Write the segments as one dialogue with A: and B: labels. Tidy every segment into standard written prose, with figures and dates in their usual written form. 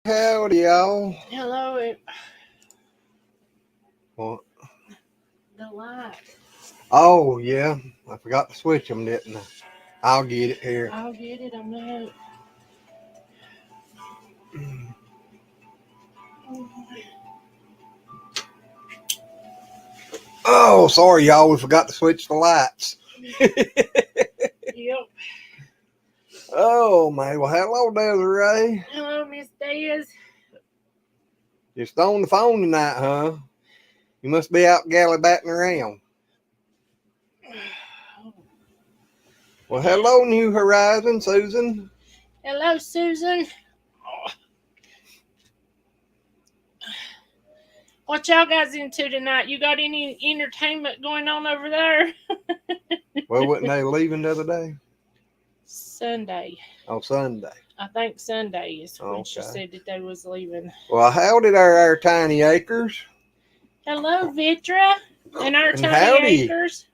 A: Howdy, y'all.
B: Hello,
A: What?
B: the light.
A: Oh, yeah. I forgot to switch them, didn't I? I'll get it here.
B: I'll get it. I'm not.
A: Oh, sorry, y'all. We forgot to switch the lights.
B: Yep.
A: Oh, man. Well, hello, Desiree.
B: Hello, Miss Diaz.
A: Just on the phone tonight, huh? You must be out gallivanting around. Well, hello, New Horizon, Susan.
B: Hello, Susan. What y'all guys into tonight? You got any entertainment going on over there?
A: Well, wasn't they leaving the other day?
B: Sunday.
A: On Sunday.
B: I think Sunday is when she
A: Okay.
B: said that they was leaving.
A: Well, howdy there, our tiny acres.
B: Hello, Vitra and our
A: And
B: tiny
A: howdy.
B: acres.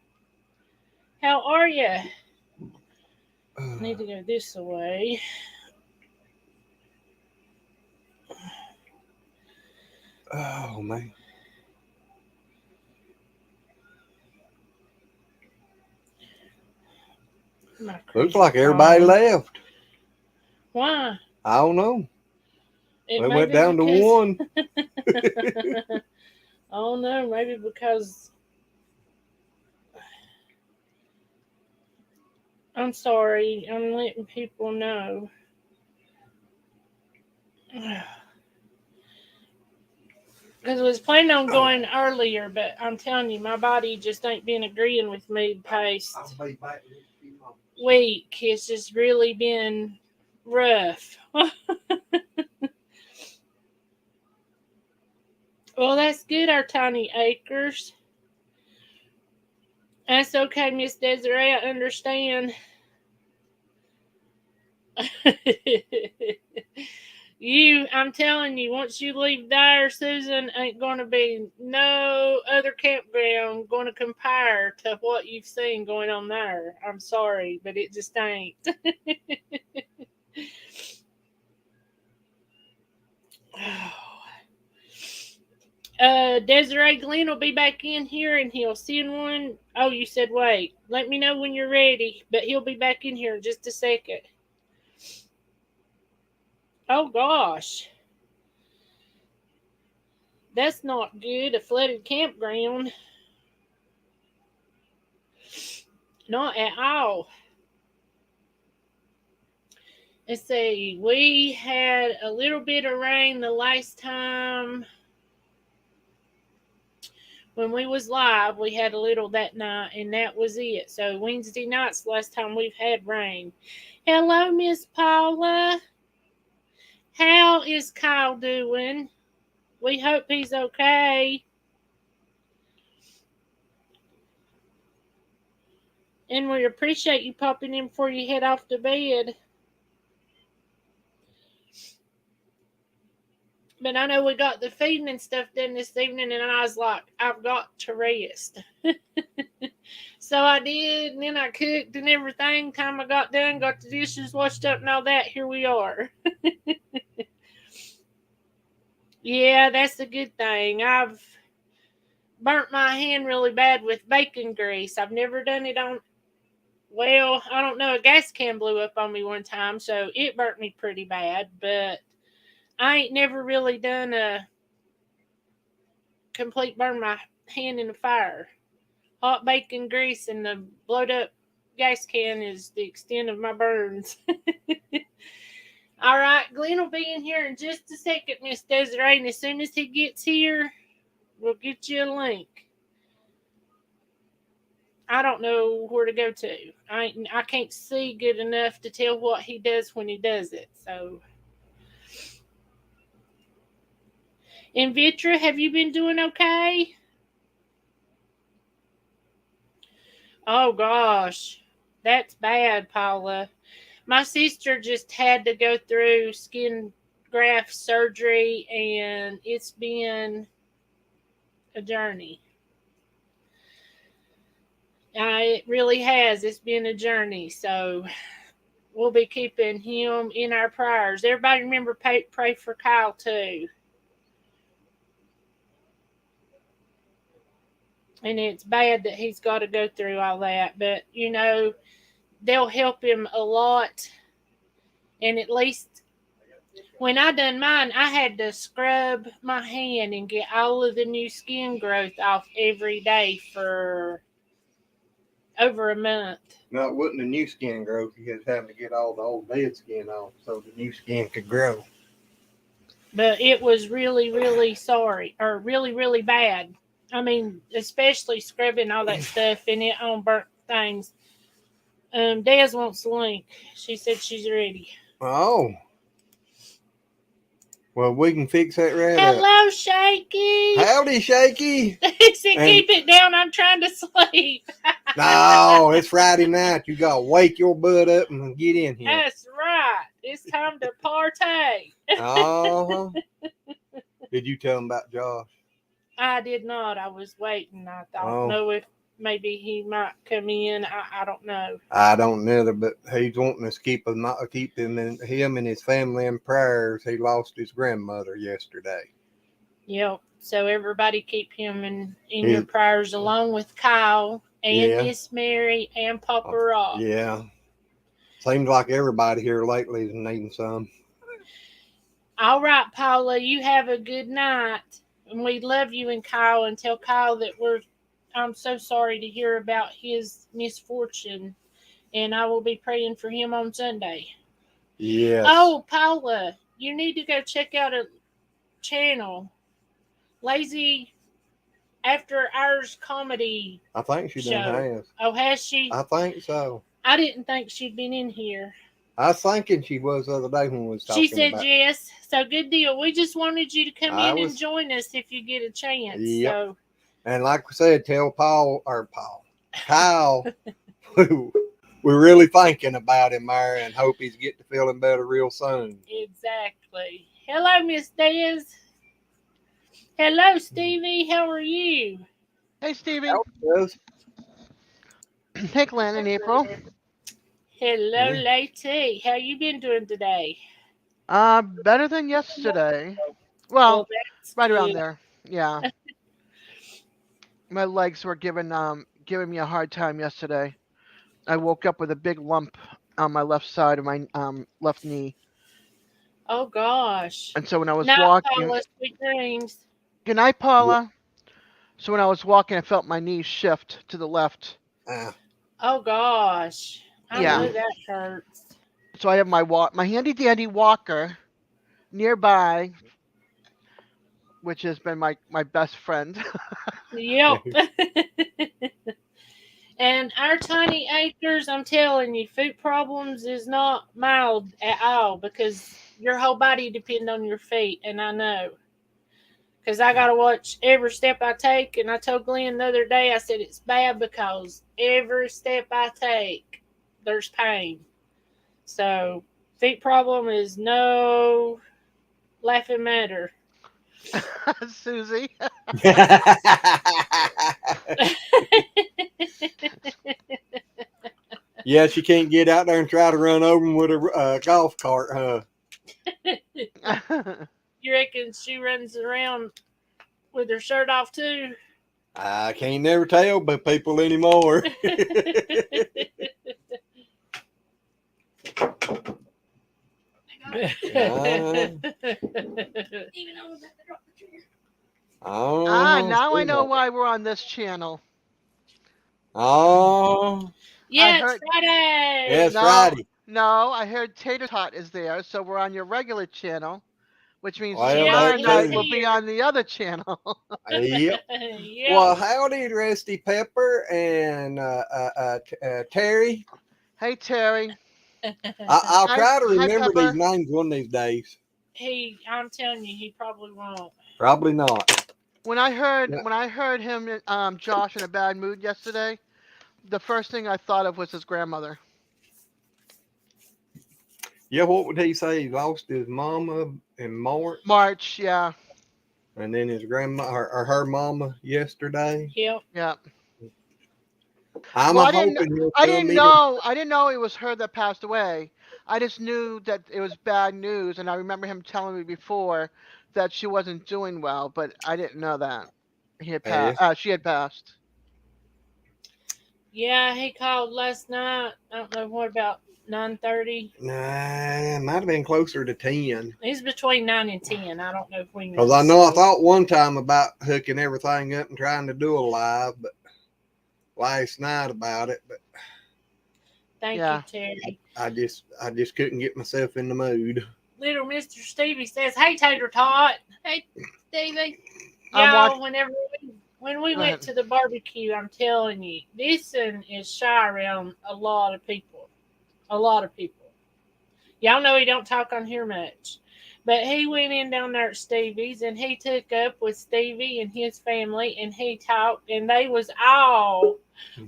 B: How are you? Need to go this way.
A: Oh, man. Looks like everybody left.
B: Why?
A: I don't know.
B: It
A: They went down to one.
B: Oh no, maybe because I'm sorry, I'm letting people know. Because I was planning on going earlier, but I'm telling you, my body just ain't been agreeing with me the past week. It's just really been rough. Well, that's good, our tiny acres. That's okay, Miss Desiree, I understand. I'm telling you, once you leave there, Susan, ain't gonna be no other campground gonna compare to what you've seen going on there. I'm sorry, but it just ain't. Desiree Glenn will be back in here and he'll send one. Oh, you said wait. Let me know when you're ready, but he'll be back in here in just a second. Oh gosh. That's not good. A flooded campground. Not at all. Let's see. We had a little bit of rain the last time when we was live. We had a little that night, and that was it. So Wednesday night's the last time we've had rain. Hello, Miss Paula. How is Kyle doing? We hope he's okay. And we appreciate you popping in before you head off to bed. But I know we got the feeding and stuff done this evening, and I was like, I've got to rest. So I did, and then I cooked and everything. Time I got done, got the dishes washed up and all that, here we are. Yeah, that's a good thing. I've burnt my hand really bad with bacon grease. I've never done it on, well, I don't know, a gas can blew up on me one time, so it burnt me pretty bad, but I ain't never really done a complete burn my hand in the fire. Hot bacon grease and the blowed up gas can is the extent of my burns. All right, Glenn will be in here in just a second, Miss Desiree, and as soon as he gets here, we'll get you a link. I don't know where to go to. I can't see good enough to tell what he does when he does it. So, and Vitra, have you been doing okay? Oh gosh, that's bad, Paula. My sister just had to go through skin graft surgery, and it's been a journey. It really has. It's been a journey. So we'll be keeping him in our prayers. Everybody remember pray for Kyle too. And it's bad that he's got to go through all that, but they'll help him a lot. And at least when I done mine, I had to scrub my hand and get all of the new skin growth off every day for over a month.
A: No, it wasn't the new skin growth. You was having to get all the old dead skin off so the new skin could grow.
B: But it was really, really really, really bad. I mean, especially scrubbing all that stuff and it on burnt things. Des wants the link. She said she's ready.
A: Oh. Well, we can fix that right up.
B: Hello, Shaky.
A: Howdy, Shaky.
B: He said, keep it down. I'm trying to sleep.
A: No, it's Friday night. You got to wake your butt up and get in here.
B: That's right. It's time to partay.
A: Uh-huh. Did you tell him about Josh?
B: I did not. I was waiting. I don't know if maybe he might come in. I don't know.
A: I don't know, but he's wanting us to keep him and his family in prayers. He lost his grandmother yesterday.
B: Yep. So everybody keep him in your prayers along with Kyle and Miss Mary and Papa Rock.
A: Yeah. Seems like everybody here lately is needing some.
B: All right, Paula, you have a good night. And we love you and Kyle, and tell Kyle that I'm so sorry to hear about his misfortune. And I will be praying for him on Sunday.
A: Yes.
B: Oh, Paula, you need to go check out a channel. Lazy After Hours Comedy.
A: I think she done has.
B: Oh, has she?
A: I think so.
B: I didn't think she'd been in here.
A: I was thinking she was the other day when we was talking.
B: She said yes. So good deal. We just wanted you to come in and join us if you get a chance.
A: Yep.
B: So.
A: And like we said, tell Kyle, we're really thinking about him there and hope he's getting feeling better real soon.
B: Exactly. Hello, Miss Des. Hello, Stevie. How are you?
C: Hey, Stevie. Hey, Glenn and April.
B: Hello, Lady. How you been doing today?
C: Better than yesterday. Well right around there. Yeah. My legs were giving me a hard time yesterday. I woke up with a big lump on my left side of my left knee.
B: Oh gosh.
C: And so when I was walking,
B: Paula, sweet dreams.
C: Good night, Paula. So when I was walking, I felt my knee shift to the left.
B: Oh gosh. I know that hurts.
C: So I have my handy dandy walker nearby, which has been my best friend.
B: Yep. And our tiny acres, I'm telling you, foot problems is not mild at all because your whole body depends on your feet, and I know. Because I got to watch every step I take, and I told Glenn the other day, I said it's bad because every step I take, there's pain. So, feet problem is no laughing matter.
C: Susie.
A: Yeah, she can't get out there and try to run over him with a golf cart, huh?
B: You reckon she runs around with her shirt off too?
A: I can't never tell by people anymore.
C: Now I know why we're on this channel.
A: Oh.
B: Yeah, it's Friday.
A: Yeah, it's Friday.
C: No, I heard Tater Tot is there, so we're on your regular channel, which means
A: tomorrow
C: night we'll be on the other channel.
A: Yep. Well, howdy, Rusty Pepper and Terry.
C: Hey, Terry.
A: I'll try to remember these names one of these days.
B: I'm telling you, he probably won't.
A: Probably not.
C: When I heard him, Josh, in a bad mood yesterday, the first thing I thought of was his grandmother.
A: Yeah, what would he say? He lost his mama in March.
C: March, yeah.
A: And then his grandma or her mama yesterday.
B: Yep.
C: Yeah.
A: I didn't know
C: it was her that passed away. I just knew that it was bad news, and I remember him telling me before that she wasn't doing well, but I didn't know that he had passed.
A: Yes.
C: She had passed.
B: Yeah, he called last night. I don't know what about 9:30.
A: Nah, it might have been closer to 10.
B: He's between 9 and 10. I don't know if we know.
A: Because I know I thought one time about hooking everything up and trying to do a live, but last night about it, but
B: Thank
C: Yeah.
B: you, Terry.
A: I just couldn't get myself in the mood.
B: Little Mr. Stevie says, "Hey, Tater Tot." Hey, Stevie.
C: I'm
B: Y'all,
C: watch-
B: when we
C: Go
B: went
C: ahead.
B: to the barbecue, I'm telling you, this one is shy around a lot of people. A lot of people. Y'all know he don't talk on here much. But he went in down there at Stevie's and he took up with Stevie and his family and he talked and they was all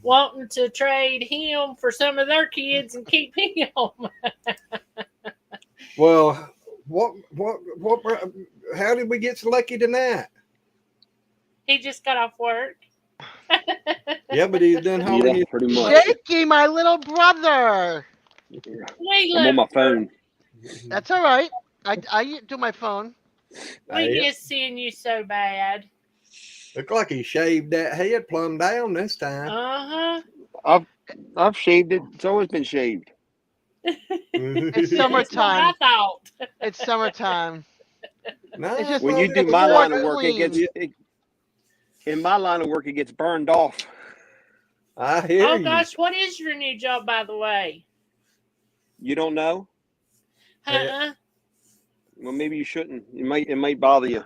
B: wanting to trade him for some of their kids and keep him.
A: Well, how did we get so lucky tonight?
B: He just got off work.
A: Yeah, but he's done holding
D: Yeah,
A: his
D: pretty much.
C: Jakey, my little brother.
B: We
D: I'm on my
B: love
D: phone.
C: That's all right. I do my phone.
B: We
A: Yeah.
B: miss seeing you so bad.
A: Look like he shaved that head plumb down this time.
D: I've shaved it. It's always been shaved.
C: It's
B: That's what
C: summertime.
B: I thought.
C: It's summertime.
A: No,
C: It's just
D: When you do
C: it's
D: my
C: more
D: line of work,
C: clean.
D: in my line of work, it gets burned off.
A: I hear
B: Oh
A: you.
B: gosh, what is your new job, by the way?
D: You don't know?
B: Huh?
D: Well, maybe you shouldn't. It might bother you.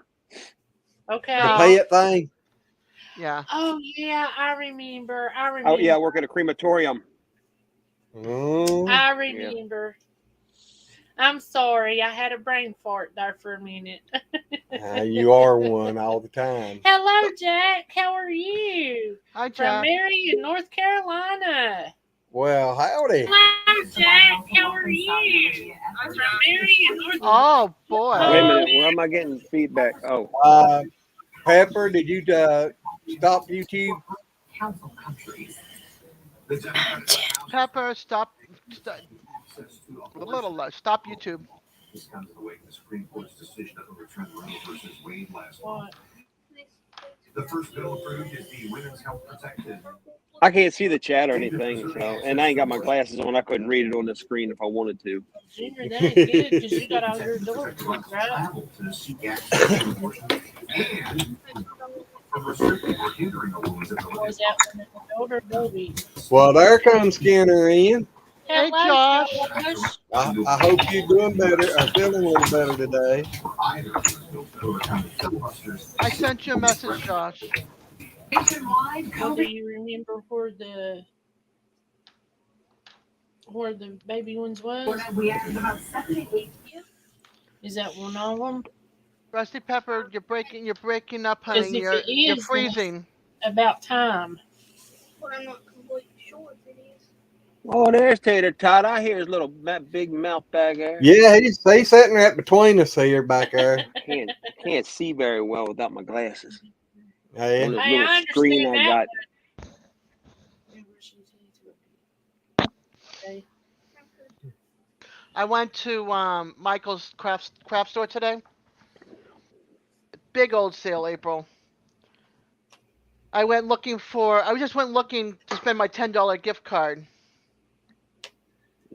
B: Okay.
A: The pet thing.
C: Yeah.
B: Oh yeah, I remember.
D: Oh yeah, I work at a crematorium.
A: Oh,
B: I remember. I'm sorry, I had a brain fart there for a minute.
A: you are one all the time.
B: Hello, Jack. How are you?
C: Hi,
B: From
C: Jack.
B: Mary in North Carolina.
A: Well, howdy.
B: Hello, Jack. How are you? I'm from Mary in North
C: Oh boy.
D: Wait a minute. Where am I getting feedback? Oh,
A: Pepper, did you stop YouTube?
C: Pepper, stop YouTube.
B: What?
E: The first bill approved is the Women's Health Protected.
D: I can't see the chat or anything, so and I ain't got my glasses on. I couldn't read it on the screen if I wanted to.
B: Junior, that ain't good because you got all your adult ones, right?
E: Travel to seek access to abortion and from restricting or hindering a woman's ability.
B: Was that when it was older baby?
A: Well, there comes Skinner in.
C: Hey,
B: Hello,
C: Josh.
B: Josh.
A: I hope you're doing better or feeling a little better today.
E: For either of those bills to overcome the filibusters.
C: I sent you a message, Josh.
B: Well, do you remember where the baby ones was? Is that one of them?
C: Rusty Pepper, you're breaking up,
B: Because
C: honey.
B: if it
C: You're
B: is,
C: freezing.
B: About time.
F: But I'm not completely sure if it is.
D: Oh, there's Tater Tot. I hear his little big mouth back there.
A: Yeah, he's sitting right between us here back there.
D: Can't see very well without my glasses.
A: Hey,
D: On this
B: Hey,
D: little
B: I
D: screen
B: understand
D: I
B: that.
D: got.
B: Okay.
C: I went to Michael's craft store today. Big old sale, April. I just went looking to spend my $10 gift card.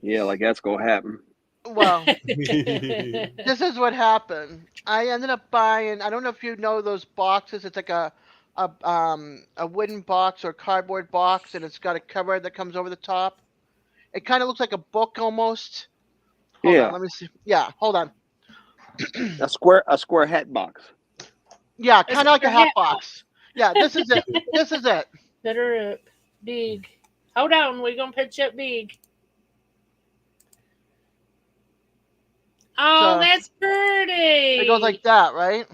D: Yeah, like that's gonna happen.
C: Well, this is what happened. I ended up buying. I don't know if you know those boxes. It's like a wooden box or cardboard box, and it's got a cover that comes over the top. It kind of looks like a book almost. Hold
D: Yeah.
C: on, let me see. Yeah, hold on.
D: A square hat box.
C: Yeah, kind of like a
B: square
C: hat
B: hat
C: box. Yeah, this is it. This is it.
B: Better up. Big. Hold on, we're going to pitch up big. Oh,
C: So,
B: that's pretty.
C: It goes like that, right?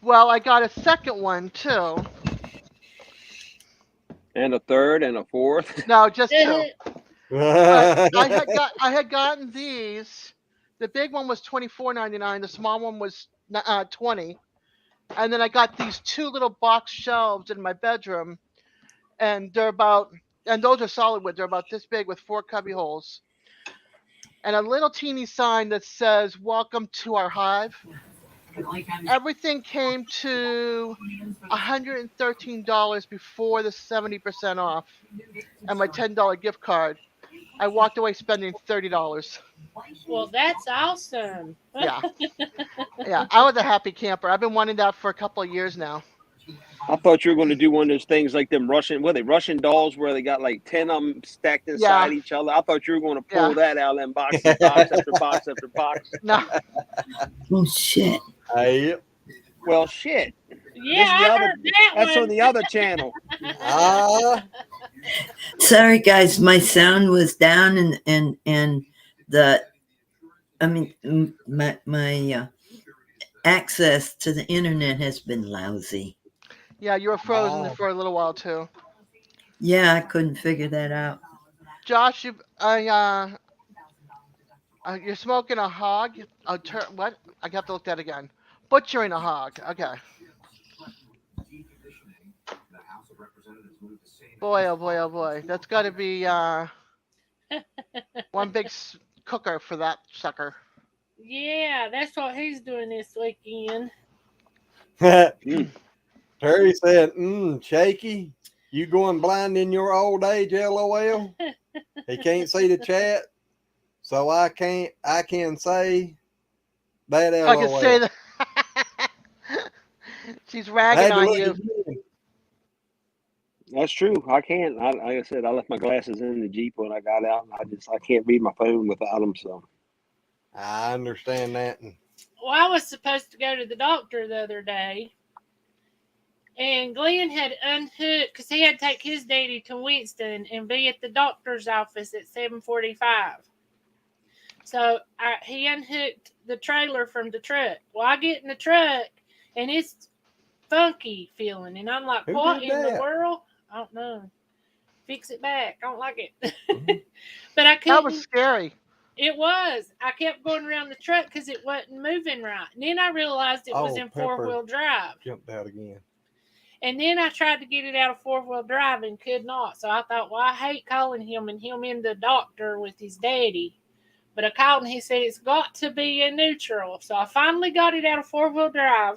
C: Well, I got a second one too.
D: And a third and a fourth.
C: No, just two.
A: yeah.
C: I had gotten these. The big one was $24.99. The small one was $20. And then I got these two little box shelves in my bedroom, and those are solid wood. They're about this big with 4 cubby holes. and a little teeny sign that says "Welcome to our hive." Everything came to $113 before the 70% off, and my $10 gift card. I walked away spending $30.
B: Well, that's awesome.
C: Yeah, yeah. I was a happy camper. I've been wanting that for a couple of years now.
D: I thought you were going to do one of those things like them Russian dolls where they got like 10 of them stacked
C: Yeah,
D: inside each other. I thought you were going to
C: yeah.
D: pull that out of them boxes, box after box after box.
C: No,
G: Oh shit.
A: Hey,
D: Well, shit.
B: Yeah,
D: This is
B: I
D: the other.
B: heard that
D: That's
B: one.
D: on the other channel.
A: ah,
G: Sorry guys, my sound was down and the I mean my access to the internet has been lousy.
C: yeah. You were frozen
A: Oh.
C: for a little while too.
G: Yeah, I couldn't figure that out.
C: Josh, you're smoking a hog. What? I have to look that again. Butchering a hog. Okay. Boy, oh boy, oh boy. That's got to be one big cooker for that sucker.
B: Yeah, that's what he's doing this weekend.
A: Terry said, Shaky, you going blind in your old age, LOL. He can't see the chat, so I can say that LOL.
C: I can say that. She's
A: I
C: ragging
A: had to
C: on
A: look
C: you.
A: again.
D: That's true. I can't. Like I said, I left my glasses in the Jeep when I got out, and I can't read my phone without them. So
A: I understand that.
B: Well, I was supposed to go to the doctor the other day, and Glenn had unhooked because he had to take his daddy to Winston and be at the doctor's office at 7:45. So he unhooked the trailer from the truck. Well, I get in the truck, and it's funky feeling, and I'm like,
A: Who
B: what
A: did
B: in the
A: that?
B: world? I don't know. Fix it back. I don't like it. But I couldn't.
C: That was scary.
B: It was. I kept going around the truck because it wasn't moving right. And then I realized it was in
A: Pepper
B: four-wheel drive.
A: jumped out again.
B: And then I tried to get it out of four-wheel drive and could not. So I thought, well, I hate calling him and him in the doctor with his daddy. But I called and he said it's got to be in neutral. So I finally got it out of four-wheel drive,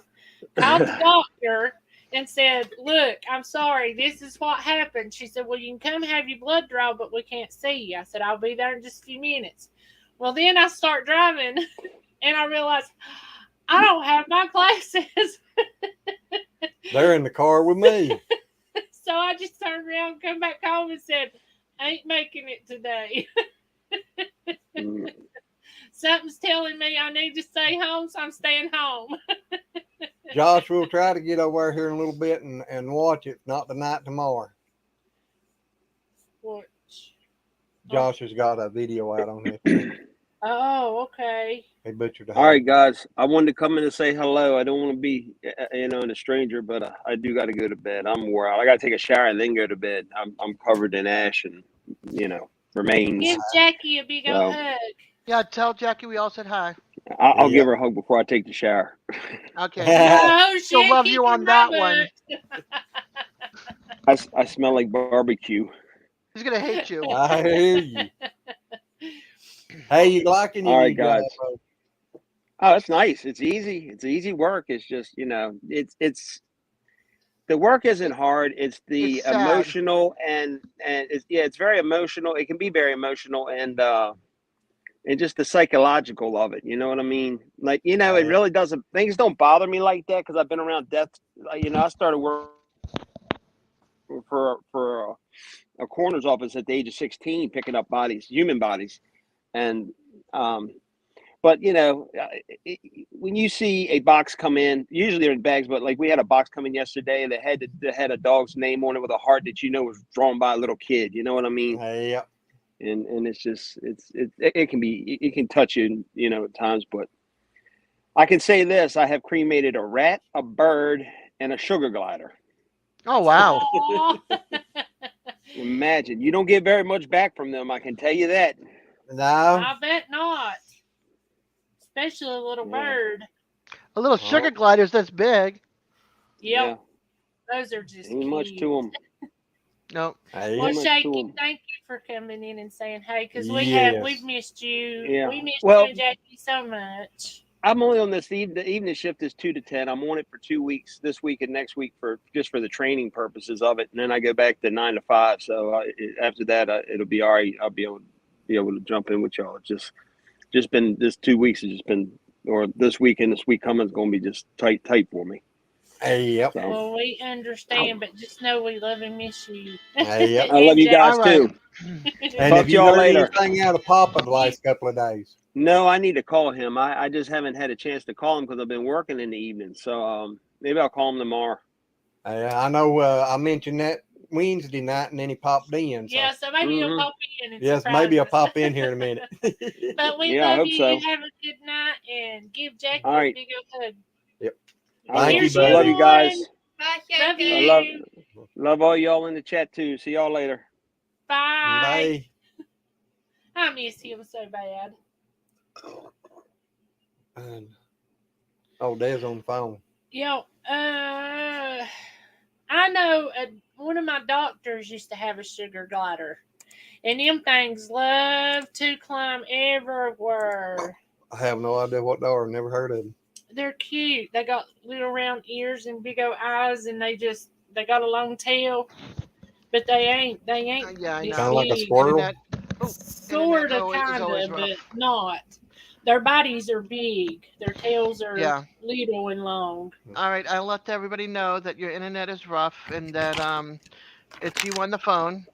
B: called the doctor, and said, look, I'm sorry, this is what happened. She said, well, you can come have your blood drawn, but we can't see you. I said, I'll be there in just a few minutes. Well, then I start driving, and I realized I don't have my glasses.
A: They're in the car with me.
B: So I just turned around, come back home, and said, ain't making it today. Something's telling me I need to stay home, so I'm staying home.
A: Josh will try to get over here in a little bit and watch it, not tonight, tomorrow.
B: What?
A: Josh has got a video out on it.
B: Oh, okay.
A: He butchered the
D: all right, guys. I wanted to come in and say hello. I don't want to be, a stranger, but I do got to go to bed. I'm wore out. I got to take a shower and then go to bed. I'm covered in ash and remains.
B: Give Jackie a big old hug.
C: Yeah, tell Jackie we all said hi.
D: I'll give her a hug before I take the shower.
C: Okay.
B: Oh,
C: She'll love you on that one.
D: I smell like barbecue.
C: He's gonna hate you.
A: I hear you. Hey, you liking
D: All
A: your
D: right,
A: new job,
D: guys.
A: bro?
D: Oh, that's nice. It's easy. It's easy work. It's just, it's the work isn't hard. It's the
C: It's sad.
D: emotional and it's very emotional. It can be very emotional and just the psychological of it. You know what I mean? Like, it really doesn't, things don't bother me like that because I've been around death. I started working for a coroner's office at the age of 16, picking up bodies, human bodies. And, but when you see a box come in, usually they're in bags, but like we had a box come in yesterday that had a dog's name on it with a heart that was drawn by a little kid. You know what I mean?
A: Hey,
D: And it's just it can touch you, at times. But I can say this: I have cremated a rat, a bird, and a sugar glider.
C: Oh wow.
D: Imagine you don't get very much back from them. I can tell you that.
A: no.
B: I bet not. Especially a little bird.
C: A little sugar glider's this big.
B: Yep. Those are just
D: Ain't much
B: cute.
D: to them.
C: No.
A: Hey,
B: Well,
D: much to
B: Shaky,
D: 'em.
B: thank you for coming in and saying hey, because
A: Yes.
B: we've missed you.
D: Yeah.
B: We missed
D: Well,
B: you and Jackie so much.
D: I'm only on this the evening shift is 2 to 10. I'm on it for 2 weeks, this week and next week for just for the training purposes of it, and then I go back to 9 to 5. So after that, it'll be all right. I'll be able to jump in with y'all. It's just been this 2 weeks has just been, or this week and this week coming is going to be just tight for me.
A: hey, yep.
D: So
B: Well, we understand, but just know we love and miss you.
A: Hey, yep.
D: I love you guys
C: All right.
D: too.
A: And
D: Talk
A: have
D: to
A: you
D: y'all
A: heard
D: later.
A: anything out of Papa the last couple of days?
D: No, I need to call him. I just haven't had a chance to call him because I've been working in the evening. So maybe I'll call him tomorrow.
A: I know I mentioned that Wednesday night, and then he popped in. So.
B: Yeah, so maybe you'll
D: Mhm.
B: pop in and
A: Yes,
B: surprise
A: maybe I'll
B: us.
A: pop in here in a minute.
B: But we
D: Yeah, I
B: love
D: hope
B: you.
D: so.
B: You have a good night and give Jackie
D: All
B: a
D: right.
B: big old hug.
D: I
A: Thank
D: will.
A: you,
B: Here's
D: I love
A: buddy.
D: you guys.
F: Bye,
B: Love
F: Shaky.
D: I
B: you.
D: love all y'all in the chat too. See y'all later.
B: Bye.
A: Bye.
B: I miss him so bad.
A: And, oh, Dad's on the phone.
B: Yo, I know one of my doctors used to have a sugar glider, and them things love to climb everywhere.
A: I have no idea what they are. Never heard of them.
B: They're cute. They got little round ears and big old eyes, and they got a long tail, but they ain't
C: Yeah, I
B: this
C: know.
A: Kind of like a
B: big.
A: squirrel.
C: Internet. Oh,
B: Sort of,
C: is
B: kind
C: always
B: of,
C: rough.
B: but not. Their bodies are big. Their tails are
C: Yeah.
B: little and long.
C: All right. I'll let everybody know that your internet is rough and that it's you on the phone,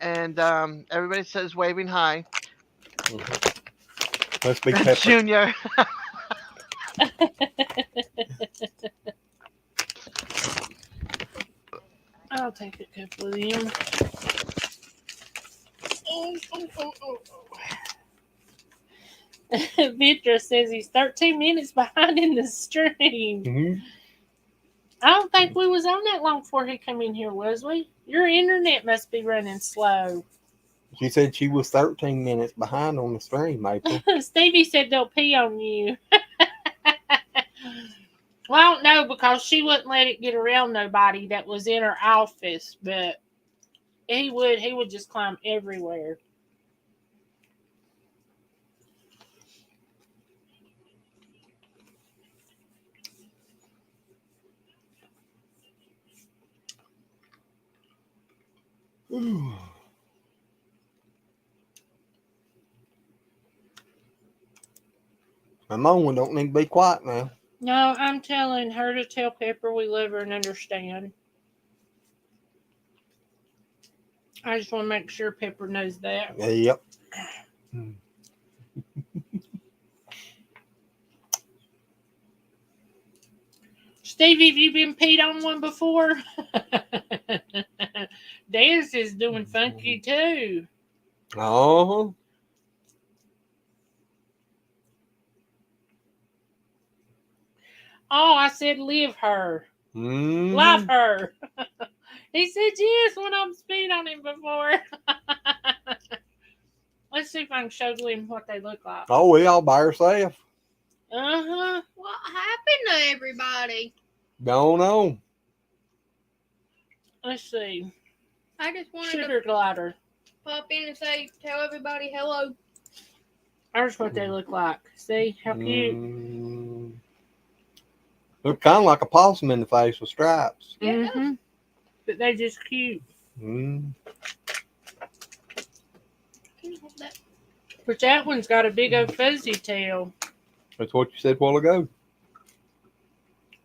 C: and everybody says waving hi.
A: Must be Pepper.
C: Junior.
B: I'll take a couple of them. Vitra says he's 13 minutes behind in the stream.
A: Mm-hmm.
B: I don't think we was on that long before he come in here, was we? Your internet must be running slow.
A: She said she was 13 minutes behind on the stream, April.
B: Stevie said they'll pee on you. Well, I don't know because she wouldn't let it get around nobody that was in her office, but he would just climb everywhere.
A: Ooh. My mom don't need to be quiet now.
B: No, I'm telling her to tell Pepper we love her and understand. I just want to make sure Pepper knows that.
A: Yep.
B: Stevie, have you been peed on one before? Dance is doing funky too.
A: Oh.
B: Oh, I said live her.
A: Mm-hmm.
B: Love her. He said yes when I'm peed on him before. Let's see if I can show him what they look like.
A: Oh, we all by herself.
B: Uh-huh.
F: What happened to everybody?
A: Don't know.
B: Let's see.
F: I just wanted
B: Sugar glider.
F: to pop in and tell everybody hello.
B: There's what they look like. See how cute?
A: Look kind of like a possum in the face with stripes.
B: Mm-hmm. But they're just cute. But that one's got a big old fuzzy tail.
A: That's what you said a while ago.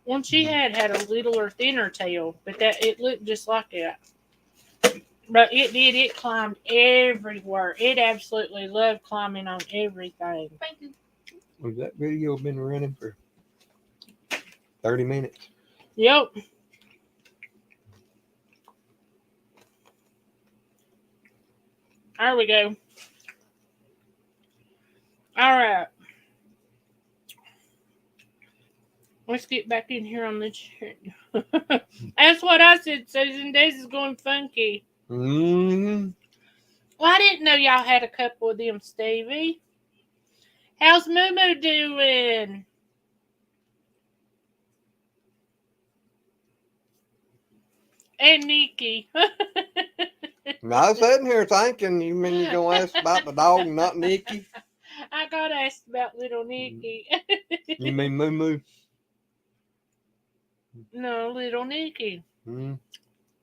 B: One she had a littler, thinner tail, but that it looked just like that. But it climbed everywhere. It absolutely loved climbing on everything.
F: Thank you.
A: Was that video been running for 30 minutes?
B: Yep. There we go. All right. Let's get back in here on the chat. That's what I said, Susan. This is going funky.
A: Mm-hmm.
B: Well, I didn't know y'all had a couple of them, Stevie. How's Moo doing? And Nikki.
A: And I was sitting here thinking, you mean you're going to ask about the dog and not Nikki?
B: I got asked about little Nikki.
A: You mean Moo Moo?
B: No, little Nikki.
A: Hmm.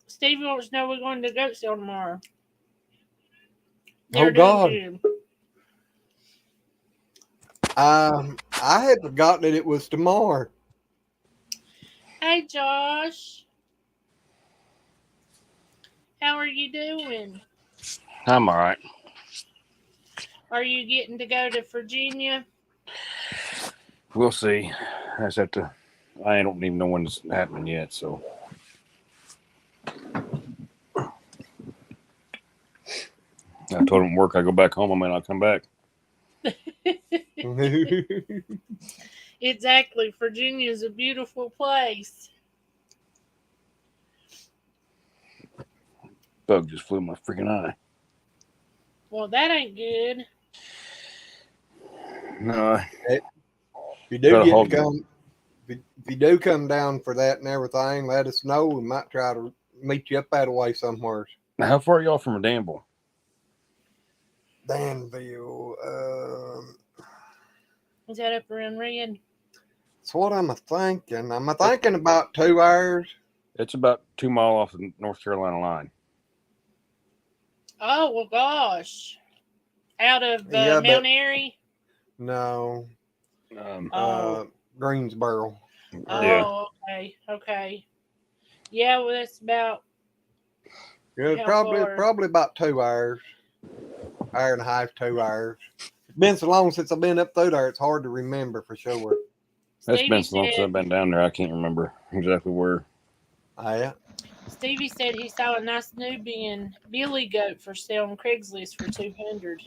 B: Stevie wants to know we're going to the goat sale tomorrow.
A: Oh,
B: They're doing
A: God.
B: good.
A: I had forgotten that it was tomorrow.
B: Hey, Josh. How are you doing?
H: I'm all right.
B: Are you getting to go to Virginia?
H: We'll see. I just have to. I don't even know when it's happening yet. So I told him at work I go back home. I may not come back.
B: Exactly. Virginia is a beautiful place.
H: Bug just flew in my freaking eye.
B: Well, that ain't good.
H: No,
A: If you do
H: Gotta
A: get to
H: hold-
A: come, if you do come down for that and everything, let us know. We might try to meet you up that way somewhere.
H: now how far are y'all from Danville?
A: Danville.
B: Is that up around Red?
A: That's what I'm thinking. I'm thinking about 2 hours.
H: It's about 2 miles off the North Carolina line.
B: Oh, well, gosh. Out of
A: Yeah, but-
B: Mount Airy?
A: No,
B: Oh.
A: Greensboro.
H: Yeah.
B: Oh, okay. Yeah, well, that's about
A: Yeah,
B: How
A: probably
B: far?
A: about 2 hours. Hour and a half, 2 hours. It's been so long since I've been up through there, it's hard to remember for sure.
H: That's
B: Stevie
H: been so long since
B: said-
H: I've been down there. I can't remember exactly where.
A: Yeah.
B: Stevie said he saw a nice Nubian billy goat for sale on Craigslist for $200.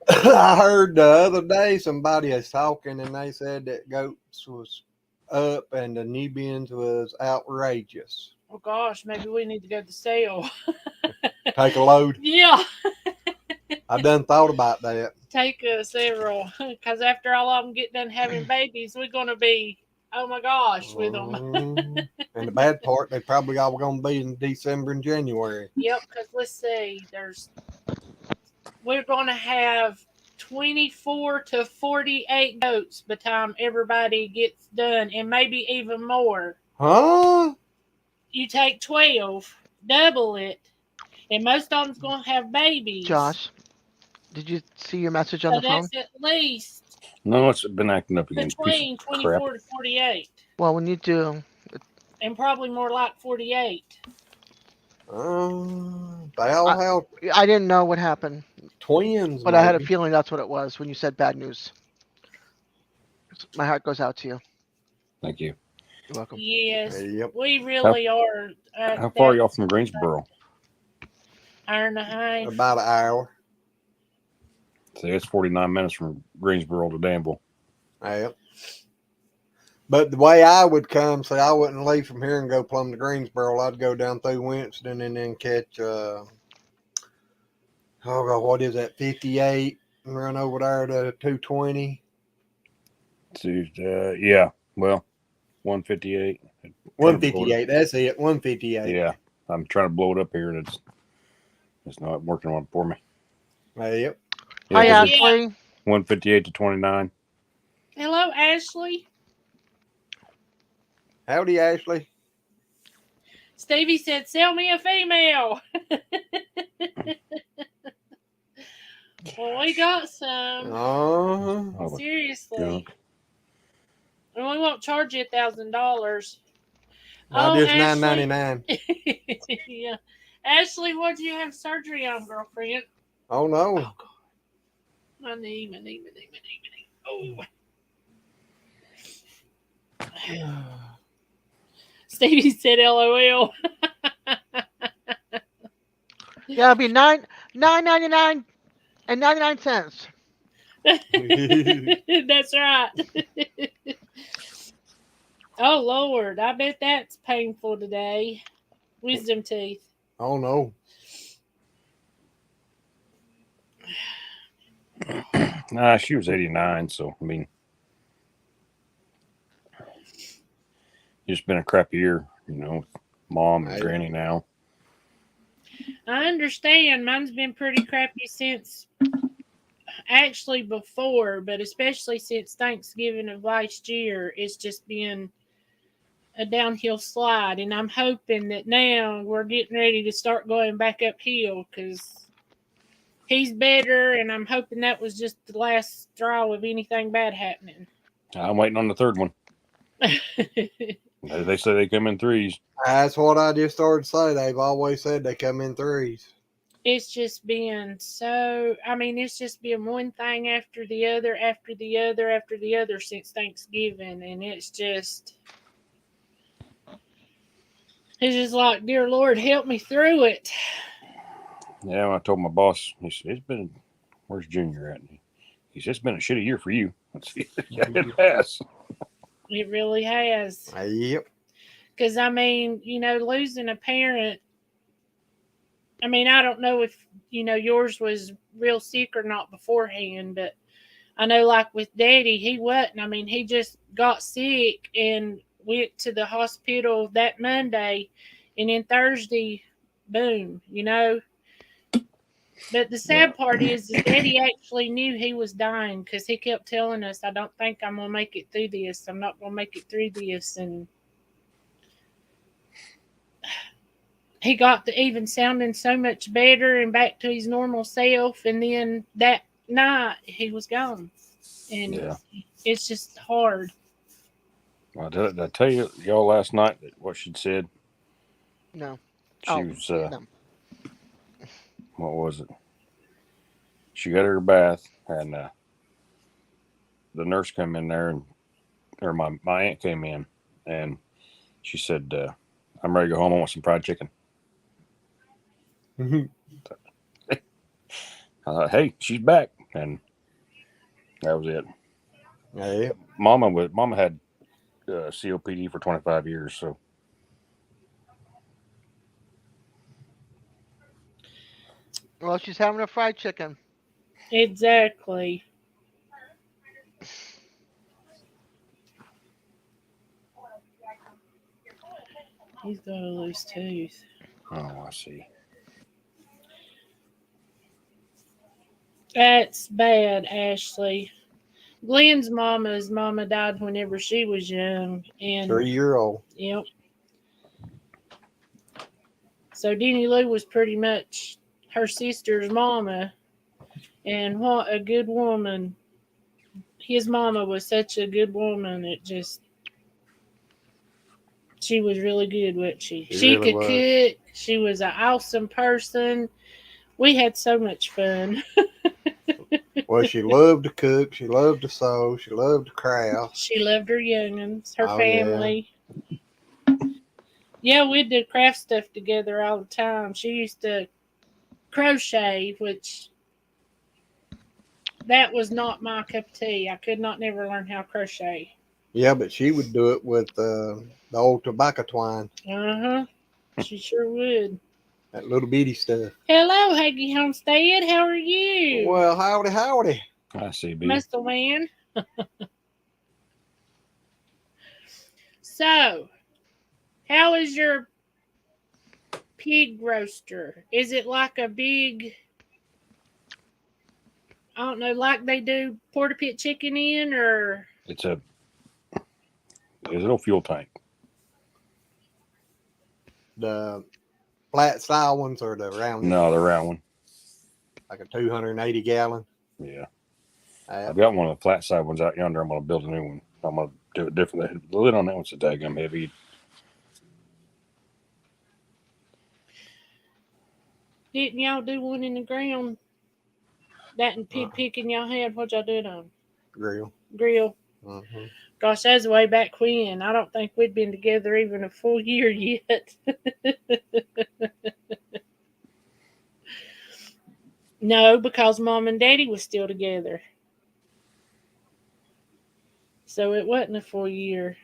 A: I heard the other day somebody was talking and they said that goats was up and the Nubians was outrageous.
B: Oh gosh, maybe we need to go to the sale.
A: Take a load.
B: Yeah,
A: I done thought about that.
B: take several. Because after all of them get done having babies, we're going to be, oh my gosh, with them.
A: And the bad part, they probably all going to be in December and January.
B: Yep, because let's see, we're going to have 24 to 48 goats by the time everybody gets done, and maybe even more.
A: Huh?
B: You take 12, double it, and most of them's going to have babies.
C: Josh, did you see your message on
B: So
C: the phone?
B: that's at least
H: No, it's been acting up again.
B: between 24 to 48,
C: Well, we need to.
B: and probably more like 48.
A: They all have
C: I didn't know what happened,
A: twins.
C: but I had a
A: maybe.
C: feeling that's what it was when you said bad news. My heart goes out to you.
H: Thank you.
C: You're welcome.
B: Yes,
A: Yep.
B: we really are.
H: How far are y'all from Greensboro?
B: Hour and a half.
A: About an hour.
H: See, it's 49 minutes from Greensboro to Danville.
A: Yep. But the way I would come, say I wouldn't leave from here and go plumb to Greensboro. I'd go down through Winston and then catch oh God, what is that, 58 and run over there to 220.
H: Yeah, well, 158.
A: 158, that's it, 158.
H: Yeah, I'm trying to blow it up here, and it's not working on for me.
A: Yep.
C: Hi,
H: Yeah, 'cause it's
C: Ashley.
H: 158 to 29.
B: Hello, Ashley.
A: Howdy, Ashley.
B: Stevie said, "Sell me a female." Well, we got some.
A: Uh-huh.
B: Seriously.
H: Junk.
B: And we won't charge you $1,000.
A: Not just
B: Ashley.
A: $9.99.
B: Yeah. Ashley, what did you have surgery on, girlfriend?
A: Oh no.
B: God. My knee. Oh. Stevie said LOL.
C: Yeah, it'll be $9.99 and 99 cents.
B: That's right. Oh Lord, I bet that's painful today. Wisdom teeth.
A: Oh no.
H: Nah, she was 89, so I mean, it's been a crappy year, with mom and
A: Right.
H: granny now.
B: I understand. Mine's been pretty crappy since actually before, but especially since Thanksgiving of last year, it's just been a downhill slide. And I'm hoping that now we're getting ready to start going back uphill because he's better, and I'm hoping that was just the last straw of anything bad happening.
H: I'm waiting on the third one. They say they come in threes.
A: That's what I just started to say. They've always said they come in threes.
B: It's just been so, I mean, it's just been one thing after the other, after the other, after the other since Thanksgiving. And it's just like, dear Lord, help me through it.
H: Yeah, when I told my boss, he said, it's been, where's Junior at? He said, it's been a shitty year for you. Yeah, it has.
B: It really has.
A: Yep.
B: Because, I mean, you know, losing a parent, I mean, I don't know if, you know, yours was real sick or not beforehand, but I know, like with Daddy, he wasn't. I mean, he just got sick and went to the hospital that Monday, and then Thursday, boom, you know. But the sad part is that Daddy actually knew he was dying because he kept telling us, I don't think I'm going to make it through this. I'm not going to make it through this. And he got to even sounding so much better and back to his normal self. And then that night, he was gone. And it's just hard.
H: Well, did I tell you y'all last night what she'd said?
C: No.
H: She was,
C: no.
H: what was it? She got her bath, and the nurse came in there, or my aunt came in, and she said, I'm ready to go home. I want some fried chicken. I thought, hey, she's back. And that was it.
A: Yeah.
H: Mama had COPD for 25 years, so.
C: Well, she's having a fried chicken.
B: Exactly. He's got a loose tooth.
H: Oh, I see.
B: That's bad, Ashley. Glenn's mama died whenever she was young. And
A: 3-year-old.
B: Yep. So Denny Lou was pretty much her sister's mama. And what a good woman. His mama was such a good woman. She was really good, wasn't she? She
A: really
B: could
A: was.
B: cook. She was an awesome person. We had so much fun.
A: Well, she loved to cook. She loved to sew. She loved to craft.
B: She loved her young'uns, her
A: Oh,
B: family. Yeah, we did craft stuff together all the time. She used to crochet, which that was not my cup of tea. I could not never learn how to crochet.
A: Yeah, but she would do it with the old tobacco twine.
B: Uh-huh. She sure would.
A: That little bitty stuff.
B: Hello, Haggy Homestead. How are you?
A: Well, howdy, howdy.
H: I see, B.
B: Muscle Man. So, how is your pig roaster? Is it like a big, I don't know, like they do porta pit chicken in, or?
H: It's a little fuel tank.
A: The flat style ones or the round?
H: No, the round one.
A: Like a 280 gallon?
H: Yeah. I've got one of the flat side ones out yonder. I'm going to build a new one. I'm going to do it differently. The lid on that one's a daggum heavy.
B: Didn't y'all do one in the ground? That and pig picking y'all had? What y'all do it on?
A: Grill. Mm-hmm.
B: Gosh, that's way back when. I don't think we'd been together even a full year yet. No, because Mom and Daddy was still together. So it wasn't a full year.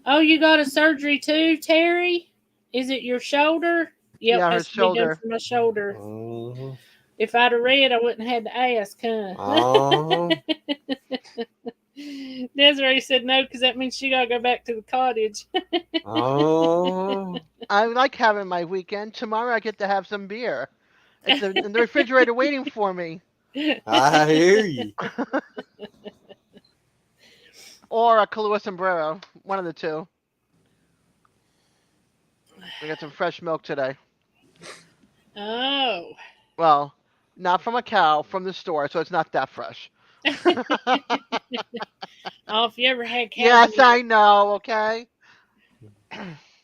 B: Oh, you got a surgery too, Terry? Is it your shoulder? Yep,
C: Yeah, her
B: has to be done
C: shoulder.
B: for my shoulder.
A: Mm-hmm.
B: If I'd have read, I wouldn't have had to ask, huh? Desiree said no because that means she got to go back to the cottage.
A: Oh,
C: I like having my weekend. Tomorrow I get to have some beer. It's in the refrigerator waiting for me.
A: I hear you.
C: Or a Kahlua sombrero. One of the two. We got some fresh milk today.
B: Oh.
C: Well, not from a cow, from the store, so it's not that fresh.
B: Oh, if you ever had cow
C: Yes,
B: milk,
C: I know, okay?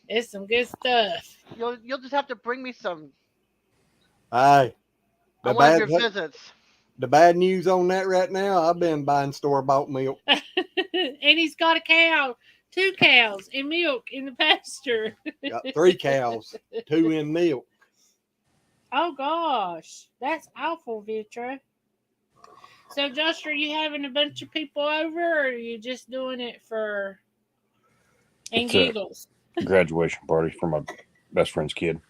B: it's some good stuff.
C: You'll just have to bring me some
A: Hey,
C: on
A: the
C: one of
A: bad,
C: your visits.
A: the bad news on that right now, I've been buying store-bought milk.
B: And he's got a cow, 2 cows, and milk in the pasture.
A: Got 3 cows, 2 in milk.
B: Oh gosh, that's awful, Vitra. So, Josh, are you having a bunch of people over, or are you just doing it for and
H: It's a
B: giggles?
H: graduation party for my best friend's kid.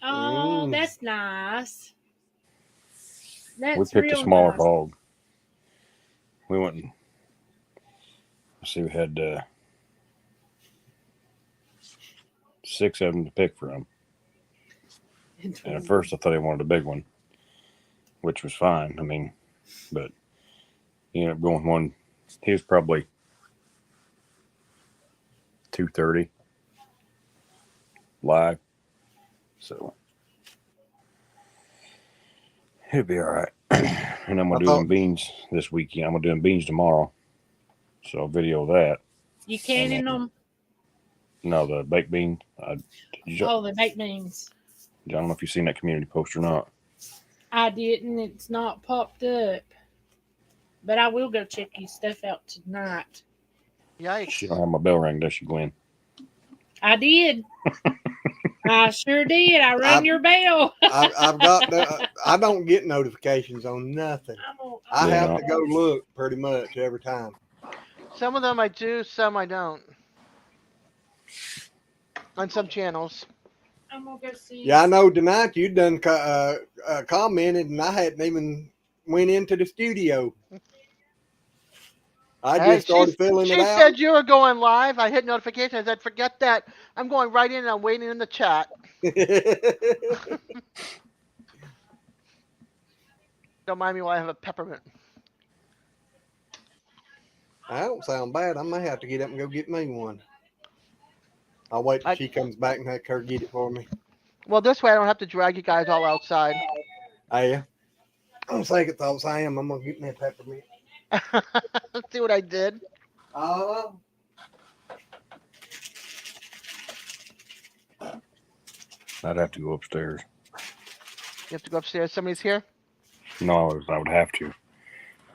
B: Oh,
A: Mm.
B: that's nice. That's
H: We picked a
B: real
H: smaller
B: nice.
H: hog. We went and let's see, we had 6 of them to pick from. And at first I thought he wanted a big one, which was fine. I mean, but he ended up going one. He was probably 230 live. So it'll be all right. And I'm going to do them beans this weekend. I'm going to do them beans tomorrow. So I'll video that.
B: You canning them?
H: No, the baked beans.
B: Oh, the baked beans.
H: I don't know if you've seen that community post or not.
B: I didn't. It's not popped up. But I will go check your stuff out tonight.
C: Yikes.
H: She don't have my bell ring, does she, Glenn?
B: I did. I sure did. I rang your bell.
A: I've got I don't get notifications on nothing. I have to go look pretty much every time.
C: Some of them I do, some I don't. On some channels.
B: I'm gonna go see.
A: Yeah, I know tonight you done commented, and I hadn't even went into the studio. I just started filling it out.
C: She said you were going live. I hit notifications. I said, forget that. I'm going right in and I'm waiting in the chat. Don't mind me while I have a peppermint.
A: I don't sound bad. I may have to get up and go get me one. I'll wait till she comes back and have her get it for me.
C: Well, this way I don't have to drag you guys all outside.
A: Yeah. I'm second thoughts I am. I'm going to get me a peppermint.
C: See what I did?
A: I'd
H: have to go upstairs.
C: You have to go upstairs. Somebody's here?
H: No, I would have to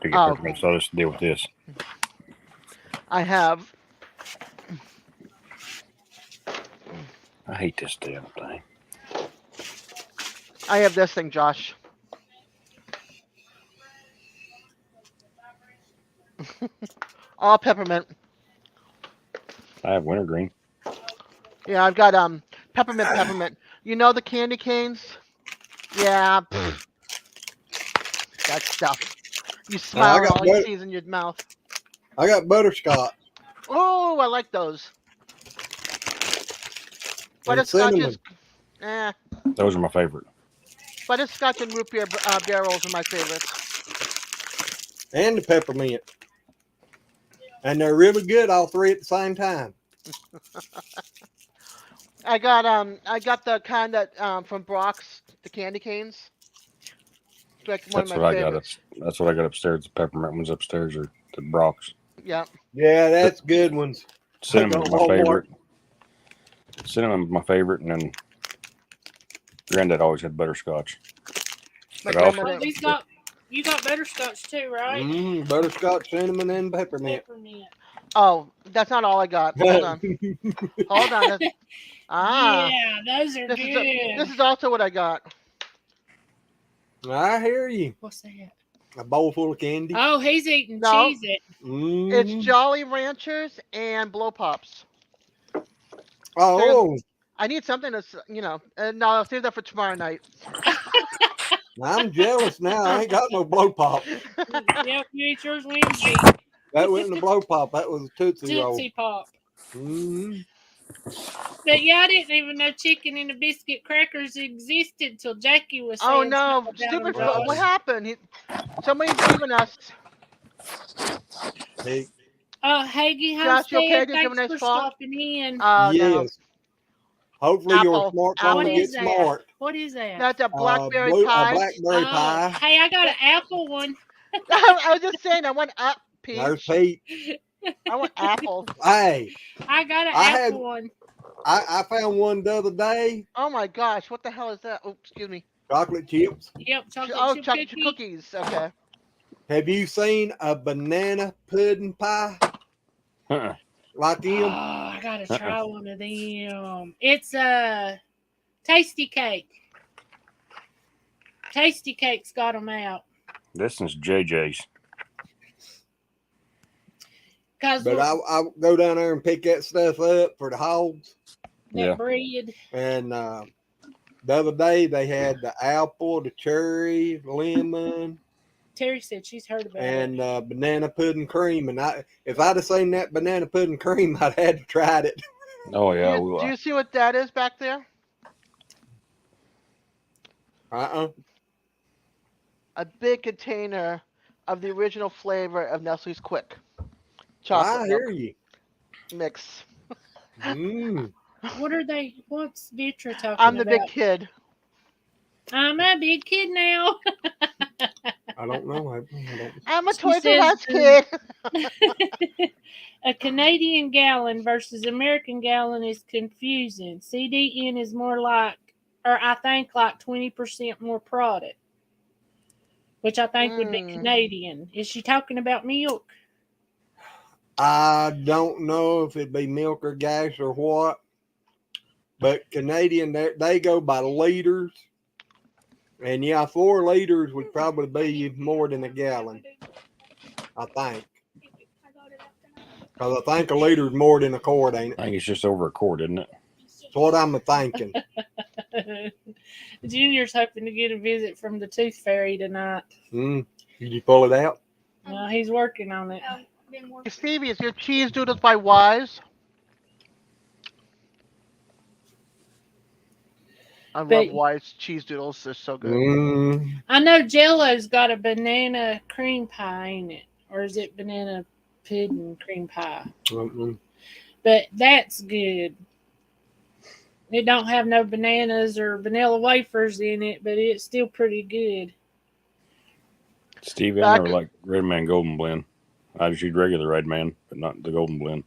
H: get peppermint, so I'll just deal with this.
C: I have.
H: I hate this damn thing.
C: I have this thing, Josh. All peppermint.
H: I have wintergreen.
C: Yeah, I've got peppermint. You know the candy canes? Yeah. That stuff. You smile and all you see is in your mouth.
A: I got butterscotch.
C: Oh, I like those. Butterscotch is
H: Those are my favorite.
C: Butterscotch and root beer barrels are my favorites.
A: And the peppermint. And they're really good, all 3 at the same time.
C: I got the kind that from Brock's, the candy canes. It's like one of my favorites.
H: That's what I got upstairs. The peppermint ones upstairs are the Brock's.
C: Yeah.
A: Yeah, that's good ones.
H: Cinnamon's my favorite. Cinnamon's my favorite, and then Granddad always had butterscotch.
B: You got butterscotch too, right?
A: Butterscotch, cinnamon, and peppermint.
C: Oh, that's not all I got. Hold on. Hold on.
B: Yeah, those are good.
C: This is also what I got.
A: I hear you.
B: What's that?
A: A bowl full of candy.
B: Oh, he's eating Cheez-It.
C: It's Jolly Ranchers and Blow Pops.
A: Oh.
C: I need something to, and I'll save that for tomorrow night.
A: I'm jealous now. I ain't got no blow pop.
B: Yep, you eat yours Wednesday.
A: That wasn't a blow pop. That was a Tootsie Roll.
B: Tootsie Pop.
A: Mm-hmm.
B: But yeah, I didn't even know chicken and the biscuit crackers existed till Jackie was saying
C: Oh no,
B: something about
C: stupid!
B: them,
C: What
B: Josh.
C: happened? Somebody's leaving us.
A: Hey,
B: Haggy
C: Josh, you okay?
B: Homestead,
C: Did you have a
B: thanks
C: nice
B: for
C: fall?
B: stopping in.
C: Oh no,
A: yes. Hopefully your
C: Apple.
A: smartphone
B: What
A: gets
B: is that?
A: smart.
B: What is that?
C: That's a blackberry
A: A
C: pie.
A: blackberry pie.
B: Hey, I got an apple one.
C: I was just saying, I want
A: There's
C: peach.
A: Pete.
C: I want apples.
A: Hey,
B: I got an
A: I had-
B: apple one.
A: I found one the other day.
C: Oh my gosh, what the hell is that? Oh, excuse me.
A: Chocolate chips.
B: Yep, chocolate
C: Oh,
B: chip
C: chocolate
B: cookie.
C: cookies. Okay.
A: Have you seen a banana pudding pie
H: Uh-uh.
A: like
B: Oh,
A: them?
B: I gotta try one of them. It's a tasty cake. Tasty Cake's got them out.
H: This is JJ's.
B: Cause
A: But I go down there and pick that stuff up for the hogs.
B: that
H: Yeah.
B: bread.
A: And the other day they had the apple, the cherry, lemon,
B: Terry said she's heard about
A: and
B: it.
A: banana pudding cream. And if I'd have seen that banana pudding cream, I'd had to try it.
H: Oh yeah.
C: Do you see what that is back there? A big container of the original flavor of Nestle's Quick chocolate
A: I
C: milk
A: hear you.
C: mix.
A: Mm.
B: What are they? What's Vitra talking
C: I'm the
B: about?
C: big kid.
B: I'm a big kid now.
A: I don't know. I don't.
C: I'm a
B: She
C: Toys R
B: says,
C: Us kid.
B: a Canadian gallon versus American gallon is confusing. CDN is more like, or I think like 20% more product, which I think would be Canadian. Is she talking about milk?
A: I don't know if it'd be milk or gas or what, but Canadian they go by liters, and yeah, 4 liters would probably be more than a gallon. I think, because I think a liter is more than a quart, ain't it?
H: I think it's just over a quart, isn't it?
A: That's what I'm thinking.
B: Junior's hoping to get a visit from the Tooth Fairy tonight.
A: Did you pull it out?
B: No, he's working on it.
C: Stevie, is your cheese doodles by Wise? I love Wise cheese doodles. They're so good.
B: I know Jello's got a banana cream pie, ain't it? Or is it banana pudding cream pie? But that's good. It don't have no bananas or vanilla wafers in it, but it's still pretty good.
H: Stevie, I never liked Red Man Golden Blend. I just use regular Red Man, but not the Golden Blend.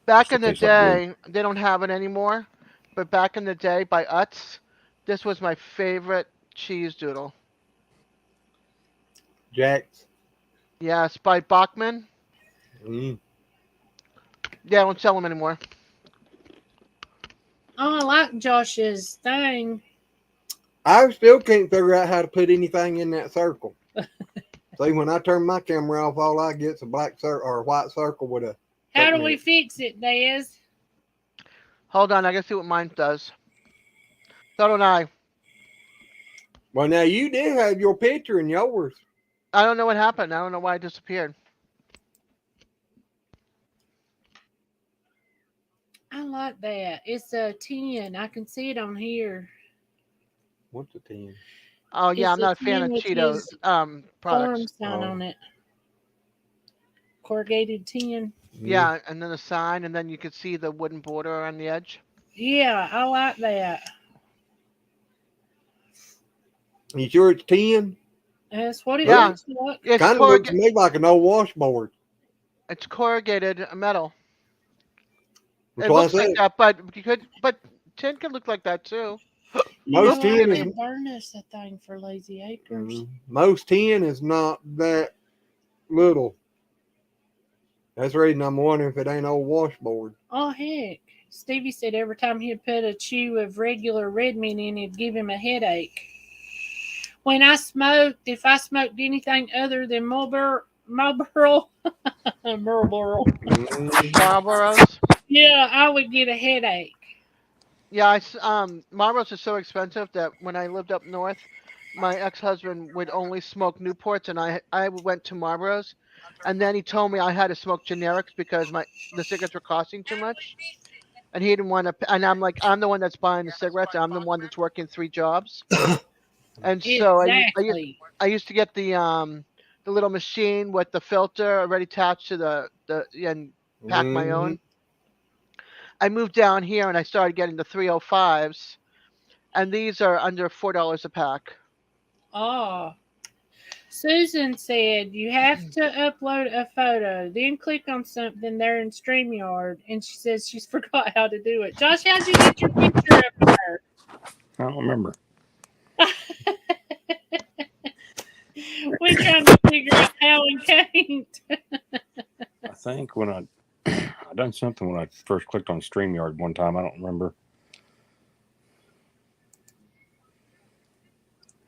C: Back in the day, they don't have it anymore, but back in the day by Utz, this was my favorite cheese doodle.
A: Jack's?
C: Yes, by Bachman. Yeah, I don't sell them anymore.
B: Oh, I like Josh's thing.
A: I still can't figure out how to put anything in that circle. See, when I turn my camera off, all I get is a black circle or a white circle with a.
B: How do we fix it, Dez?
C: Hold on, I can see what mine does. So don't I.
A: Well, now you did have your picture in yours.
C: I don't know what happened. I don't know why it disappeared.
B: I like that. It's a 10. I can see it on here.
A: What's a 10?
C: Oh yeah,
B: It's
C: I'm not a fan
B: 10
C: of
B: with
C: Cheetos
B: his
C: products.
B: farm sign on it. Corrugated 10.
C: Yeah, and then a sign, and then you could see the wooden border on the edge.
B: Yeah, I like that.
A: You sure it's 10?
B: That's what it
C: Yeah.
B: looks like.
C: It's
A: Kind of looks to me like an old washboard.
C: It's corrugated metal.
A: That's
C: It
A: what I
C: looks like
A: said.
C: that, but tin could look like that too.
A: Most
B: Oh,
A: 10
B: they
A: is
B: burn us a thing for Lazy Acres.
A: most 10 is not that little. That's the reason I'm wondering if it ain't old washboard.
B: Oh, heck. Stevie said every time he'd put a chew of regular red mint in, it'd give him a headache. When I smoked, if I smoked anything other than Marlboro,
C: Marlboros.
B: yeah, I would get a headache.
C: Yeah, Marlboros is so expensive that when I lived up north, my ex-husband would only smoke Newports, and I went to Marlboros, and then he told me I had to smoke generics because the cigarettes were costing too much, and he didn't want to. And I'm like, I'm the one that's buying the cigarettes. I'm the one that's working 3 jobs, and so
B: Exactly.
C: I used to get the little machine with the filter already attached to the and pack my
A: Mhm.
C: own. I moved down here and I started getting the 305s, and these are under $4 a pack.
B: Oh. Susan said you have to upload a photo, then click on something there in StreamYard, and she says she's forgot how to do it. Josh, how'd you get your picture up there?
H: I don't remember.
B: We're trying to figure out how and can't.
H: I think when I done something when I first clicked on StreamYard one time. I don't remember.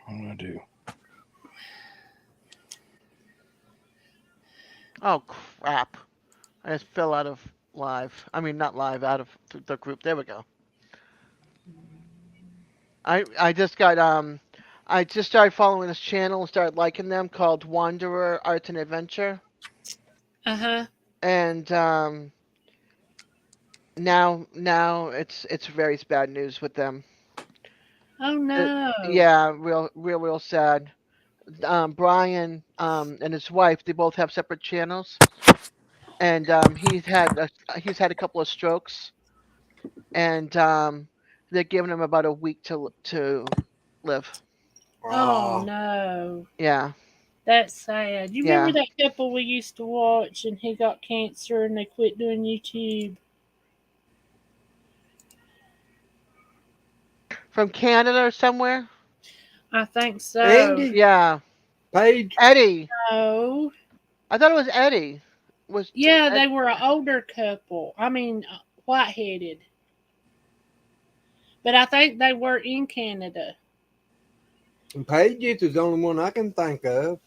H: What did I do?
C: Oh crap! I just fell out of live. I mean, not live, out of the group. There we go. I just got I just started following this channel and started liking them, called Wanderer Arts and Adventure,
B: Uh-huh.
C: and now it's very bad news with them.
B: Oh
C: It,
B: no.
C: yeah, real sad. Brian and his wife, they both have separate channels, and he's had a couple of strokes, and they're giving him about a week to live.
B: Oh
A: Oh,
B: no.
C: Yeah,
B: That's sad. You remember
C: yeah.
B: that couple we used to watch and he got cancer and they quit doing YouTube?
C: From Canada or somewhere.
B: I think so.
A: Andy,
C: Yeah,
A: Paige.
C: Eddie.
B: Oh.
C: I thought it was Eddie. Was
B: Yeah,
C: Ed-
B: they were an older couple. I mean, white-headed. But I think they were in Canada.
A: And Paige is the only one I can think of.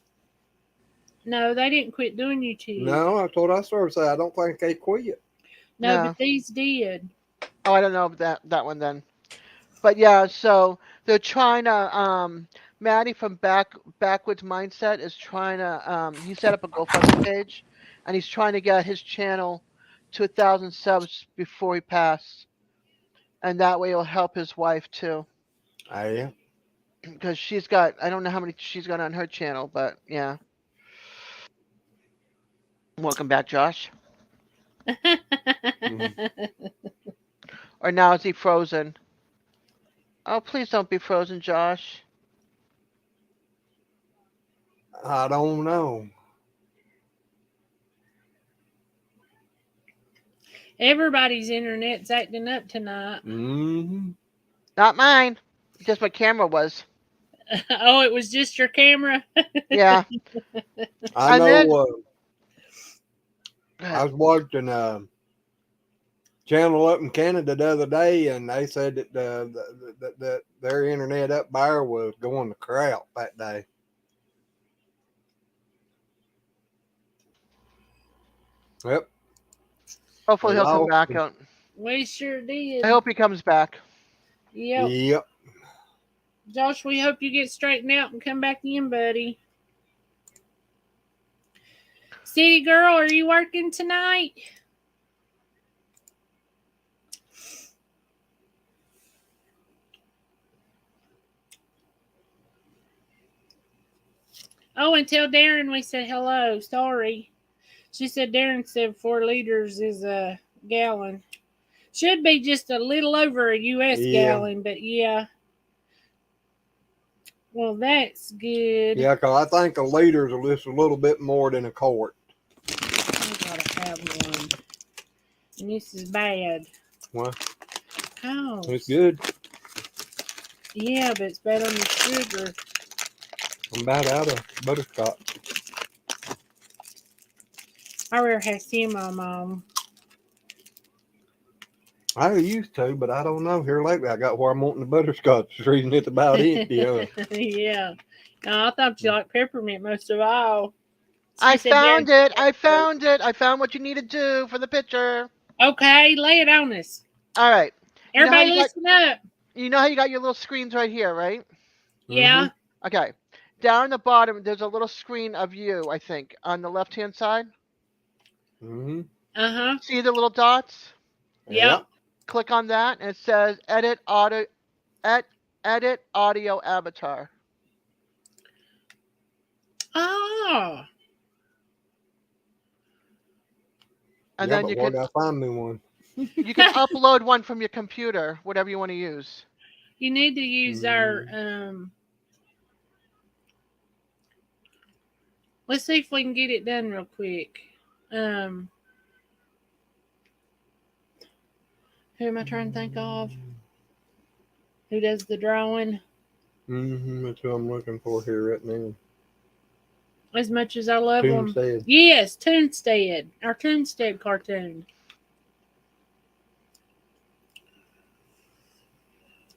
B: No, they didn't quit doing YouTube.
A: No, that's what I started to say. I don't think they quit.
B: No,
C: no.
B: but these did.
C: Oh, I don't know that one then. But yeah, so they're trying to Maddie from Backwoods Mindset is trying to he set up a GoFundMe page, and he's trying to get his channel to 1,000 subs before he passes, and that way it'll help his wife too,
A: Oh, yeah.
C: because she's got, I don't know how many she's got on her channel, but yeah. Welcome back, Josh. Or now is he frozen? Oh, please don't be frozen, Josh.
A: I don't know.
B: Everybody's internet's acting up tonight.
A: Mm-hmm.
C: Not mine. Just my camera was.
B: Oh, it was just your camera?
C: Yeah.
A: I
C: And then-
A: know. I was watching channel up in Canada the other day, and they said that that their internet up there was going to crap that day. Yep.
C: Hopefully he'll come
A: Hello?
C: back.
B: We sure did.
C: I hope he comes back.
B: Yep.
A: Yep.
B: Josh, we hope you get straightened out and come back in, buddy. City girl, are you working tonight? Oh, and tell Darren we said hello. Sorry. She said Darren said 4 liters is a gallon. Should be just a little over a U.S.
A: Yeah.
B: gallon, but yeah. Well, that's good.
A: Yeah, because I think a liter's just a little bit more than a quart.
B: I gotta have one. And this is bad.
A: Well,
B: Oh.
A: it's good.
B: Yeah, but it's bad on the sugar.
A: I'm about out of butterscotch.
B: I rarely have seen my mom.
A: I used to, but I don't know. Here lately, I got where I'm wanting the butterscotch. The reason it's about empty.
B: Yeah. No, I thought you liked peppermint most of all.
C: I
B: She said,
C: found
B: "Yeah."
C: it. I found it. I found what you need to do for the picture.
B: Okay, lay it on us.
C: All right. You know how
B: Everybody
C: you
B: listen up.
C: You know how you got your little screens right here, right?
B: Yeah.
C: Okay. Down the bottom, there's a little screen of you, I think, on the left-hand side.
A: Mm-hmm.
B: Uh-huh.
C: See the little dots?
B: Yep.
C: Click on that, and it says edit audio avatar.
B: Oh.
C: And
A: Yeah,
C: then
A: but
C: you
A: where
C: can
A: do I find me one?
C: upload one from your computer, whatever you want to use.
B: You need to use our let's see if we can get it done real quick. Who am I trying to think of? Who does the drawing?
A: Mm-hmm. That's who I'm looking for here right now.
B: As much as I love them.
A: Toonstead.
B: Yes, Toonstead. Our Toonstead cartoon.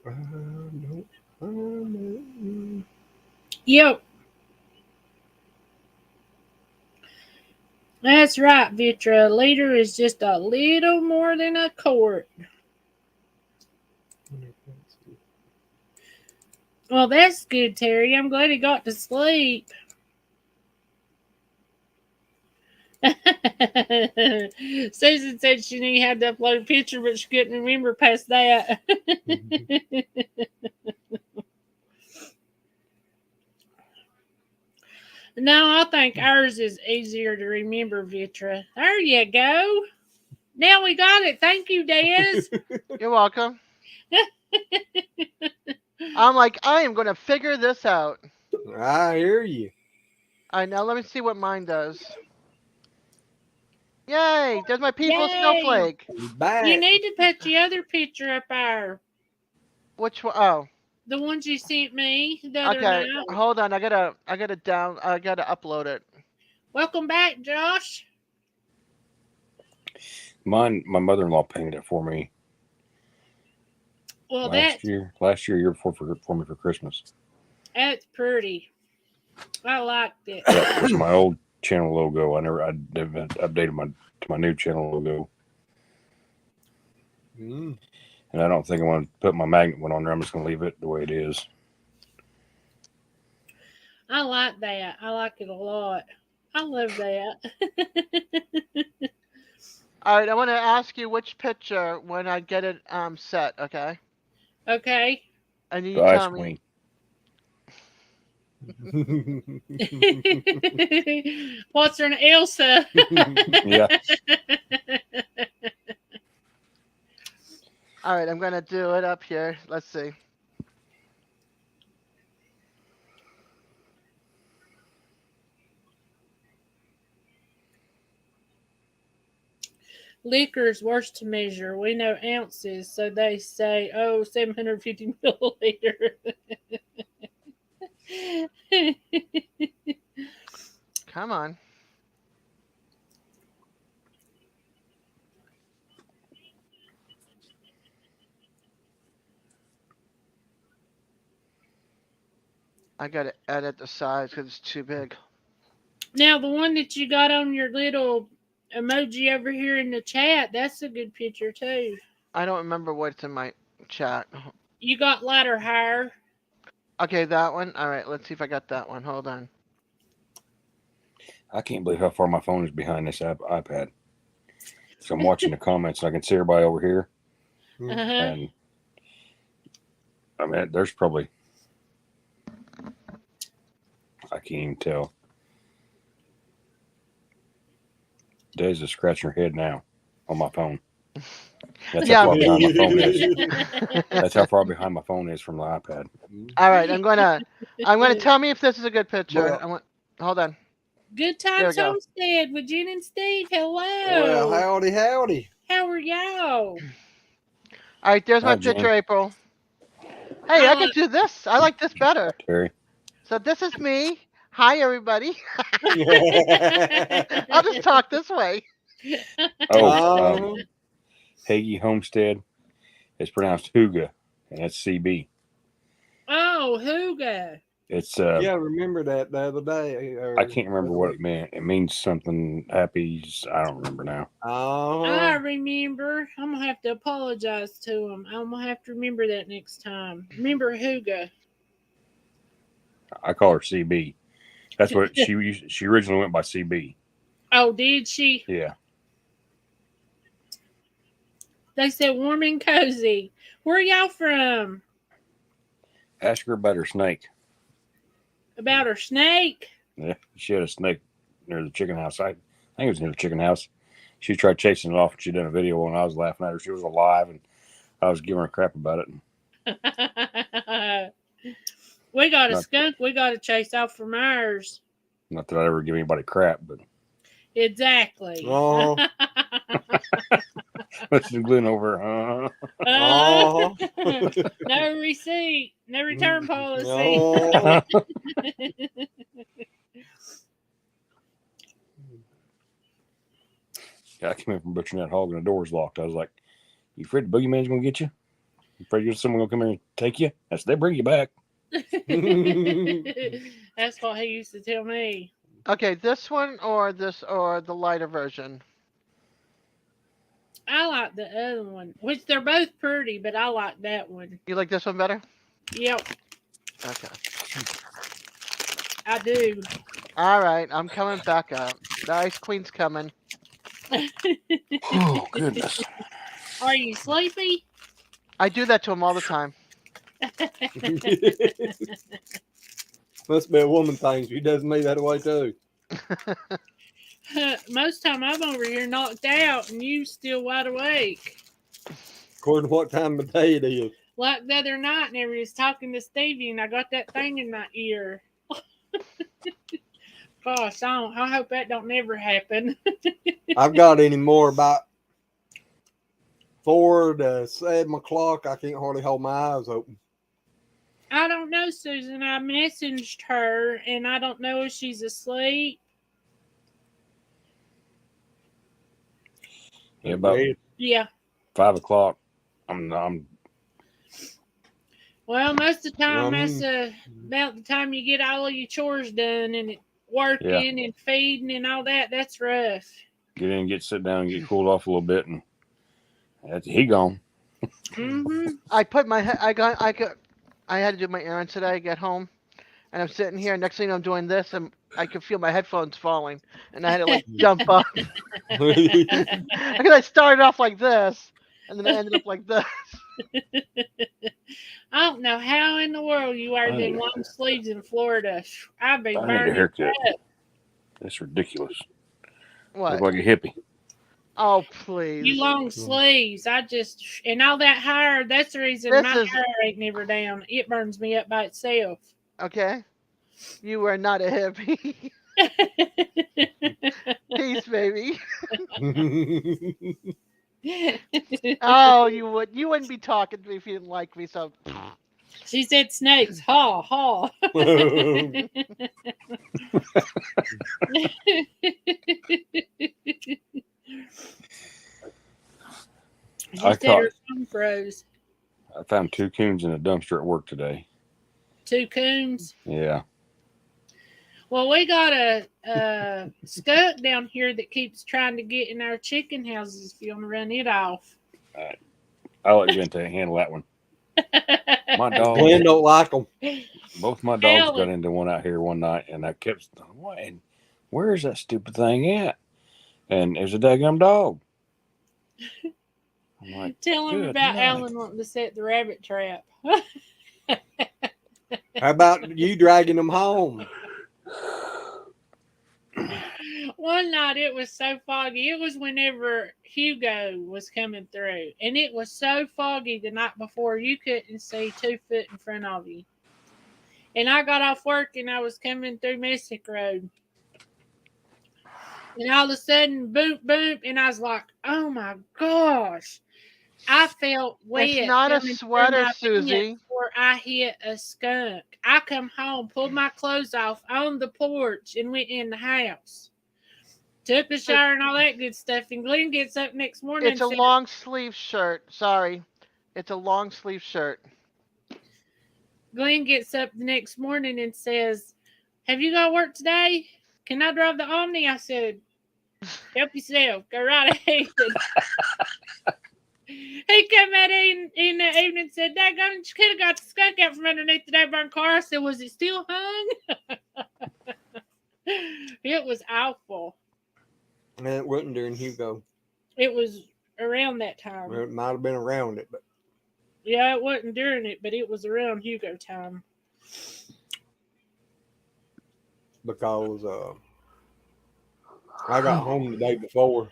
A: I don't find it.
B: Yep. That's right, Vitra. A leader is just a little more than a court. Well, that's good, Terry. I'm glad he got to sleep. Susan said she knew how to upload a picture, but she couldn't remember past that. No, I think ours is easier to remember, Vitra. There you go. Now we got it. Thank you, Des.
C: You're welcome. I'm like, I am going to figure this out.
A: I hear you.
C: All right, now let me see what mine does. Yay! There's my peaceful
B: Yay.
C: snowflake.
A: Back.
B: You need to put the other picture up there.
C: Which one? Oh.
B: The ones you sent me the other
C: Okay,
B: night.
C: hold on. I gotta upload it.
B: Welcome back, Josh.
H: My mother-in-law painted it for me.
B: Well,
H: last year, year before for me for Christmas.
B: That's pretty. I liked it.
H: It's my old channel logo. I updated to my new channel logo. And I don't think I want to put my magnet one on there. I'm just going to leave it the way it is.
B: I like that. I like it a lot. I love that.
C: All right, I want to ask you which picture when I get it set. Okay.
B: Okay.
C: And you tell me.
B: What's her name? Elsa.
H: Yeah.
C: All right, I'm gonna do it up here. Let's see.
B: Liquor's worse to measure. We know ounces, so they say, 750 milliliter.
C: Come on. I gotta edit the size because it's too big.
B: Now, the one that you got on your little emoji over here in the chat, that's a good picture, too.
C: I don't remember what's in my chat.
B: You got lighter hair.
C: Okay, that one. All right, let's see if I got that one. Hold on.
H: I can't believe how far my phone is behind this iPad. So I'm watching the comments and I can see everybody over here. And I mean, there's probably, I can't even tell. Des is scratching her head now on my phone. That's how far behind my phone is. That's how far behind my phone is from the iPad.
C: All right, I'm gonna tell me if this is a good picture. Hold on.
B: Good times Homestead with Jen and Steve. Hello.
A: Well, howdy, howdy.
B: How are y'all?
C: All right, there's my picture, April. Hey, I can do this. I like this better.
H: Terry.
C: So this is me. Hi, everybody. I'll just talk this way.
H: Hagee Homestead. It's pronounced Hooga, and that's CB.
B: Oh, Hooga.
H: It's
A: yeah, I remember that the other day.
H: I can't remember what it meant. It means something happy. I don't remember now.
B: I remember. I'm gonna have to apologize to him. I'm gonna have to remember that next time. Remember Hooga.
H: I call her CB. That's what she originally went by CB.
B: Oh, did she?
H: Yeah.
B: They said warm and cozy. Where y'all from?
H: Ask her about her snake.
B: About her snake?
H: Yeah, she had a snake near the chicken house. I think it was near the chicken house. She tried chasing it off, and she did a video, and I was laughing at her. She was alive, and I was giving her crap about it.
B: We got a skunk we got to chase off from ours.
H: Not that I ever give anybody crap, but
B: Exactly.
A: Oh.
H: Mr. Glenn over.
B: No receipt, no return policy.
A: No.
H: Yeah, I came in from butchering that hog and the door's locked. I was like, "You afraid the boogeyman's gonna get you? You afraid someone gonna come here and take you?" That's they bring you back.
B: That's what he used to tell me.
C: Okay, this one or the lighter version?
B: I like the other one, which they're both pretty, but I like that one.
C: You like this one better?
B: Yep,
C: Okay.
B: I do.
C: All right, I'm coming back up. The Ice Queen's coming.
H: Oh goodness!
B: Are you sleepy?
C: I do that to him all the time.
A: Must be a woman thing. She does me that way too.
B: Most time I'm over here knocked out and you still wide awake.
A: According to what time of day it is.
B: Like the other night, and I was talking to Stevie, and I got that thing in my ear. Gosh, I hope that don't never happen.
A: I've got any more about 4 to 7 o'clock. I can't hardly hold my eyes open.
B: I don't know, Susan. I messaged her, and I don't know if she's asleep.
H: Yeah, about
B: Yeah.
H: 5 o'clock. I'm.
B: Well, most of the time, that's about the time you get all of your chores done and working and feeding and all that. That's rough.
H: Get in, sit down, and get cooled off a little bit, and he gone.
B: Mm-hmm.
C: I had to do my errands today. Get home, and I'm sitting here. Next thing I'm doing this, and I could feel my headphones falling, and I had to jump up because I started off like this, and then I ended up like this.
B: I don't know how in the world you wear them long sleeves in Florida. I'd be
H: I need a
B: burning
H: haircut.
B: up.
H: That's ridiculous.
C: What?
H: Look like a hippie.
C: Oh please!
B: You long sleeves. And all that hair. That's the reason my hair ain't never down. It burns me up by itself.
C: Okay, you are not a hippie. Peace, baby. Oh, you wouldn't be talking to me if you didn't like me. So
B: she said snakes. Ha ha.
H: I found 2 coons in a dumpster at work today.
B: 2 coons?
H: Yeah.
B: Well, we got a skunk down here that keeps trying to get in our chicken houses if you want to run it off.
H: I'll let Glenn handle that one. My dog.
A: Glenn don't like them.
H: Both my dogs got into one out here one night, and I kept saying, where is that stupid thing at? And there's a daggum dog. I'm like,
B: tell him about Alan wanting to set the rabbit trap.
A: How about you dragging them home?
B: One night it was so foggy. It was whenever Hugo was coming through, and it was so foggy the night before you couldn't see 2 foot in front of you. And I got off work and I was coming through Messick Road, and all of a sudden, boom, boom, and I was like, "Oh my gosh!" I felt wet.
C: It's not a sweater, Susie.
B: Before I hit a skunk. I come home, pulled my clothes off on the porch, and went in the house. Took a shower and all that good stuff. And Glenn gets up next morning.
C: It's a long sleeve shirt. Sorry. It's a long sleeve shirt.
B: Glenn gets up the next morning and says, "Have you got to work today? Can I drive the Omni?" I said, "Help yourself. Go right ahead." He come out in the evening and said, "Daggone, you could have got the skunk out from underneath the burned car." I said, "Was it still hung?" It was awful.
A: And it wasn't during Hugo.
B: It was around that time.
A: Well, it might have been around it, but
B: Yeah, it wasn't during it, but it was around Hugo time.
A: because I got home the day before,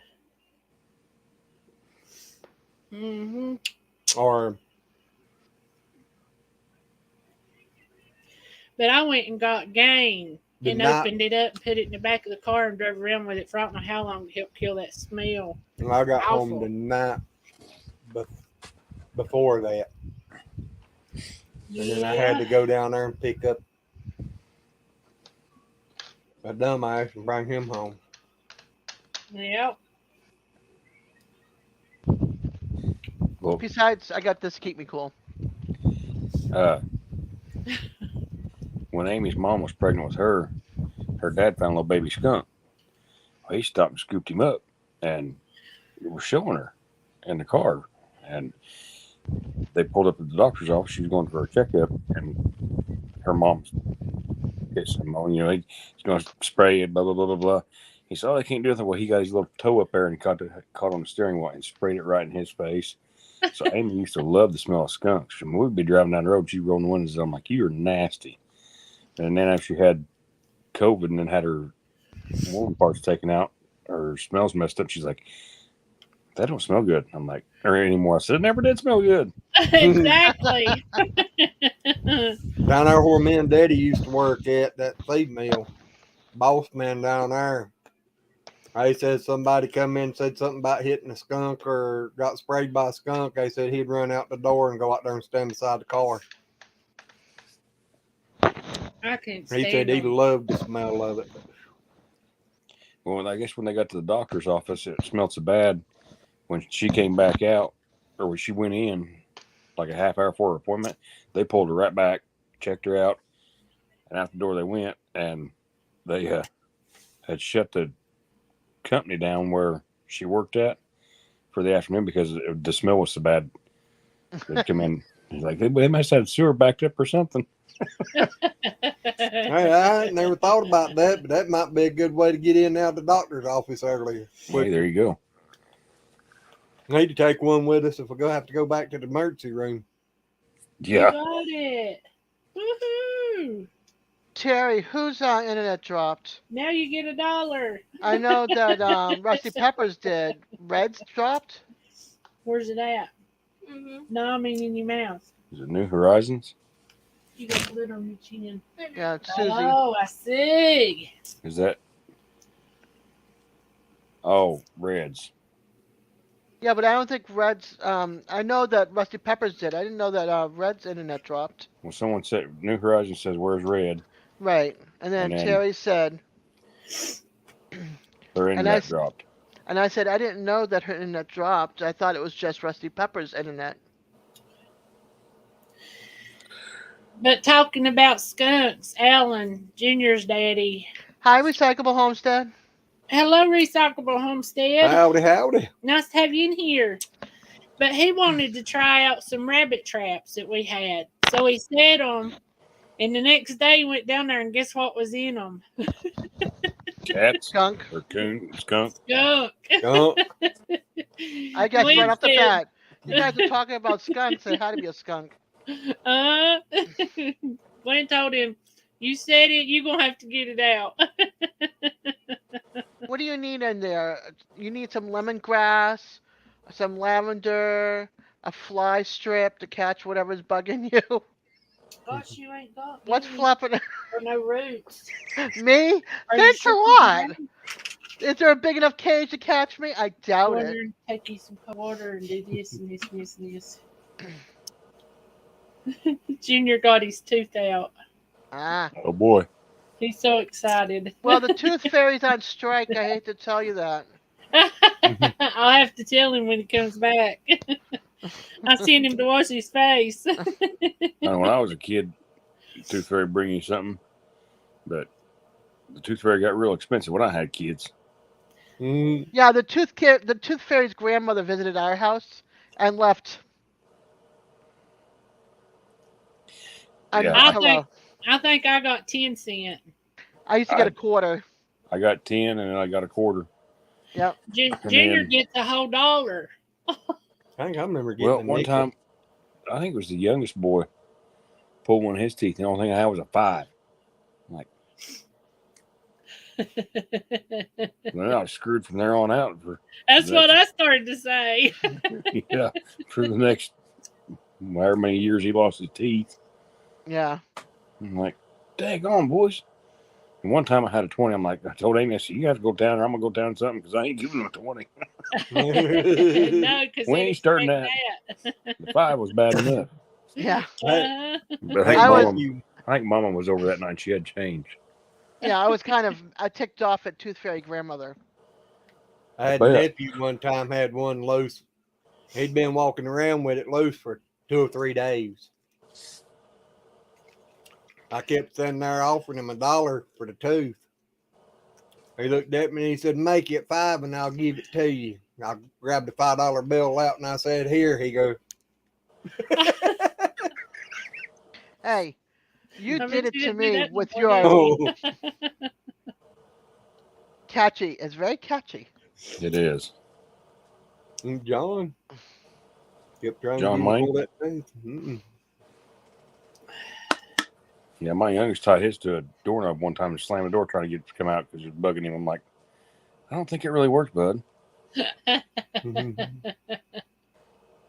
B: Mm-hmm.
A: or
B: But I went and got game
A: the
B: and
A: night
B: opened it up and put it in the back of the car and drove around with it for I don't know how long to help kill that smell.
A: I got home
B: Awful.
A: the night before that, and then I had to go down there and pick up a dumbass and bring him home.
B: Yep.
H: Well,
C: Besides, I got this to keep me cool.
H: when Amy's mom was pregnant with her dad found a little baby skunk. Well, he stopped and scooped him up, and it was showing her in the car. And they pulled up at the doctor's office. She was going for a checkup, and her mom's hit some, he's going to spray it, blah, blah, blah, blah, blah. He said, "Oh, they can't do anything." Well, he got his little toe up there and caught on the steering wheel and sprayed it right in his face. So Amy used to love the smell of skunks. I mean, we'd be driving down the road, she'd roll the windows. I'm like, "You're nasty." And then after she had COVID and then had her woman parts taken out, her smells messed up, she's like, "That don't smell good." I'm like, or anymore. I said, "It never did smell good."
B: Exactly.
A: Down there where me and Daddy used to work at that feed mill, boss man down there, they said somebody come in and said something about hitting a skunk or got sprayed by a skunk. They said he'd run out the door and go out there and stand beside the car.
B: I can't
A: He
B: stand
A: said he
B: them.
A: loved the smell of it.
H: Well, I guess when they got to the doctor's office, it smelled so bad. When she came back out, or when she went in, like a half hour before her appointment, they pulled her right back, checked her out, and out the door they went. And they had shut the company down where she worked at for the afternoon because the smell was so bad. They'd come in, he's like, they must have sewer backed up or something.
A: Hey, I never thought about that, but that might be a good way to get in and out of the doctor's office earlier.
H: Hey, there you go.
A: I need to take one with us if we have to go back to the emergency room.
H: Yeah.
B: You got it. Woohoo!
C: Terry, whose internet dropped?
B: Now you get $1.
C: I know that Rusty Peppers did. Red's dropped?
B: Where's it at?
F: Mm-hmm.
B: No, I mean in your mouth.
H: Is it New Horizons?
B: You got glitter on your chin.
C: Yeah, it's Susie.
B: Oh, I see.
H: Is that? Oh, Reds.
C: Yeah, but I don't think Red's. I know that Rusty Peppers did. I didn't know that Red's internet dropped.
H: Well, someone said New Horizons says, "Where's Red?"
C: Right, and then Terry said
H: her internet dropped.
C: And I said I didn't know that her internet dropped. I thought it was just Rusty Pepper's internet.
B: But talking about skunks, Alan, Junior's daddy.
C: Hi, Recyclable Homestead.
B: Hello, Recyclable Homestead.
A: Howdy, howdy.
B: Nice to have you in here. But he wanted to try out some rabbit traps that we had. So he set them, and the next day he went down there, and guess what was in them?
H: Cat,
C: skunk,
H: or coon, skunk.
B: Skunk.
A: Skunk.
C: I guess right off the bat, you guys are talking about skunks. It had to be a skunk.
B: Glenn told him, "You said it. You're gonna have to get it out."
C: What do you need in there? You need some lemongrass, some lavender, a fly strip to catch whatever's bugging you.
B: Gosh, you ain't got
C: What's
B: any
C: flapping?
B: or no roots.
C: Me?
B: Are
C: Thanks
B: you
C: for
B: sure
C: what? Is there a big enough cage to catch me? I doubt it.
B: Take you some water and do this and this and this and this. Junior got his tooth out.
C: Ah.
H: Oh boy.
B: He's so excited.
C: Well, the tooth fairy's on strike. I hate to tell you that.
B: I'll have to tell him when he comes back. I sent him to wash his face.
H: When I was a kid, the tooth fairy bring you something, but the tooth fairy got real expensive when I had kids.
C: Yeah, the tooth fairy's grandmother visited our house, and left a
H: Yeah,
C: Nutella.
B: I think I got 10 cents.
C: I used to get a quarter.
H: I got 10 and then I got a quarter.
C: Yep.
H: And
B: Junior
H: then,
B: gets a whole $1.
A: I think I remember getting
H: well,
A: a
H: one
A: nickel.
H: time, I think it was the youngest boy pulled one of his teeth. The only thing I had was a 5. I'm like, well, I was screwed from there on out.
B: That's what I started to say.
H: Yeah, for the next however many years he lost his teeth.
C: Yeah.
H: I'm like, daggone, boys. And one time I had a 20. I'm like, I told Amy, I said, you have to go down or I'm going to go down something because I ain't giving him a 20.
B: No, because
H: We ain't starting that. The 5 was bad enough.
C: Yeah.
H: But
C: I
H: I think Mama was over that night. She had change.
C: Yeah, I was kind of ticked off at Tooth Fairy grandmother.
A: I had a nephew one time had one loose. He'd been walking around with it loose for 2 or 3 days. I kept sitting there offering him $1 for the tooth. He looked at me and he said, make it 5 and I'll give it to you. I grabbed the $5 bill out and I said, here. He goes,
C: hey, you
B: I
C: did
B: bet
C: it
B: you
C: to
B: didn't do
C: me
B: that no
C: with
B: more,
C: your
B: did
C: catchy. It's very catchy.
H: It is.
A: And John kept trying
H: John
A: to
H: Wayne?
A: pull that tooth. Mm-mm.
H: Yeah, my youngest tied his to a doorknob one time and slammed the door trying to get it to come out because it was bugging him. I'm like, I don't think it really works, bud. But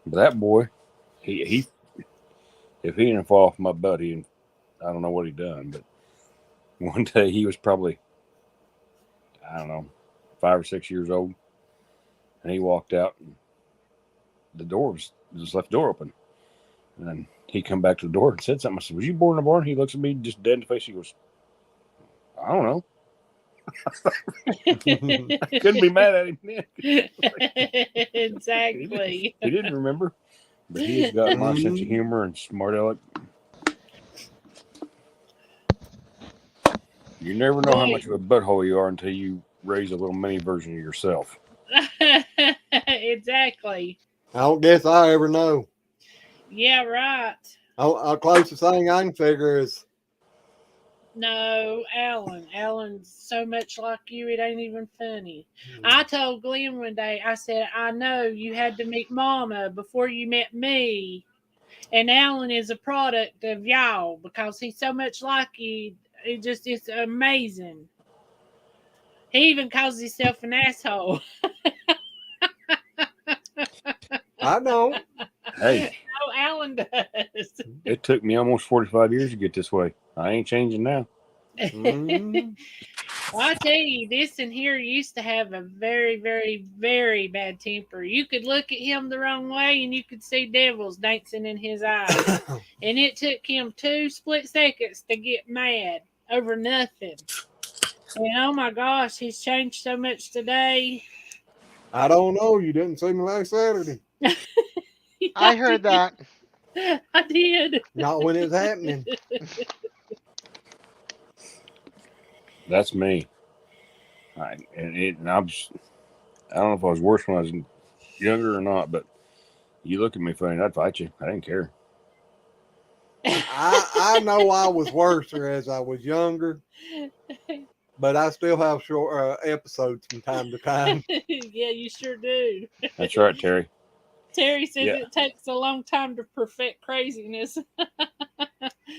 H: that boy, he if he didn't fall off my butt, I don't know what he'd done. But one day he was probably, I don't know, 5 or 6 years old, and he walked out, and the door was just left the door open, and then he come back to the door and said something. I said, "Was you born in the barn?" He looks at me just dead in the face. He goes, "I don't know." I couldn't be mad at him then.
B: Exactly.
H: He didn't remember, but he has got my sense of humor and smart aleck. You never know how much of a butthole you are until you raise a little mini version of yourself.
B: Exactly.
A: I don't guess I ever know.
B: Yeah, right.
A: The closest thing I can figure is
B: No, Alan. Alan's so much like you, it ain't even funny. I told Glenn one day, I said, I know you had to meet Mama before you met me. And Alan is a product of y'all because he's so much like you. It's amazing. He even calls himself an asshole.
A: I don't.
H: Hey.
B: Oh, Alan does.
H: It took me almost 45 years to get this way. I ain't changing now.
B: I tell you, this in here used to have a very, very, very bad temper. You could look at him the wrong way and you could see devils dancing in his eyes. And it took him 2 split seconds to get mad over nothing. And oh my gosh, he's changed so much today.
A: I don't know. You didn't see me last Saturday.
C: I heard that.
B: I did.
A: Not when it was happening.
H: That's me. I don't know if I was worse when I was younger or not, but you look at me funny, I'd fight you. I didn't care.
A: I know I was worse as I was younger, but I still have short episodes from time to time.
B: Yeah, you sure do.
H: That's right, Terry.
B: Terry says it takes a long time to perfect craziness.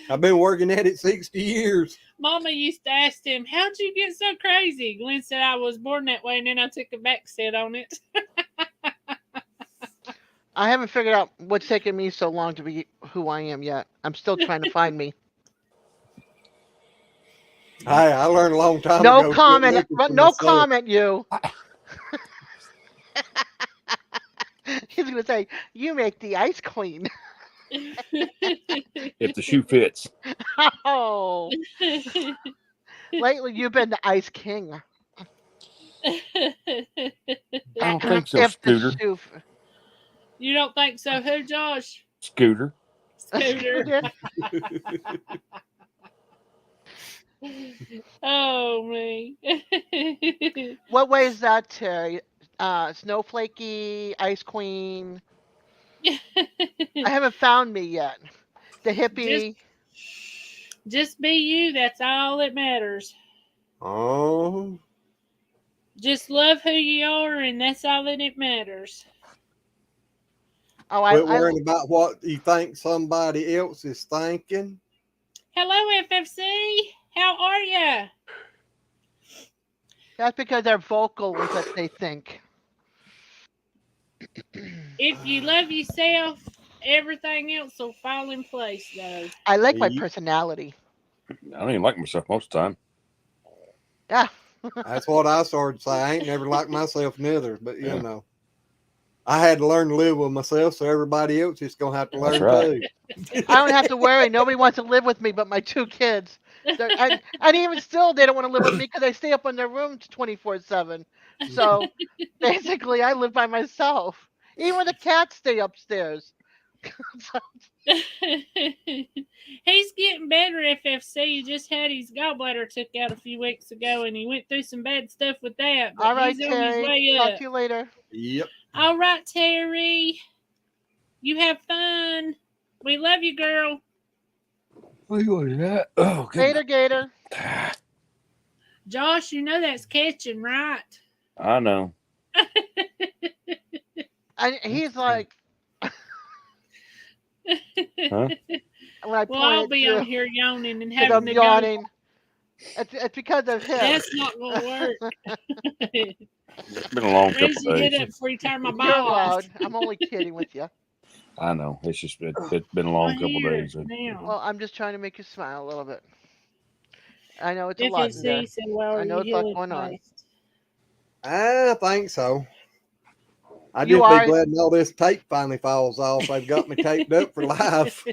A: I've been working at it 60 years.
B: Mama used to ask him, how'd you get so crazy? Glenn said, I was born that way, and then I took a back set on it.
C: I haven't figured out what's taking me so long to be who I am yet. I'm still trying to find me.
A: Hey, I learned a long time
C: No
A: ago.
C: comment. No comment, you. He's going to say, you make the ice queen.
H: If the shoe fits.
C: Oh. Lately, you've been the ice king.
H: I don't think so, Scooter.
B: You don't think so? Who, Josh?
H: Scooter.
B: Scooter. Oh, me.
C: What way is that, Terry? Snowflakey, ice queen? I haven't found me yet. The hippie.
B: Just be you. That's all that matters.
A: Oh,
B: Just love who you are, and that's all that it matters.
C: Oh,
A: quit worrying about what you think somebody else is thinking.
B: Hello, FFC. How are ya?
C: That's because they're vocal with what they think.
B: If you love yourself, everything else will fall in place, though.
C: I like my personality.
H: I don't even like myself most of the time.
C: Yeah.
A: That's what I started to say. I ain't never liked myself neither, but
H: Yeah.
A: you know, I had to learn to live with myself, so everybody else is gonna have to
H: That's
A: learn
H: right.
A: too.
C: I don't have to worry. Nobody wants to live with me but my 2 kids. And even still, they don't want to live with me because they stay up in their rooms 24/7. So basically, I live by myself. Even the cats stay upstairs.
B: He's getting better, FFC. He just had his gallbladder took out a few weeks ago, and he went through some bad stuff with that. But
C: All right,
B: he's on his
C: Terry.
B: way
C: Talk
B: up.
C: to you later.
A: Yep.
B: All right, Terry. You have fun. We love you, girl.
H: What was that? Oh,
C: Later, Gator.
B: Josh, you know that's catching, right?
H: I know.
C: And he's like,
H: Huh?
C: when I
B: Well, I'll
C: point
B: be
C: at
B: on
C: you,
B: here yawning and
C: because
B: having
C: I'm
B: to go.
C: yawning. It's because of him.
B: That's not going to work.
H: It's been a long couple
B: Raise your head
H: days.
B: up before you turn my ball
C: You're
B: off.
C: loud. I'm only kidding with you.
H: I know. It's just it's been a long
B: I
H: couple
B: hear
H: days.
B: it now.
C: Well, I'm just trying to make you smile a little bit. I know it's a lot in there.
B: FFC said, well,
C: I know
B: you
C: it's a lot
B: healing
C: going on.
B: placed.
A: I think so. I
C: You
A: just be
C: are-
A: glad when all this tape finally falls off. They've got me taped up for life.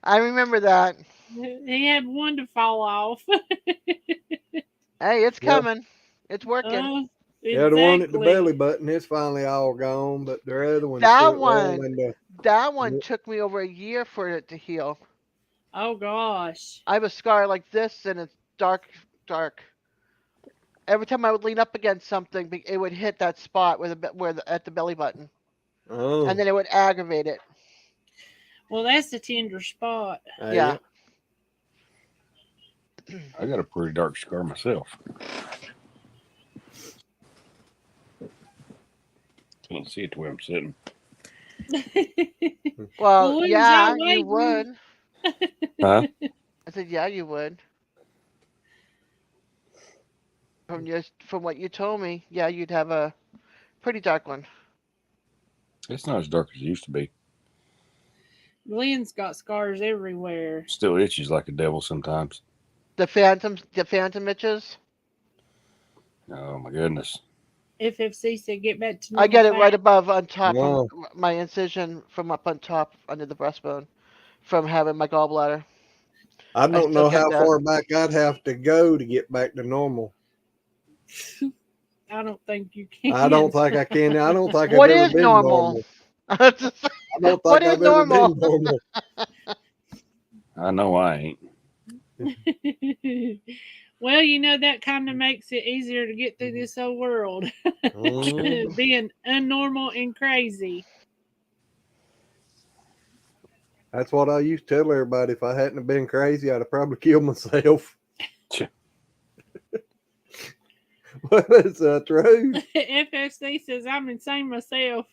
C: I remember that.
B: He had one to fall off.
C: Hey, it's
A: Yeah.
C: coming. It's working.
A: Yeah, the one at the
B: Exactly.
A: belly button is finally all gone, but the other one's
C: That
A: still
C: one.
A: well in the.
C: That one took me over a year for it to heal.
B: Oh gosh.
C: I have a scar like this, and it's dark, dark. Every time I would lean up against something, it would hit that spot at the belly button,
A: Oh,
C: and then it would aggravate it.
B: Well, that's a tender spot.
C: Yeah.
H: I got a pretty dark scar myself. Can't see it the way I'm sitting.
C: Well,
B: Well,
C: yeah,
B: who's
C: you would.
H: Huh?
C: I said, yeah, you would. From what you told me, yeah, you'd have a pretty dark one.
H: It's not as dark as it used to be.
B: Glenn's got scars everywhere.
H: Still itches like a devil sometimes.
C: The phantom itches.
H: Oh my goodness.
B: FFC said get back to
C: I get it
B: normal
C: right
B: fat.
C: above on top
A: Wow.
C: of my incision from up on top under the breastbone from having my gallbladder.
A: I don't
C: still
A: know
C: get
A: how
C: that.
A: far back I'd have to go to get back to normal.
B: I don't think you can.
A: I don't think I can. I don't think
C: What
A: I've ever
C: is
A: been
C: normal?
A: I don't think
C: What
A: I've
C: is
A: ever
C: normal?
A: been normal.
H: I know I ain't.
B: Well, you know that kind of makes it easier to get through this whole world.
A: Mm.
B: Being unnormal and crazy.
A: That's what I used to tell everybody. If I hadn't have been crazy, I'd have probably killed myself. Well, it's the truth.
B: FFC says I'm insane myself.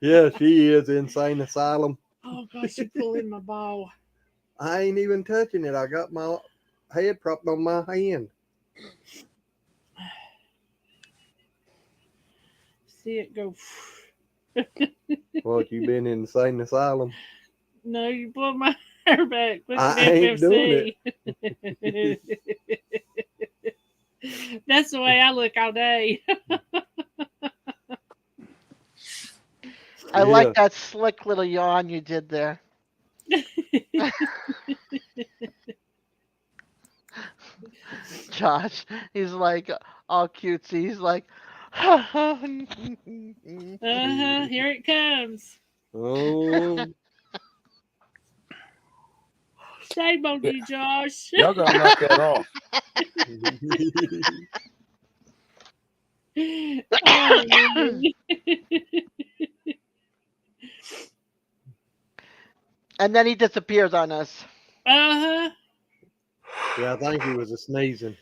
A: Yeah, she is insane asylum.
B: Oh gosh, you're pulling my ball.
A: I ain't even touching it. I got my head propped on my hand.
B: See it go.
A: What, you been in insane asylum?
B: No, you pulled my hair back. Look
A: I
B: at
A: ain't
B: FFC. That's the way I look all day.
C: I like that slick little yawn you did there. Josh, he's like all cutesy. He's like,
B: Here it comes.
A: Oh,
B: Shame on you, Josh.
H: Y'all gotta knock that off.
B: Oh, man.
C: And then he disappears on us.
B: Uh-huh.
A: Yeah, I think he was a sneezing.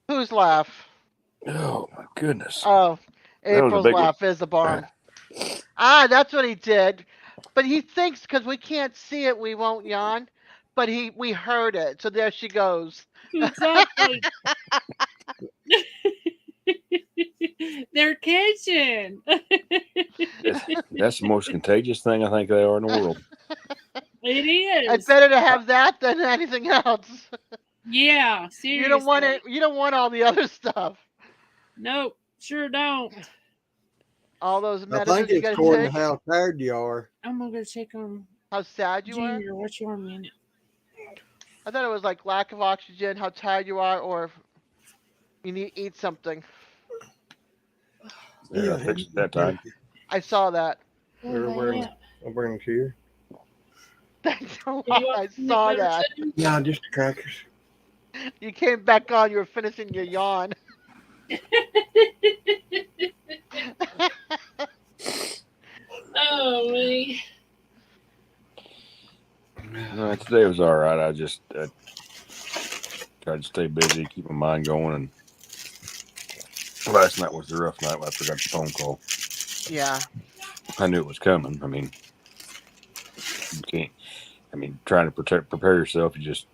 C: Whose laugh?
H: Oh my goodness.
C: Oh,
H: That was a
C: April's
H: big one.
C: laugh is the bomb. That's what he did. But he thinks because we can't see it, we won't yawn. But we heard it, so there she goes.
B: Exactly. They're catching.
H: That's the most contagious thing I think they are in the world.
B: It
C: It's
B: is.
C: better to have that than anything else.
B: Yeah, seriously.
C: You don't want it. You don't want all the other stuff.
B: Nope, sure don't.
C: All those
A: I
C: medicines
A: think
C: you
A: it's
C: got to
A: according to
C: take.
A: how tired you are.
B: I'm gonna go check on
C: How sad you are.
B: Junior. What's your minute?
C: I thought it was like lack of oxygen, how tired you are, or you need to eat something.
H: Yeah, I fixed it that time.
C: I saw that.
A: I'll bring them to you.
C: That's why I saw that.
A: No, just the crackers.
C: You came back on. You were finishing your yawn.
B: Oh me.
H: No, today was all right. I tried to stay busy, keep my mind going, and last night was a rough night when I forgot the phone call.
C: Yeah.
H: I knew it was coming. I mean, you can't. I mean, trying to prepare yourself, you just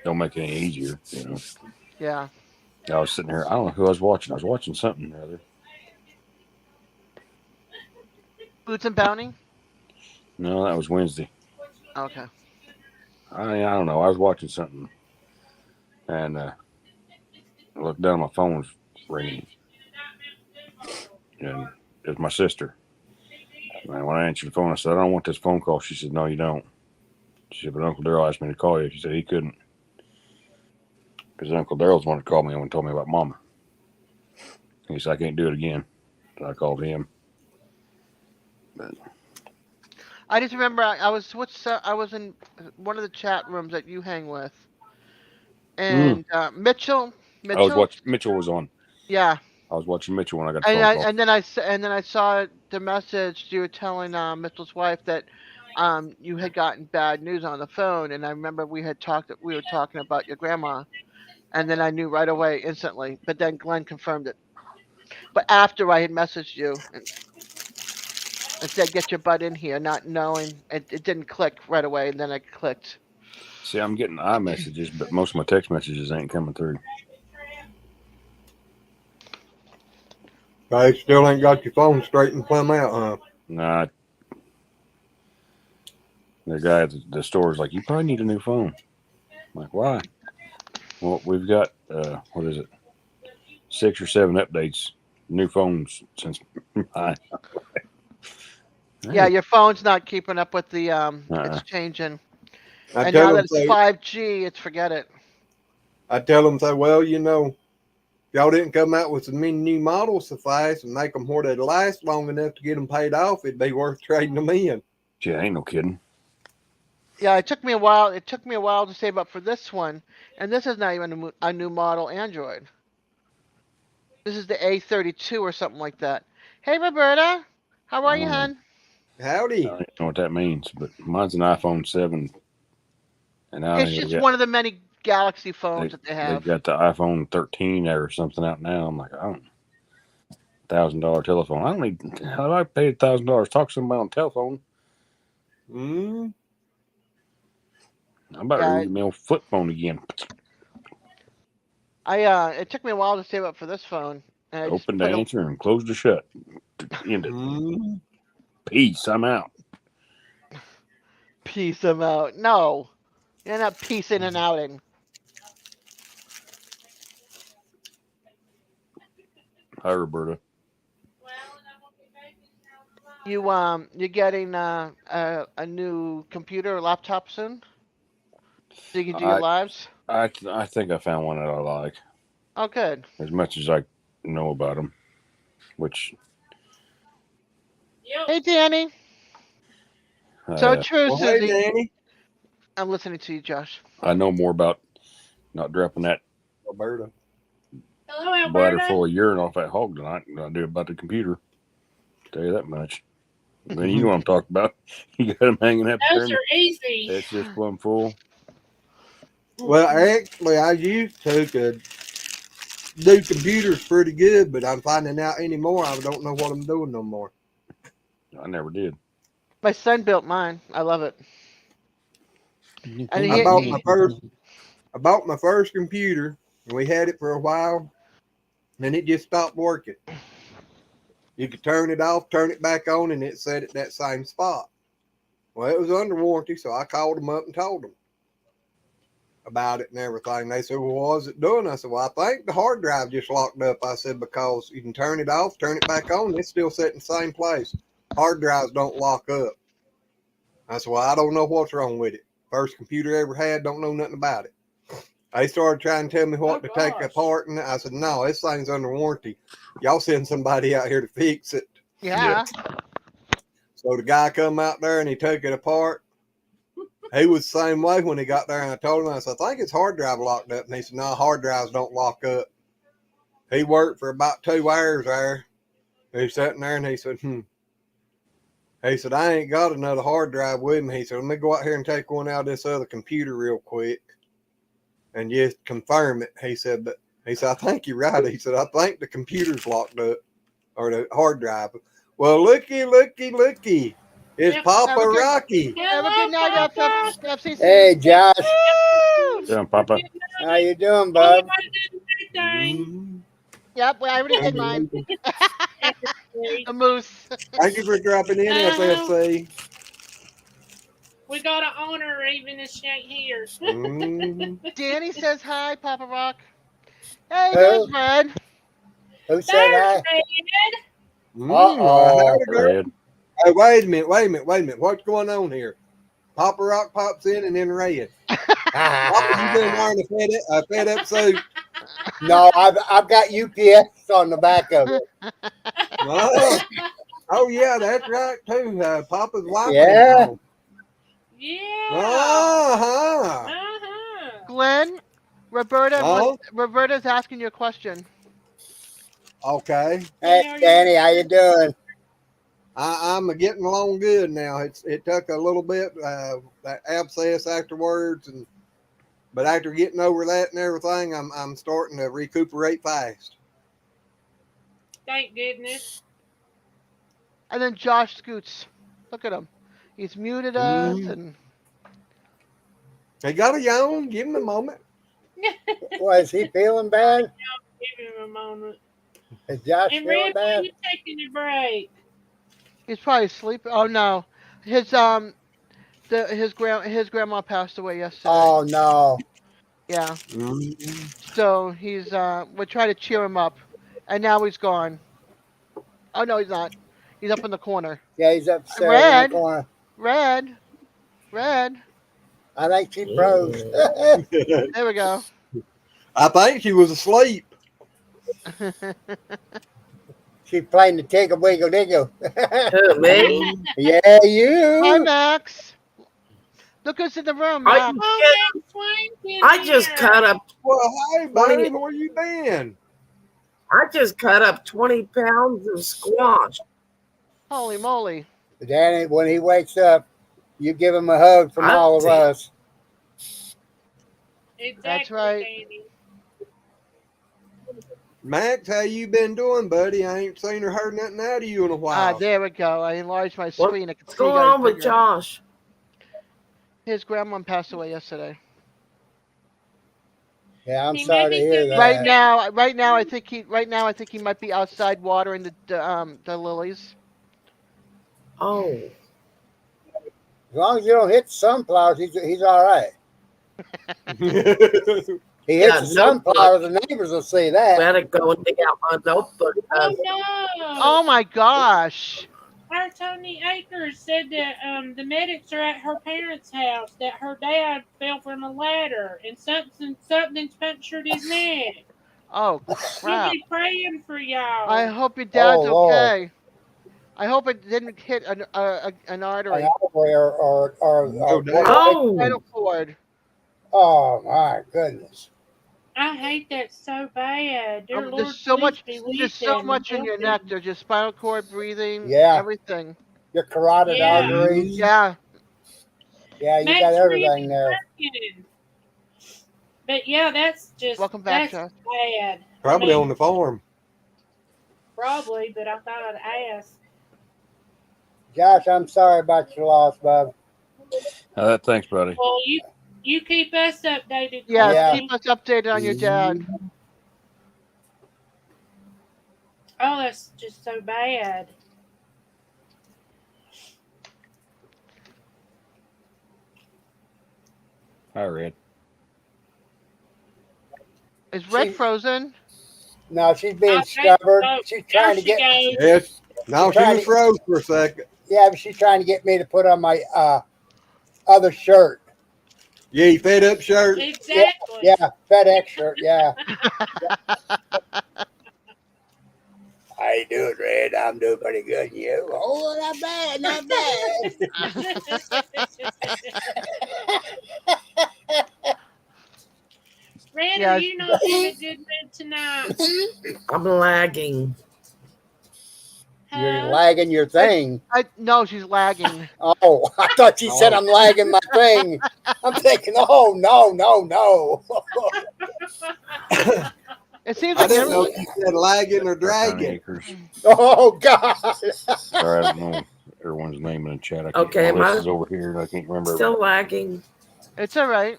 H: don't make it any easier, you know.
C: Yeah.
H: I was sitting here. I don't know who I was watching. I was watching something or other.
C: Boots and Bounty?
H: No, that was Wednesday.
C: Okay.
H: I don't know. I was watching something, and I looked down. My phone was ringing, and it was my sister. And when I answered the phone, I said, "I don't want this phone call." She said, "No, you don't." She said, "But Uncle Daryl asked me to call you." She said he couldn't because Uncle Daryl's the one that called me and told me about Mama. He said, "I can't do it again." So I called him. But
C: I just remember I was in one of the chat rooms that you hang with, and Mitchell.
H: I was watching. Mitchell was on.
C: Yeah.
H: I was watching Mitchell when I got the phone call.
C: And then I saw the message you were telling Mitchell's wife that you had gotten bad news on the phone, and I remember we were talking about your grandma, and then I knew right away instantly. But then Glenn confirmed it. But after I had messaged you and said get your butt in here, not knowing it didn't click right away, and then I clicked.
H: See, I'm getting iMessages, but most of my text messages ain't coming through.
A: I still ain't got your phone straight and plumb out, huh?
H: Nah. The guy at the store is like, "You probably need a new phone." I'm like, "Why?" Well, we've got, 6 or 7 updates, new phones since mine.
C: Yeah, your phone's not keeping up with the it's changing. And now that it's 5G, forget it.
A: I tell them, say, well, you know, y'all didn't come out with as many new models so fast and make them where they last long enough to get them paid off, it'd be worth trading them in.
H: Yeah, ain't no kidding.
C: Yeah, it took me a while. It took me a while to save up for this one, and this is not even a new model Android. This is the A32 or something like that. Hey, Roberta, how are you, hon?
A: Howdy.
H: I don't know what that means, but mine's an iPhone 7. And now
C: It's just one of the many Galaxy phones that they have.
H: They've got the iPhone 13 or something out now. I'm like, $1,000 telephone. I don't need. How do I pay $1,000 talk to somebody on the telephone? I'm about to use my old flip phone again.
C: It took me a while to save up for this phone. And I
H: opened to answer and closed to shut. End it. Peace. I'm out.
C: Peace. I'm out. No, you're not peacing and outing.
H: Hi, Roberta.
C: You're getting a new computer or laptop soon, so you can do your lives.
H: I think I found one that I like.
C: Oh, good.
H: As much as I know about them, which.
C: Hey, Danny. So true,
A: well,
C: Susie.
A: hey, Danny.
C: I'm listening to you, Josh.
H: I know more about not dropping that
A: Alberta.
B: Hello, Alberta.
H: bladder full of urine off that hog tonight than I do about the computer. Tell you that much. Then you know what I'm talking about. You got them hanging up there.
B: Those are easy.
H: That's just plumb full.
A: Well, actually, I used to could do computers pretty good, but I'm finding out anymore. I don't know what I'm doing no more.
H: I never did.
C: My son built mine. I love it. And
A: I bought my first computer, and we had it for a while, and it just stopped working. You could turn it off, turn it back on, and it set at that same spot. Well, it was under warranty, so I called them up and told them about it and everything. They said, well, what is it doing? I said, well, I think the hard drive just locked up. I said, because you can turn it off, turn it back on, it's still set in the same place. Hard drives don't lock up. I said, well, I don't know what's wrong with it. First computer I ever had, don't know nothing about it. They started trying to tell me what to take apart, and I said, no, this thing's under warranty. Y'all send somebody out here to fix it.
C: Yeah.
A: So the guy come out there and he took it apart. He was the same way when he got there, and I told him, I said, I think it's hard drive locked up. And he said, no, hard drives don't lock up. He worked for about 2 hours there. He's sitting there and he said, He said, I ain't got another hard drive with me. He said, let me go out here and take one out of this other computer real quick and just confirm it. He said, I think you're right. He said, I think the computer's locked up, or the hard drive. Well, looky. It's Papa Rocky.
C: Have a good night, FCC.
I: Hey, Josh.
H: Yeah, Papa.
I: How you doing, bub?
C: Yep, well, I already did mine. A moose.
A: Thank you for dropping in, FFC.
B: We got an owner even if she ain't here.
C: Danny says hi, Papa Rock. Hey,
I: Who?
C: there's Red.
I: Who said hi?
A: Uh-oh.
H: Red.
A: Hey, wait a minute. What's going on here? Papa Rock pops in and then Red. Papa, you been wearing a FedEx suit?
I: No, I've got UPS on the back of it.
A: Oh yeah, that's right too. Papa's wife.
I: Yeah.
A: Uh-huh.
C: Glenn, Roberta's asking you a question.
A: Okay.
I: Hey, Danny, how you doing?
A: I'm getting along good now. It took a little bit that abscess afterwards, but after getting over that and everything, I'm starting to recuperate fast.
B: Thank goodness.
C: And then Josh Scoots. Look at him. He's muted us and
A: He got a yawn. Give him a moment.
I: Was he feeling bad?
B: Give him a moment.
I: Is Josh
B: And
I: feeling
B: Red,
I: bad?
B: when you taking a break?
C: he's probably sleeping. Oh no. His grandma passed away yesterday.
I: Oh no.
C: Yeah. So he's we're trying to cheer him up. And now he's gone. Oh no, he's not. He's up in the corner.
I: Yeah, he's upstairs in the corner.
C: Red.
I: I think she froze.
C: There we go.
A: I think she was asleep.
I: She's playing the tickle wiggle diggle.
J: Who, me?
I: Yeah,
C: Hi,
I: you.
C: Max. Look who's in the room, Max.
J: I just cut up.
A: Well, hey, buddy, where you been?
J: I just cut up 20 pounds of squash.
C: Holy moly.
I: Danny, when he wakes up, you give him a hug from all of us.
B: Exactly,
C: That's right.
B: Danny.
A: Max, how you been doing, buddy? I ain't seen or heard nothing out of you in a while.
C: There we go. I enlarged my screen.
J: What's going on with Josh?
C: His grandma passed away yesterday.
I: Yeah, I'm sorry to hear that.
C: Right now, I think he might be outside watering the lilies.
J: Oh.
I: As long as you don't hit sunflowers, he's all right. He hits the sunflowers, the neighbors will see that.
J: Better go and dig out my notebook.
B: Oh no!
C: Oh my gosh!
B: Our Tony Akers said that the medics are at her parents' house. That her dad fell from a ladder and something's punctured his neck.
C: Oh
B: We'll
C: crap!
B: be praying for y'all.
C: I hope your dad's
I: Lord.
C: okay. I hope it didn't hit an artery.
I: Or
C: Spinal cord.
I: Oh my goodness.
B: I hate that so bad. Dear Lord,
C: There's so
B: please
C: much.
B: be with
C: There's so
B: them and
C: much in
B: help
C: your neck.
B: them.
C: There's your spinal cord, breathing,
I: Yeah.
C: everything.
I: Your carotid
B: Yeah.
I: arteries.
C: Yeah.
I: Yeah, you
B: Max,
I: got
B: where you
I: everything
B: been
I: there.
B: working? But yeah, that's just
C: Welcome back,
B: that's
C: Josh.
B: bad.
A: Probably
B: I mean,
A: on the farm.
B: probably, but I thought I'd ask.
I: Josh, I'm sorry about your loss, bub.
H: Thanks, buddy.
B: Well, you keep us updated,
C: Yeah,
I: Yeah.
B: Carly.
C: keep us updated on your dad.
B: Oh, that's just so bad.
H: Hi, Red.
C: Is Red
I: She-
C: frozen?
I: No, she's being
B: I think
I: stubborn.
B: so.
I: She's
B: There
I: trying to
B: she
I: get.
B: goes.
A: Yes. No, she
I: trying
A: was
I: to-
A: froze for a second.
I: Yeah, but she's trying to get me to put on my other shirt.
A: Yeah, you fed up shirt.
B: Exactly.
I: Yeah, FedEx shirt. Yeah. How you doing, Red? I'm doing pretty good. You? Oh, not bad, not bad.
B: Red,
C: Yeah.
B: are you not in a good mood tonight?
J: I'm lagging.
I: You're
B: Huh?
I: lagging your thing.
C: No, she's lagging.
I: Oh, I thought you said I'm lagging my thing. I'm thinking, oh, no.
C: It seems
A: I
C: like
A: didn't know if you said lagging or
H: Tiny
A: dragging.
H: Acres.
I: Oh, God.
H: Sorry, I don't know everyone's name in the chat. I can't,
J: Okay,
H: Melissa's over here, and I can't remember.
J: Still lagging.
C: it's all right.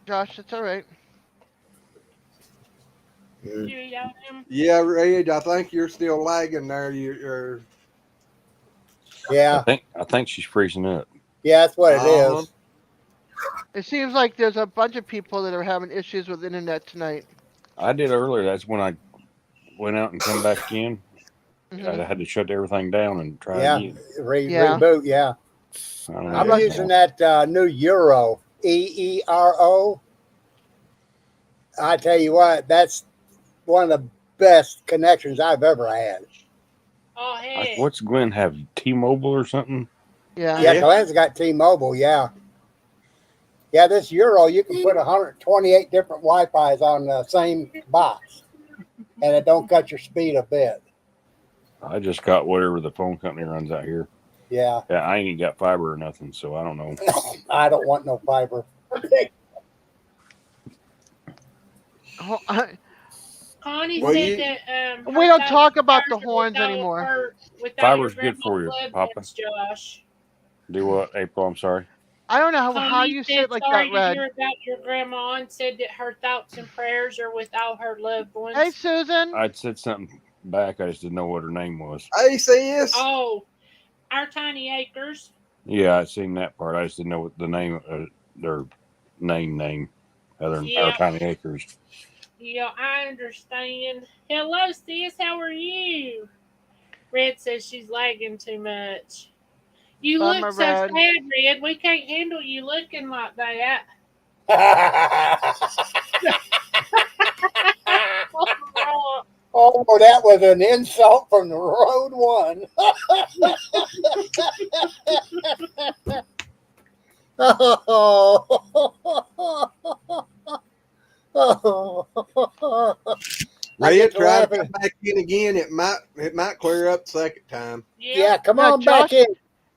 C: Josh, it's all right.
B: You eat on him?
A: Yeah, Red, I think you're still lagging there. You're
I: Yeah,
H: I think she's freezing up.
I: yeah, that's what it
A: Uh-huh.
I: is.
C: It seems like there's a bunch of people that are having issues with internet tonight.
H: I did earlier. That's when I went out and come back in.
C: Mhm.
H: I had to shut everything down and try
I: Yeah,
H: again.
C: Yeah.
I: reboot, yeah.
H: I don't know
I: I'm
H: what's
I: using
H: going
I: that new Euro, EERO. I tell you what, that's one of the best connections I've ever had.
B: Oh,
H: on.
B: hey.
H: What's Glenn have? T-Mobile or something?
C: Yeah.
I: Yeah, Glenn's got T-Mobile, yeah. Yeah, this Euro, you can put 128 different Wi-Fis on the same box, and it don't cut your speed a bit.
H: I just got whatever the phone company runs out here.
I: Yeah,
H: Yeah, I ain't even got fiber or nothing, so I don't know.
I: I don't want no fiber.
C: Oh,
B: Connie
A: Well,
B: said
A: you-
B: that
C: we don't talk about the horns
B: without
C: anymore.
B: without
H: Fiber's
B: your
H: good for you,
B: grandma's
H: Papa.
B: blood, Josh.
H: Do what, April? I'm sorry.
C: I don't know how
B: Connie
C: you
B: said
C: say it like
B: sorry
C: that,
B: to
C: Red.
B: hear about your grandma and said that her thoughts and prayers are with all her loved ones.
C: Hey, Susan.
H: I'd said something back. I just didn't know what her name was.
A: Hey, sis.
B: Oh, our tiny acres.
H: Yeah, I seen that part. I just didn't know what the name, their name, other than
B: Yeah.
H: our Tiny Acres.
B: Yeah, I understand. Hello, sis. How are you? Red says she's lagging too much. You
C: Bummer,
B: look so
C: Red.
B: sad, Red. We can't handle you looking like that.
I: Oh, that was an insult from the road one. I
A: Red,
I: get to
A: try to
I: laughing.
A: come back in again. It might clear up the second time.
I: Yeah, come
C: Yeah,
I: on back in.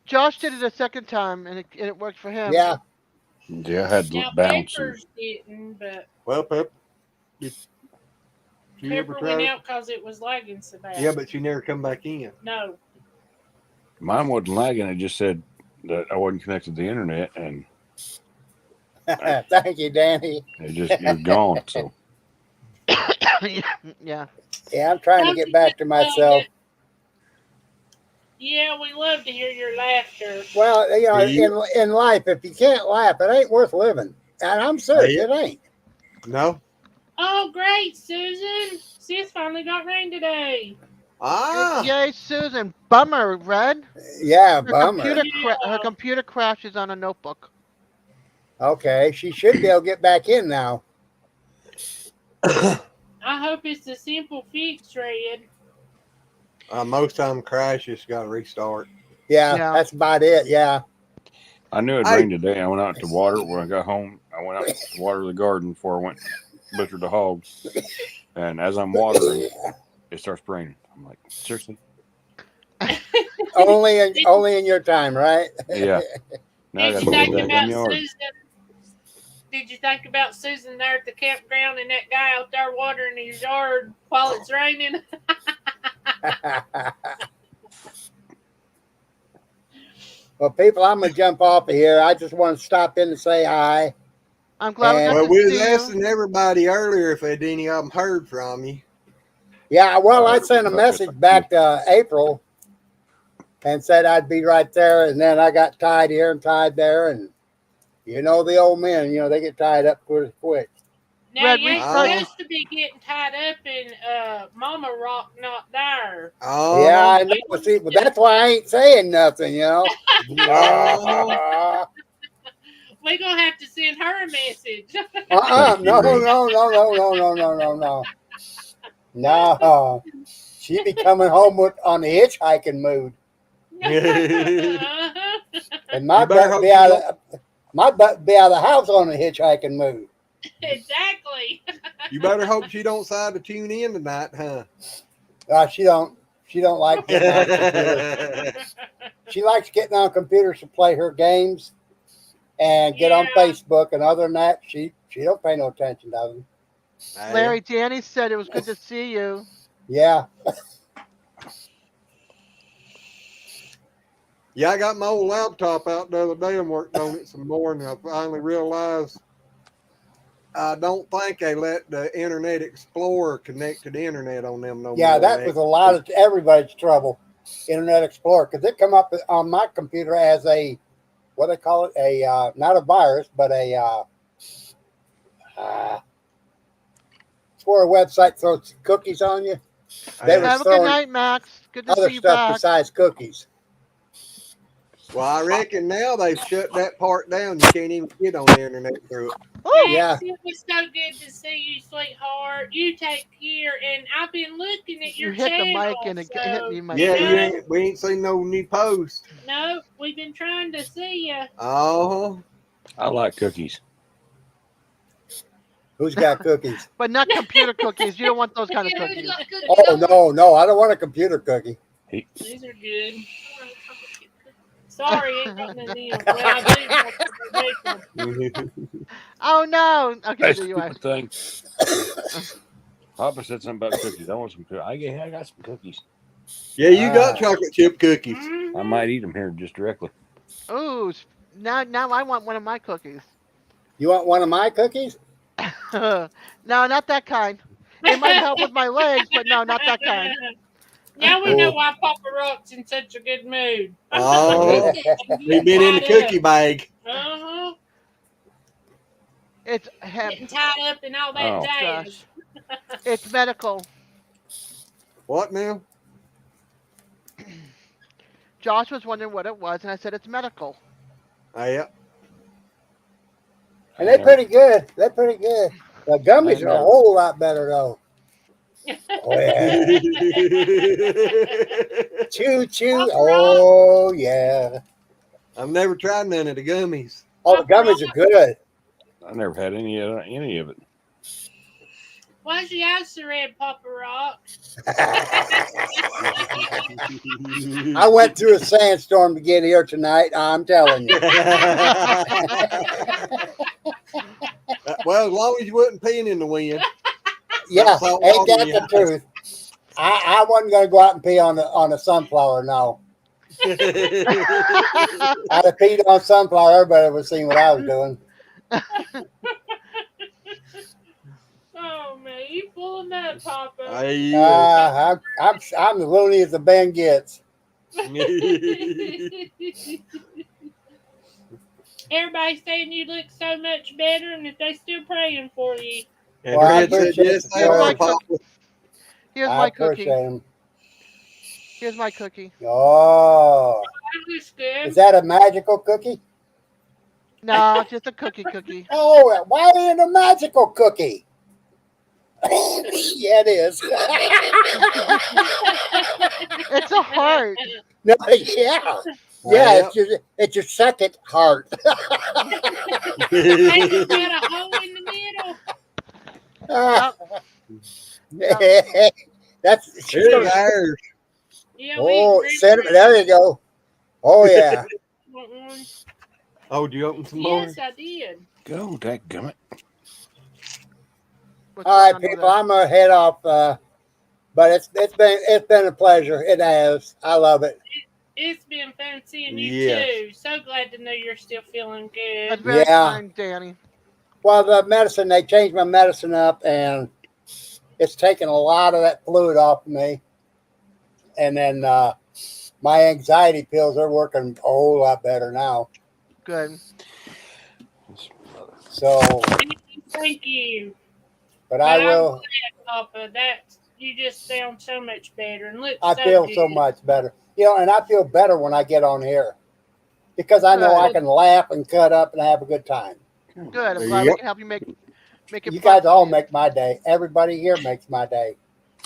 C: Josh did it a second time, and it worked for him.
I: Yeah.
H: Yeah, I had
B: Now,
H: bounce.
B: Peppers didn't, but
A: Well, Pep, did you ever
B: Pepper
A: try?
B: went out because it was lagging so bad.
A: Yeah, but you never come back in.
B: No.
H: Mine wasn't lagging. It just said that I wasn't connected to the internet, and
I: Thank you, Danny.
H: it just you're gone. So
C: Yeah.
I: Yeah, I'm trying to get back to myself.
B: Yeah, we love to hear your laughter.
I: Well, you know, in life, if you can't laugh, it ain't worth living. And I'm serious, it ain't.
A: No.
B: Oh, great, Susan. Sis finally got rain today.
A: Ah.
C: Yay, Susan. Bummer, Red.
I: Yeah,
C: Her
I: bummer.
C: her computer crashes on a notebook.
I: Okay, she should be able to get back in now.
B: I hope it's a simple fix, Red.
A: Most time crashes, got to restart.
I: Yeah, that's about it. Yeah.
H: I knew it rained today. I went out to water when I got home. I went out to water the garden before I went butchered the hog. And as I'm watering, it starts raining. I'm like, seriously?
I: only in your time, right?
H: Yeah. Now I
B: Did
H: got
B: you
H: to
B: think
H: go
B: about
H: back yard.
B: Susan? Did you think about Susan there at the campground and that guy out there watering his yard while it's raining?
I: Well, people, I'm gonna jump off of here. I just want to stop in and say hi.
C: I'm glad we
I: And-
C: got
A: Well,
C: to
A: we was
C: see you.
A: asking everybody earlier if had any of them heard from you.
I: Yeah, well, I sent a message back to April and said I'd be right there, and then I got tied here and tied there, and you know the old men, they get tied up pretty quick.
B: Now
C: Red,
B: you
C: we
B: ain't
A: started-
B: supposed to be getting tied up in Mama Rock not there.
A: Oh,
I: Yeah, I know. But see, but that's why I ain't saying nothing,
B: We're gonna have to send her a message.
I: No. She be coming home on the hitchhiking mood, and my
A: You better
I: butt
A: hope
I: be
A: you
I: out of the house on the hitchhiking mood.
B: Exactly.
A: You better hope she don't decide to tune in tonight, huh?
I: She don't like getting on computers. She likes getting on computers to play her games and get on
B: Yeah.
I: Facebook. And other than that, she don't pay no attention to them.
C: Larry, Danny said it was good to see you.
I: Yeah.
A: Yeah, I got my old laptop out the other day and worked on it some more, and I finally realized I don't think they let the Internet Explorer connect to the internet on them no more.
I: Yeah, that was a lot of everybody's trouble. Internet Explorer, because it come up on my computer as a, what they call it, a not a virus, but a it's where a website throws cookies on you. They was
C: Have a good
I: throwing
C: night, Max. Good to
I: other
C: see you
I: stuff
C: back.
I: besides cookies.
A: Well, I reckon now they've shut that part down. You can't even get on the internet through it.
C: Ooh,
I: Yeah.
B: It was so good to see you, sweetheart. You take care, and I've been looking at
C: you
B: your
C: hit the
B: channel.
C: mic and it
B: so,
C: hit me in my
A: Yeah,
C: face.
A: we ain't seen no new post.
B: No, we've been trying to see you.
A: Oh,
H: I like cookies.
I: Who's got cookies?
C: But not computer cookies. You don't want those kind of
F: Yeah, who's
C: cookies.
F: got cookies?
I: Oh no, I don't want a computer cookie.
B: These are good. Sorry, ain't got none of them. Well, I do.
C: Oh no. Okay,
H: That's
C: there
H: the
C: you are.
H: thing. Papa said something about cookies. I want some cookies. I got some cookies.
A: yeah, you got chocolate chip cookies.
H: I might eat them here just directly.
C: Ooh, now I want one of my cookies.
I: You want one of my cookies?
C: No, not that kind. It might help with my legs, but no, not that kind.
B: Now we know why Papa Rock's in such a good mood.
A: Oh, we've been in the cookie bag.
B: Uh-huh.
C: It's
B: Getting tied up and all that
H: Oh,
B: jazz.
C: It's medical.
A: What now?
C: Josh was wondering what it was, and I said it's medical.
A: Oh, yeah.
I: And they're pretty good. They're pretty good. The gummies are a whole lot better though. Oh yeah. Choo. Oh yeah.
A: I've never tried none of the gummies.
I: Oh, the gummies are good.
H: I never had any of it.
B: Why's your eyes so red, Papa Rock?
I: I went through a sandstorm to get here tonight. I'm telling you.
A: Well, as long as you wasn't peeing in the wind.
I: Yeah,
A: That's all
I: ain't that
A: wrong
I: the
A: with
I: truth? I wasn't gonna go out and pee on a sunflower. No, I'd have peed on sunflower. Everybody would have seen what I was doing.
B: Oh man, you full of nut, Papa.
I: I'm the loony as the band gets.
B: Everybody's saying you look so much better, and if they still praying for you.
A: And
I: Well, I
A: Red said,
I: appreciate
A: yes,
I: it,
A: they are,
I: George.
A: Papa.
C: Here's
I: I
C: my cookie.
I: appreciate them.
C: Here's my cookie.
I: Oh,
B: That looks good.
I: is that a magical cookie?
C: No, just a cookie.
I: Oh, why ain't a magical cookie? Yeah, it is.
C: It's a heart.
I: No, yeah. Yeah, it's your second heart.
B: It's got a hole in the middle.
I: That's
A: Here's ours.
B: Yeah,
I: oh,
B: we
I: cinnamon. There you go. Oh yeah.
B: want one.
A: Oh, did you open some more?
B: Yes, I did.
H: Go, dadgummit.
C: What's
I: All
C: going
I: right,
C: on over
I: people.
C: there?
I: I'm gonna head off. But it's been a pleasure. It has. I love it.
B: It's been fun seeing you
A: Yes.
B: too. So glad to know you're still feeling
C: That's
B: good.
C: very
I: Yeah.
C: kind, Danny.
I: Well, the medicine, they changed my medicine up, and it's taken a lot of that fluid off of me. And then my anxiety pills are working a whole lot better now.
C: Good.
I: So,
B: Thank you.
I: but
B: But
I: I
B: I'm
I: will.
B: glad, Papa. That you just sound so much better and look
I: I
B: so
I: feel
B: good.
I: so much better. You know, and I feel better when I get on here because I know I
C: Good.
I: can laugh and cut up and have a good time.
C: Good. I'm glad we
A: Yep.
C: can help you make it.
I: You
C: fun
I: guys all
C: for you.
I: make my day. Everybody here makes my day.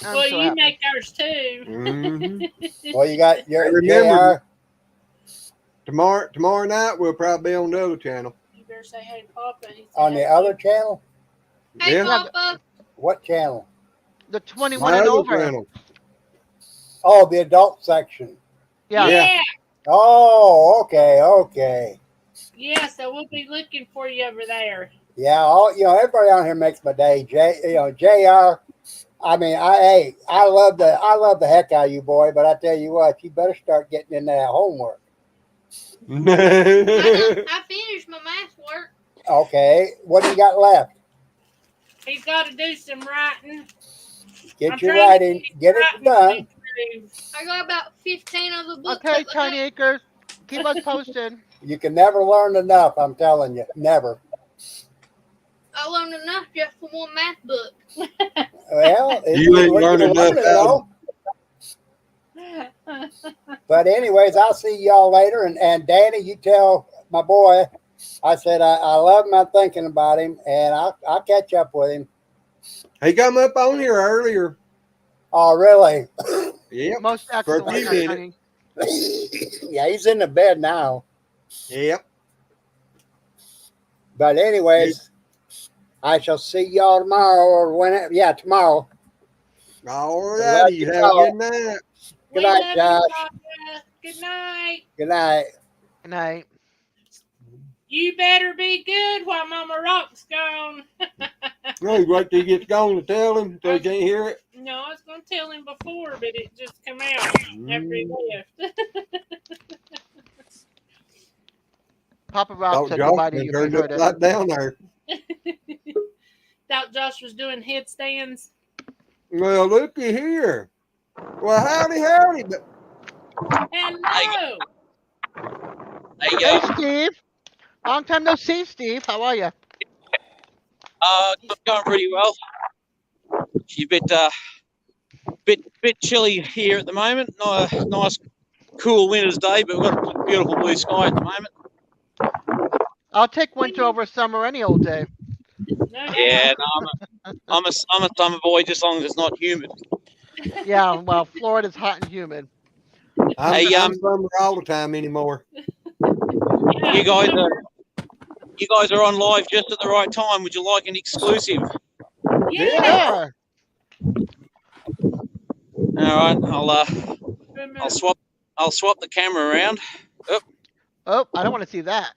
C: I'm
B: Well,
C: so
B: you
C: happy.
B: make ours too.
A: Mhm.
I: Well, you got your
A: I remember
I: JR
A: tomorrow night we'll probably be on the other channel.
B: You better say hey, Papa. He said,
I: on the
B: hey,
I: other channel.
F: Hey,
A: Yeah,
F: Papa.
I: What channel?
C: The 21
A: my
C: and
A: other
C: over.
A: channel.
I: Oh, the adult section.
C: Yeah.
B: Yeah.
I: Oh, okay.
B: Yeah, so we'll be looking for you over there.
I: Yeah, all everybody on here makes my day. JR. I mean, I love the heck out of you, boy. But I tell you what, you better start getting into that homework.
F: I finished my math work.
I: Okay, what do you got left?
B: He's got to do some writing.
I: Get
B: I'm
I: your
B: trying to
I: writing, get it
B: writing
I: done.
B: improved.
F: I got about 15 of the books.
C: Okay,
F: at the
C: Tiny
F: house.
C: Acres. Keep us posted.
I: You can never learn enough. I'm telling you, never.
F: I learned enough just for one math book.
I: Well,
A: You ain't
I: you're
A: learning enough
I: learning
A: how
I: though. But anyways, I'll see y'all later. And Danny, you tell my boy, I said I love him. I'm thinking about him, and I'll catch up with him.
A: he come up on here earlier.
I: Oh, really?
A: Yep.
C: Most
A: For a
C: excellent,
A: few minutes.
C: Tiny.
I: Yeah, he's in the bed now.
A: Yep.
I: But anyways, I shall see y'all tomorrow or whenever. Yeah, tomorrow.
A: All
I: Love
A: righty.
I: you
A: You have a
I: all.
A: good night.
I: Good
B: We
I: night,
B: love
I: Josh.
B: you, Papa. Good night.
I: Good night.
C: Good night.
B: You better be good while Mama Rock's gone.
A: No, wait till he gets gone to tell him so he can't hear it.
B: No, I was going to tell him before, but it just come out after he left.
C: Papa Rock
A: Thought
C: said
A: Josh
C: goodbye to
A: been
C: you if you
A: turned
C: heard it.
A: upside down there.
B: Thought Josh was doing headstands.
A: Well, looky here. Well, howdy. But
B: Hello.
K: There you
C: Hey,
K: go.
C: Steve. Long time no see, Steve. How are you?
K: Going pretty well. She's a bit chilly here at the moment. Nice, cool winter's day, but we've got a beautiful blue sky at the moment.
C: I'll take winter over summer any old day.
B: No,
K: Yeah, no, I'm a summer boy, just as long as it's not humid.
C: Yeah, well, Florida's hot and humid.
A: I'm
K: Hey,
A: summer all the time anymore.
K: you guys are on live just at the right time. Would you like an exclusive?
B: Yeah.
C: Sure.
K: All right, I'll swap the camera around.
C: Oh, I don't want to see that.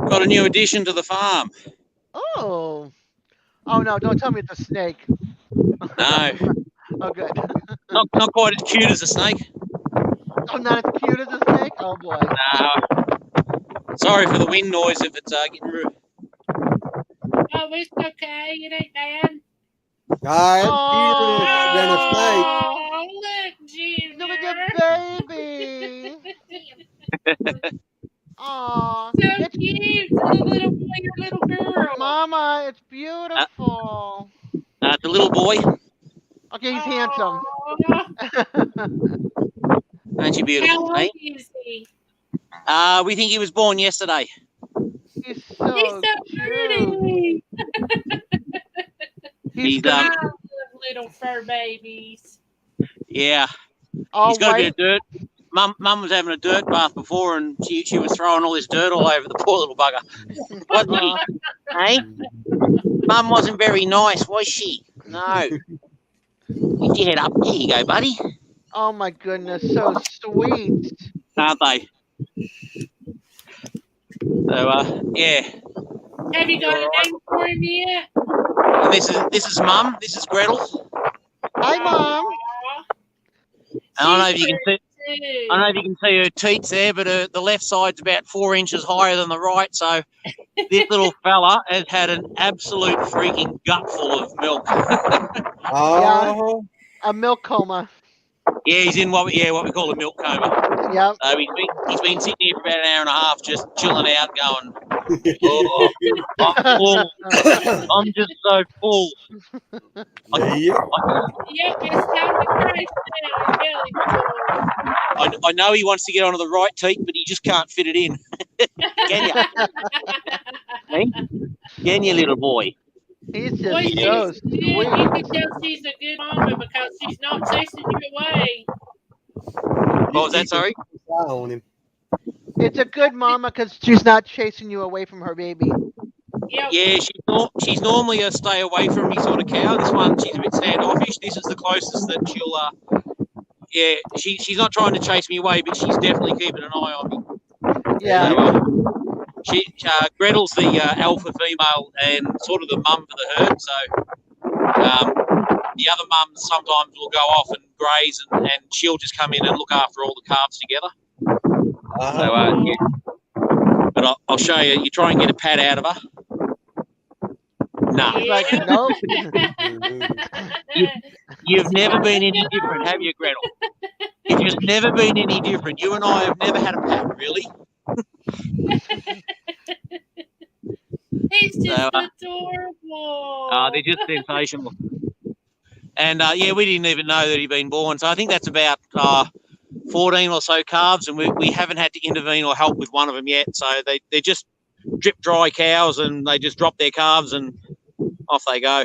K: Got a new addition to the farm.
C: Oh no! Don't tell me it's a snake.
K: No,
C: Oh, good.
K: not quite as cute as a snake.
C: Oh, not as cute as a snake. Oh boy.
K: No. Sorry for the wind noise if it's getting rude.
B: Oh, it's okay. It ain't bad.
A: It's cuter than a snake.
B: Oh, look, Junior.
C: Look at your baby. Aw,
B: So
C: it's
B: cute. The little boy or little girl.
C: Mama. It's beautiful.
K: The little boy.
C: Okay, he's handsome.
K: Aren't you beautiful?
B: How old is he?
K: We think he was born yesterday.
C: He's so cute.
B: Pretty.
K: He's
B: I love little fur babies.
K: yeah.
C: All
K: He's got a bit
C: white.
K: of dirt. Mum was having a dirt bath before, and she was throwing all this dirt all over the poor little bugger. Wasn't she? Hey? Mum wasn't very nice, was she? No. Lift your head up. There you go, buddy.
C: Oh my goodness, so sweet.
K: Aren't they? So, yeah.
B: Have you got a name for him yet?
K: And this is Mum. This is Gretel.
C: Hi, Mom.
K: I don't know if you can see. I don't know if you can see her teats there, but the left side's about 4 inches higher than the right. So this little fella has had an absolute freaking gutful of milk.
A: Oh,
C: A milk coma.
K: Yeah, he's in what we call a milk coma.
C: Yep.
K: So he's been sitting here for about an hour and a half, just chilling out, going, "Oh, I'm full. I'm just so full."
A: yeah.
B: Yep, it's time to crash now. Belly
K: I know he wants to get onto the right teat, but he just can't fit it in. Can you? Hey? Can you, little boy?
C: He's just
B: Boy,
C: so
B: she's
C: sweet.
B: good. You can tell she's a good mama because she's not chasing you away.
K: What was that, sorry?
A: On him.
C: It's a good mama because she's not chasing you away from her baby.
B: Yep.
K: Yeah, she's normally a stay away from me sort of cow. This one, she's a bit standoffish. This is the closest that she'll, yeah, she's not trying to chase me away, but she's definitely keeping an eye on me.
C: Yeah.
K: Gretel's the alpha female and sort of the mum for the herd. So the other mums sometimes will go off and graze, and she'll just come in and look after all the calves together. So yeah. But I'll show you. You try and get a pat out of her. No.
C: Like, nope.
K: You've never been any different, have you, Gretel? You've just never been any different. You and I have never had a pat, really.
B: He's just adorable.
K: They're just sensational. And yeah, we didn't even know that he'd been born. So I think that's about 14 or so calves, and we haven't had to intervene or help with one of them yet. So they're just drip dry cows, and they just drop their calves and off they go.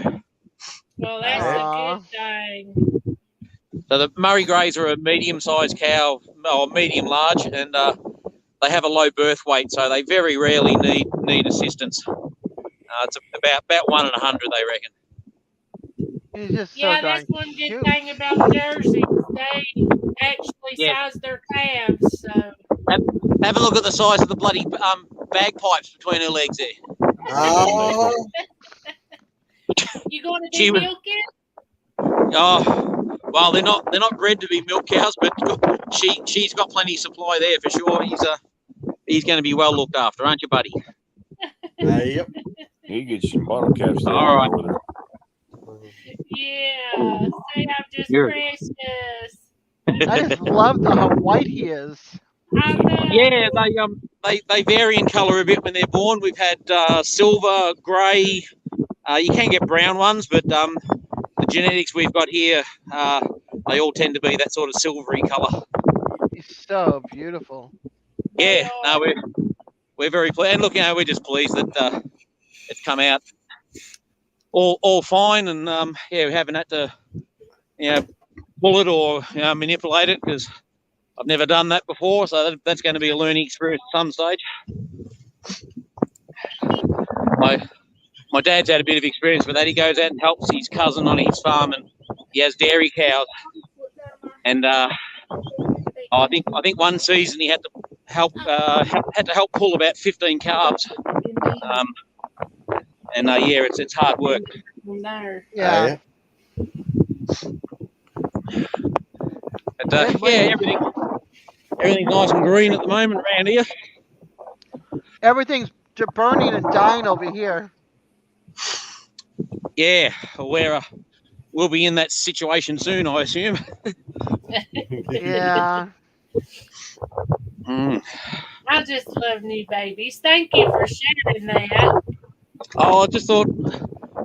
B: Well, that's a good thing.
K: So the Murray Greys are a medium-sized cow, or medium-large, and they have a low birth weight, so they very rarely need assistance. It's about 1 in 100, they reckon.
C: He's just
B: Yeah,
C: so
B: that's
C: darn
B: one good
C: cute.
B: thing about Jersey. They actually size their calves. So
K: Have a look at the size of the bloody bagpipes between her legs there.
A: Oh,
B: you going to do milk it?
K: Oh, well, they're not bred to be milk cows, but she's got plenty of supply there for sure. He's going to be well looked after, aren't you, buddy?
A: yep.
H: You get some bottle caps down
K: All right.
H: over there.
B: Yeah, say I'm just
K: You're-
B: precious.
C: I just love how white he is.
B: I know.
K: Yeah, they vary in colour a bit when they're born. We've had silver, grey. You can get brown ones, but the genetics we've got here, they all tend to be that sort of silvery colour.
C: He's so beautiful.
K: Yeah, no, we're very pleased. And look, we're just pleased that it's come out all fine, and yeah, we haven't had to pull it or manipulate it because I've never done that before, so that's going to be a learning experience at some stage. My dad's had a bit of experience with that. He goes out and helps his cousin on his farm, and he has dairy cows. And I think one season he had to help pull about 15 calves. And yeah, it's hard work.
C: Yeah.
K: But yeah, everything's nice and green at the moment around here.
C: Everything's burning and dying over here.
K: Yeah, we'll be in that situation soon, I assume.
C: Yeah.
B: I just love new babies. Thank you for sharing that.
K: Oh, I just thought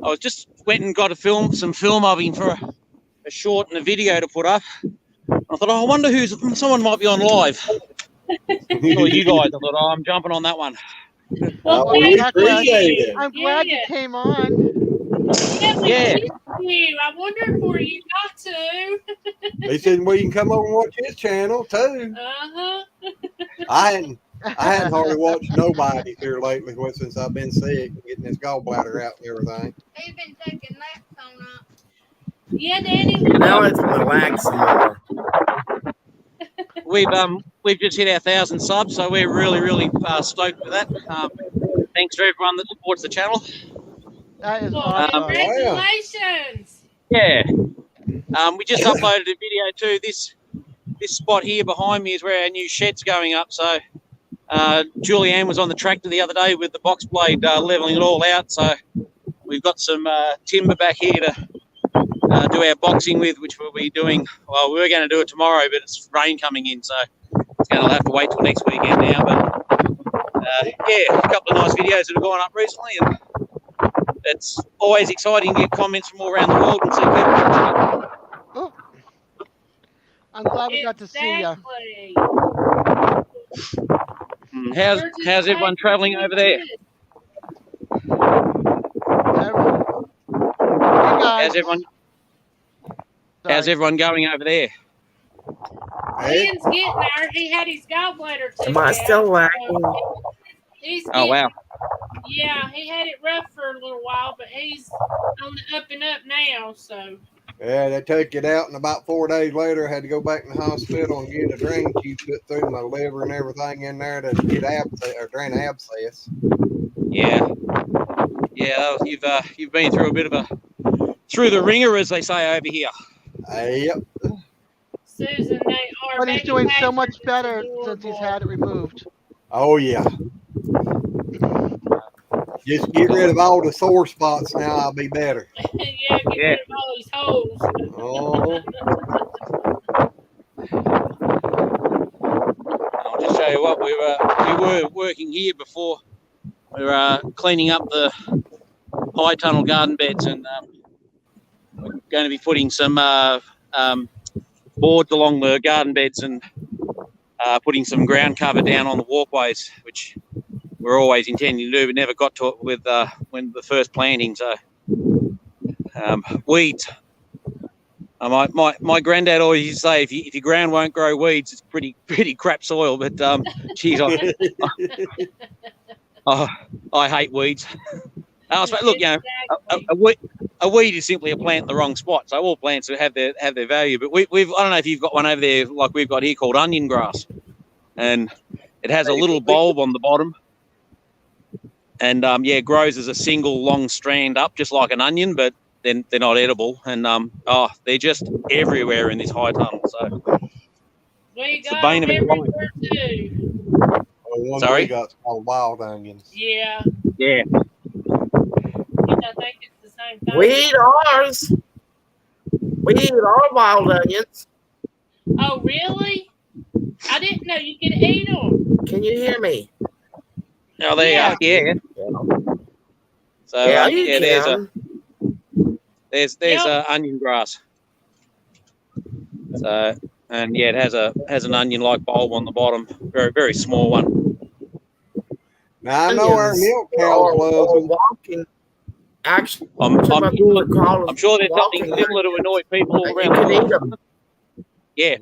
K: I went and got some film of him for a short and a video to put up. I thought, I wonder someone might be on live. Or you guys. I thought, I'm jumping on that one.
B: Well,
A: we appreciate it.
C: I'm glad you came on.
B: Yeah, we
K: Yeah.
B: missed you. I wondered where you got to.
A: He said, well, you can come over and watch his channel too.
B: Uh-huh.
A: I hadn't hardly watched nobody here lately since I've been sick and getting this gallbladder out and everything.
F: They've been taking naps on up.
B: Yeah, Danny.
J: Now it's relaxing more.
K: We've just hit our 1,000 subs, so we're really stoked with that. Thanks to everyone that supports the channel.
C: That is
B: Well,
C: awesome.
B: congratulations.
K: Yeah. We just uploaded a video too. This spot here behind me is where our new shed's going up. So Julianne was on the tractor the other day with the box blade leveling it all out. So we've got some timber back here to do our boxing with, which we'll be doing. Well, we were going to do it tomorrow, but it's rain coming in, so it's going to have to wait till next weekend now. But yeah, a couple of nice videos that have gone up recently, and it's always exciting to get comments from all around the world and see people watching it.
C: Oh. I'm glad we got to see you.
K: How's everyone travelling over there? How's everyone going over there?
B: Ian's getting there. He had his gallbladder taken.
J: Am I still lagging?
K: Oh, wow.
B: Yeah, he had it rough for a little while, but he's on the up and up now, so.
A: Yeah, they took it out, and about 4 days later, I had to go back in the hospital and get a drain tube put through my liver and everything in there to get drain abscess.
K: Yeah, you've been through a bit of through the ringer, as they say over here.
A: Yep.
B: Susan, they are.
C: But he's doing so much better since he's had it removed.
A: Oh yeah. Just get rid of all the sore spots now. I'll be better.
B: Get rid of all these holes.
A: Oh.
K: I'll just show you what we were working here before. We were cleaning up the high tunnel garden beds, and we're going to be putting some boards along the garden beds and putting some ground cover down on the walkways, which we're always intending to do, but never got to it with when the first planting. So weeds. My granddad always used to say, if your ground won't grow weeds, it's pretty crap soil. But geez, I hate weeds. Look, a weed is simply a plant in the wrong spot. So all plants have their value. But we've I don't know if you've got one over there like we've got here called onion grass, and it has a little bulb on the bottom, and it grows as a single long strand up, just like an onion, but then they're not edible, and they're just everywhere in this high tunnel. So
B: it's
K: the bane of
B: everywhere too.
A: Sorry, we got called wild onions.
B: Yeah.
K: Yeah.
B: I think it's the same thing.
J: We eat ours. We eat our wild onions.
B: Oh, really? I didn't know you could eat them.
J: Can you hear me?
K: Oh, there you are. Yeah. So there's onion grass. So it has an onion-like bulb on the bottom, very very small one.
A: Now I know our milk cows love
J: walking. Actually,
K: I'm sure there's something similar to annoy people all around the world. Yeah.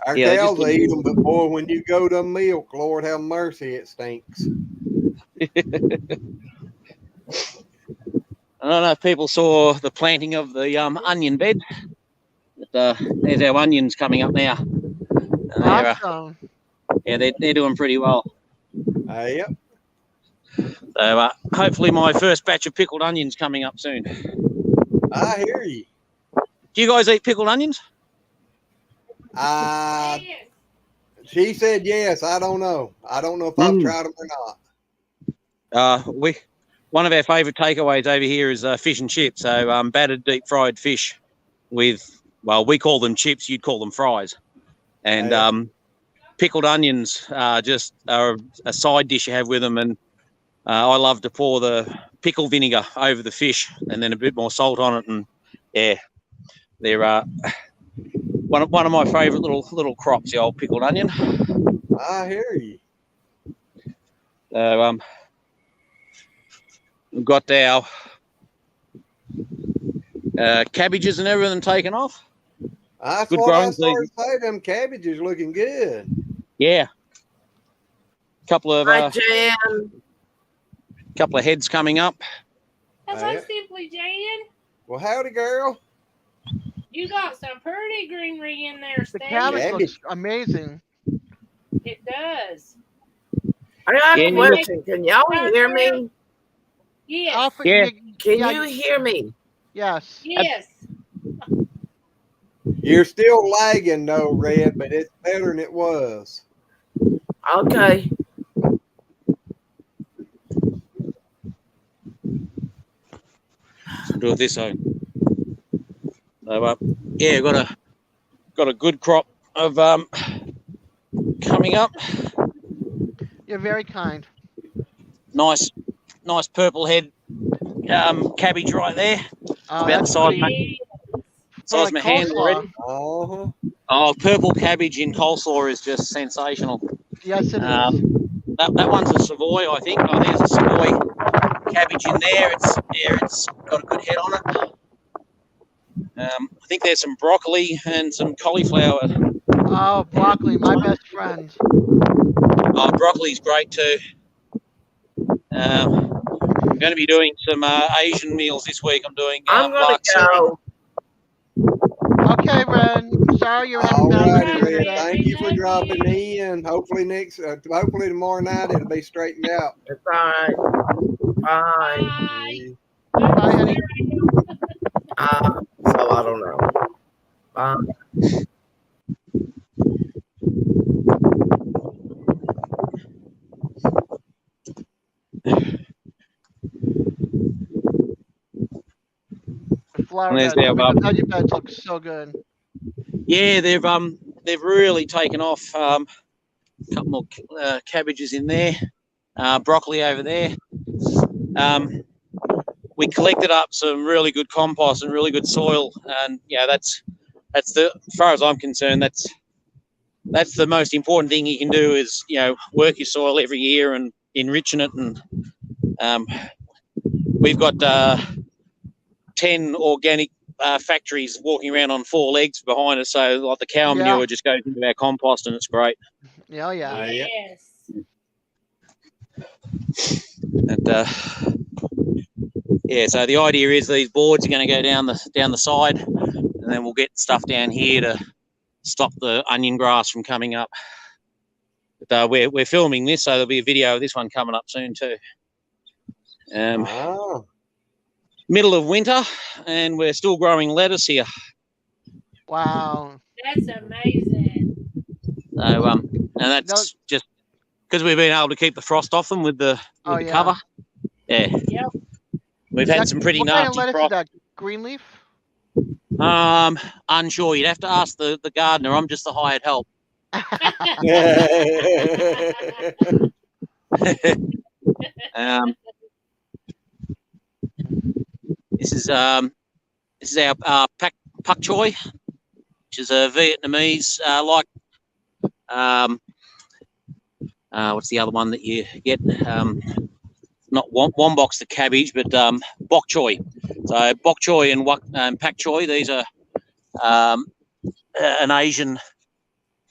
A: Our cows eat them, but boy, when you go to milk, Lord have mercy, it stinks.
K: I don't know if people saw the planting of the onion bed. But, there's our onions coming up now.
C: Awesome.
K: They're doing pretty well.
A: Yep.
K: So hopefully my first batch of pickled onions coming up soon.
A: I hear you.
K: Do you guys eat pickled onions?
A: She said yes. I don't know. I don't know if I've tried them or not.
K: One of our favourite takeaways over here is fish and chips. So battered deep fried fish with, well, we call them chips. You'd call them fries. And pickled onions just are a side dish you have with them. And I love to pour the pickle vinegar over the fish and then a bit more salt on it. And yeah, they're one of my favourite little crops, the old pickled onion.
A: I hear you.
K: So We've got our cabbages and everything taken off.
A: That's
K: Good
A: what I
K: growing
A: started
K: season.
A: saying. Them cabbages looking good.
K: Yeah. Couple of
J: Hi, Jan.
K: heads coming up.
B: Hello,
A: Yeah.
B: Simply Jan.
A: Well, howdy, girl.
B: You got some pretty greenery in there,
C: The
B: Steve.
C: cabbage
A: Cabbage.
C: looks amazing.
B: It does.
J: I got
K: Yeah.
J: a question. Can y'all hear me?
B: Yes.
K: Yeah.
J: Can
C: yeah,
J: you hear me?
C: Yes.
B: Yes.
A: You're still lagging though, Red, but it's better than it was.
J: Okay.
K: Do it this way. So, yeah, got a good crop of coming up.
C: You're very kind.
K: Nice purple head cabbage right there.
C: Oh,
K: About the
C: that's
K: size,
C: pretty.
K: size of my hand already.
A: Uh-huh.
K: Oh, purple cabbage in coleslaw is just sensational.
C: Yes, it is.
K: That one's a Savoy, I think. Oh, there's a Savoy cabbage in there. It's got a good head on it. I think there's some broccoli and some cauliflower.
C: Oh, broccoli, my best friend.
K: Oh, broccoli's great too. I'm going to be doing some Asian meals this week. I'm doing
J: I'm gonna
K: laksa.
J: go.
C: Okay, Ren. Sorry you're having
A: All
C: bad
A: right,
C: internet
A: Red.
C: today.
A: Thank you for dropping in. Hopefully hopefully tomorrow night it'll be straightened out.
J: It's all right. Bye.
B: Bye.
C: Bye, honey.
J: So I don't know. Bye.
C: The flower
K: And there's
C: beds.
K: our,
C: The veggie beds look so good.
K: Yeah, they've really taken off. A couple more cabbages in there, broccoli over there. We collected up some really good compost and really good soil, and yeah, that's the, as far as I'm concerned, that's the most important thing you can do is, you know, work your soil every year and enriching it. And we've got 10 organic factories walking around on 4 legs behind us, so like the cow manure just goes into our compost and it's great.
C: Yeah, yeah.
B: Yes.
K: And yeah, so the idea is these boards are going to go down the side, and then we'll get stuff down here to stop the onion grass from coming up. But we're filming this, so there'll be a video of this one coming up soon too. Middle of winter, and we're still growing lettuce here.
C: Wow.
B: That's amazing.
K: So and that's just because we've been able to keep the frost off them with the cover. Yeah.
B: Yep.
K: We've had some pretty
C: what kind of
K: nasty
C: lettuce
K: frost.
C: is that? Green leaf?
K: Unsure. You'd have to ask the gardener. I'm just the hired help. This is our pak choy, which is a Vietnamese what's the other one that you get? Not wombok's the cabbage, but bok choy. So bok choy and pak choy, these are an Asian,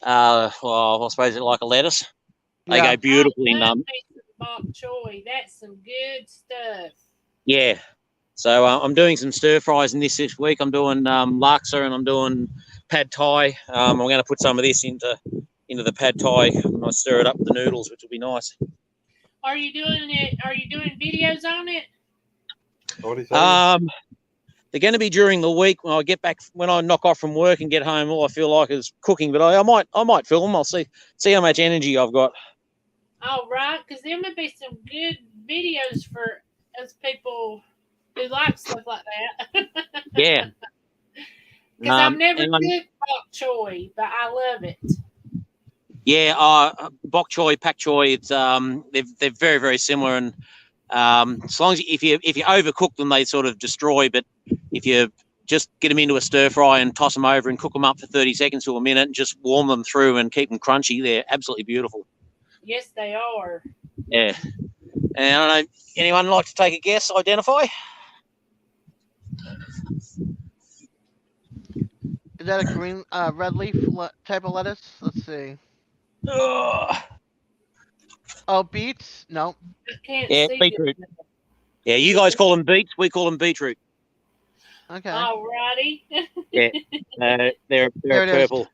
K: well, I suppose it's like a lettuce. They go beautifully in
B: Bok choy. That's some good stuff.
K: Yeah. So I'm doing some stir fries in this week. I'm doing laksa and I'm doing pad thai. I'm going to put some of this into the pad thai and I stir it up with the noodles, which will be nice.
B: Are you doing it? Are you doing videos on it?
K: They're going to be during the week when I get back, when I knock off from work and get home. All I feel like is cooking, but I might film. I'll see how much energy I've got.
B: Oh, right, because there would be some good videos for us people who like stuff like that.
K: Yeah.
B: Because I've never cooked bok choy, but I love it.
K: Yeah, bok choy, pak choy. It's they're very, very similar, and as long as if you overcook them, they sort of destroy. But if you just get them into a stir fry and toss them over and cook them up for 30 seconds to a minute, and just warm them through and keep them crunchy, they're absolutely beautiful.
B: Yes, they are.
K: Yeah, And I don't know, anyone like to take a guess, identify?
C: Is that a green, red leaf type of lettuce? Let's see.
K: Ugh.
C: Oh, beets? No.
B: I can't
K: Yeah,
B: see
K: beetroot.
B: it.
K: Yeah, you guys call them beets, we call them beetroot.
C: Okay.
B: Alrighty.
K: Yeah, they're
C: There it is.
K: purple.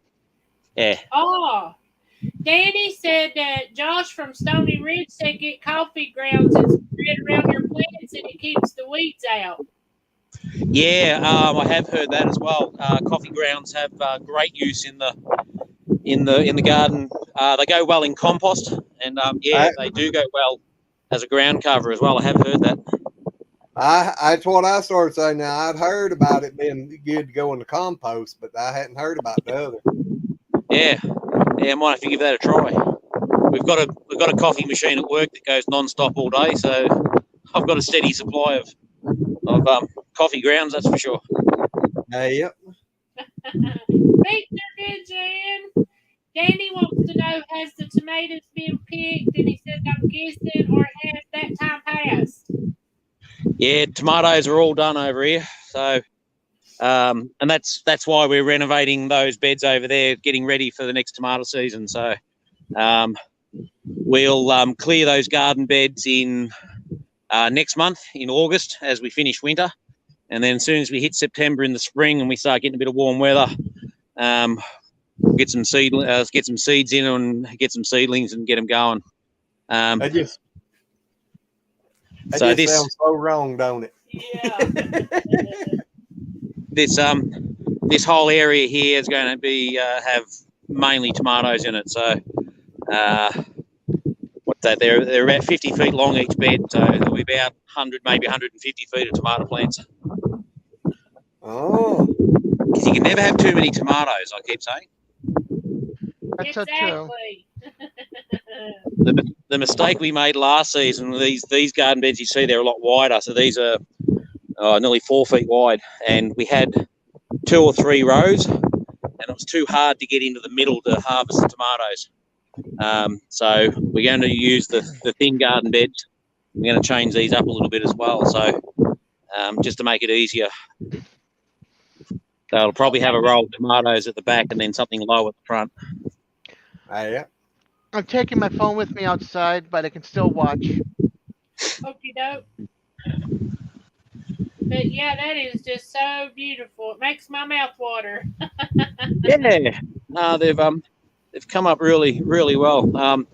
K: Yeah.
B: Oh, Danny said that Josh from Stony Ridge said get coffee grounds and spread around your plants and it keeps the weeds out.
K: Yeah, I have heard that as well. Coffee grounds have great use in the garden. They go well in compost, and they do go well as a ground cover as well. I have heard that.
A: That's what I started saying. Now I'd heard about it being good to go in the compost, but I hadn't heard about the other.
K: Yeah, I might have to give that a try. We've got a coffee machine at work that goes non-stop all day, so I've got a steady supply of coffee grounds. That's for sure.
A: Yep.
B: Victor Pigeon. Danny wants to know, has the tomatoes been picked? And he says, I'm guessing, or has that time passed?
K: Yeah, tomatoes are all done over here. So, and that's why we're renovating those beds over there, getting ready for the next tomato season. So, we'll clear those garden beds in next month in August as we finish winter, and then as soon as we hit September in the spring and we start getting a bit of warm weather, we'll get some seeds in and get some seedlings and get them going.
A: That just
K: So
A: sounds so wrong, don't it?
B: Yeah.
K: This whole area here is going to be have mainly tomatoes in it. So they're about 50 feet long each bed. So there'll be about 100, maybe 150 feet of tomato plants.
A: Oh.
K: Because you can never have too many tomatoes, I keep saying.
C: That's so true.
K: The mistake we made last season, these garden beds you see, they're a lot wider. So these are nearly 4 feet wide, and we had 2 or 3 rows, and it was too hard to get into the middle to harvest the tomatoes. So we're going to use the thin garden beds. We're going to change these up a little bit as well, so just to make it easier. They'll probably have a row of tomatoes at the back and then something low at the front.
A: Yeah.
C: I'm taking my phone with me outside, but I can still watch.
B: Okie doke. But yeah, that is just so beautiful. It makes my mouth water.
K: Yeah, no, they've come up really, really well.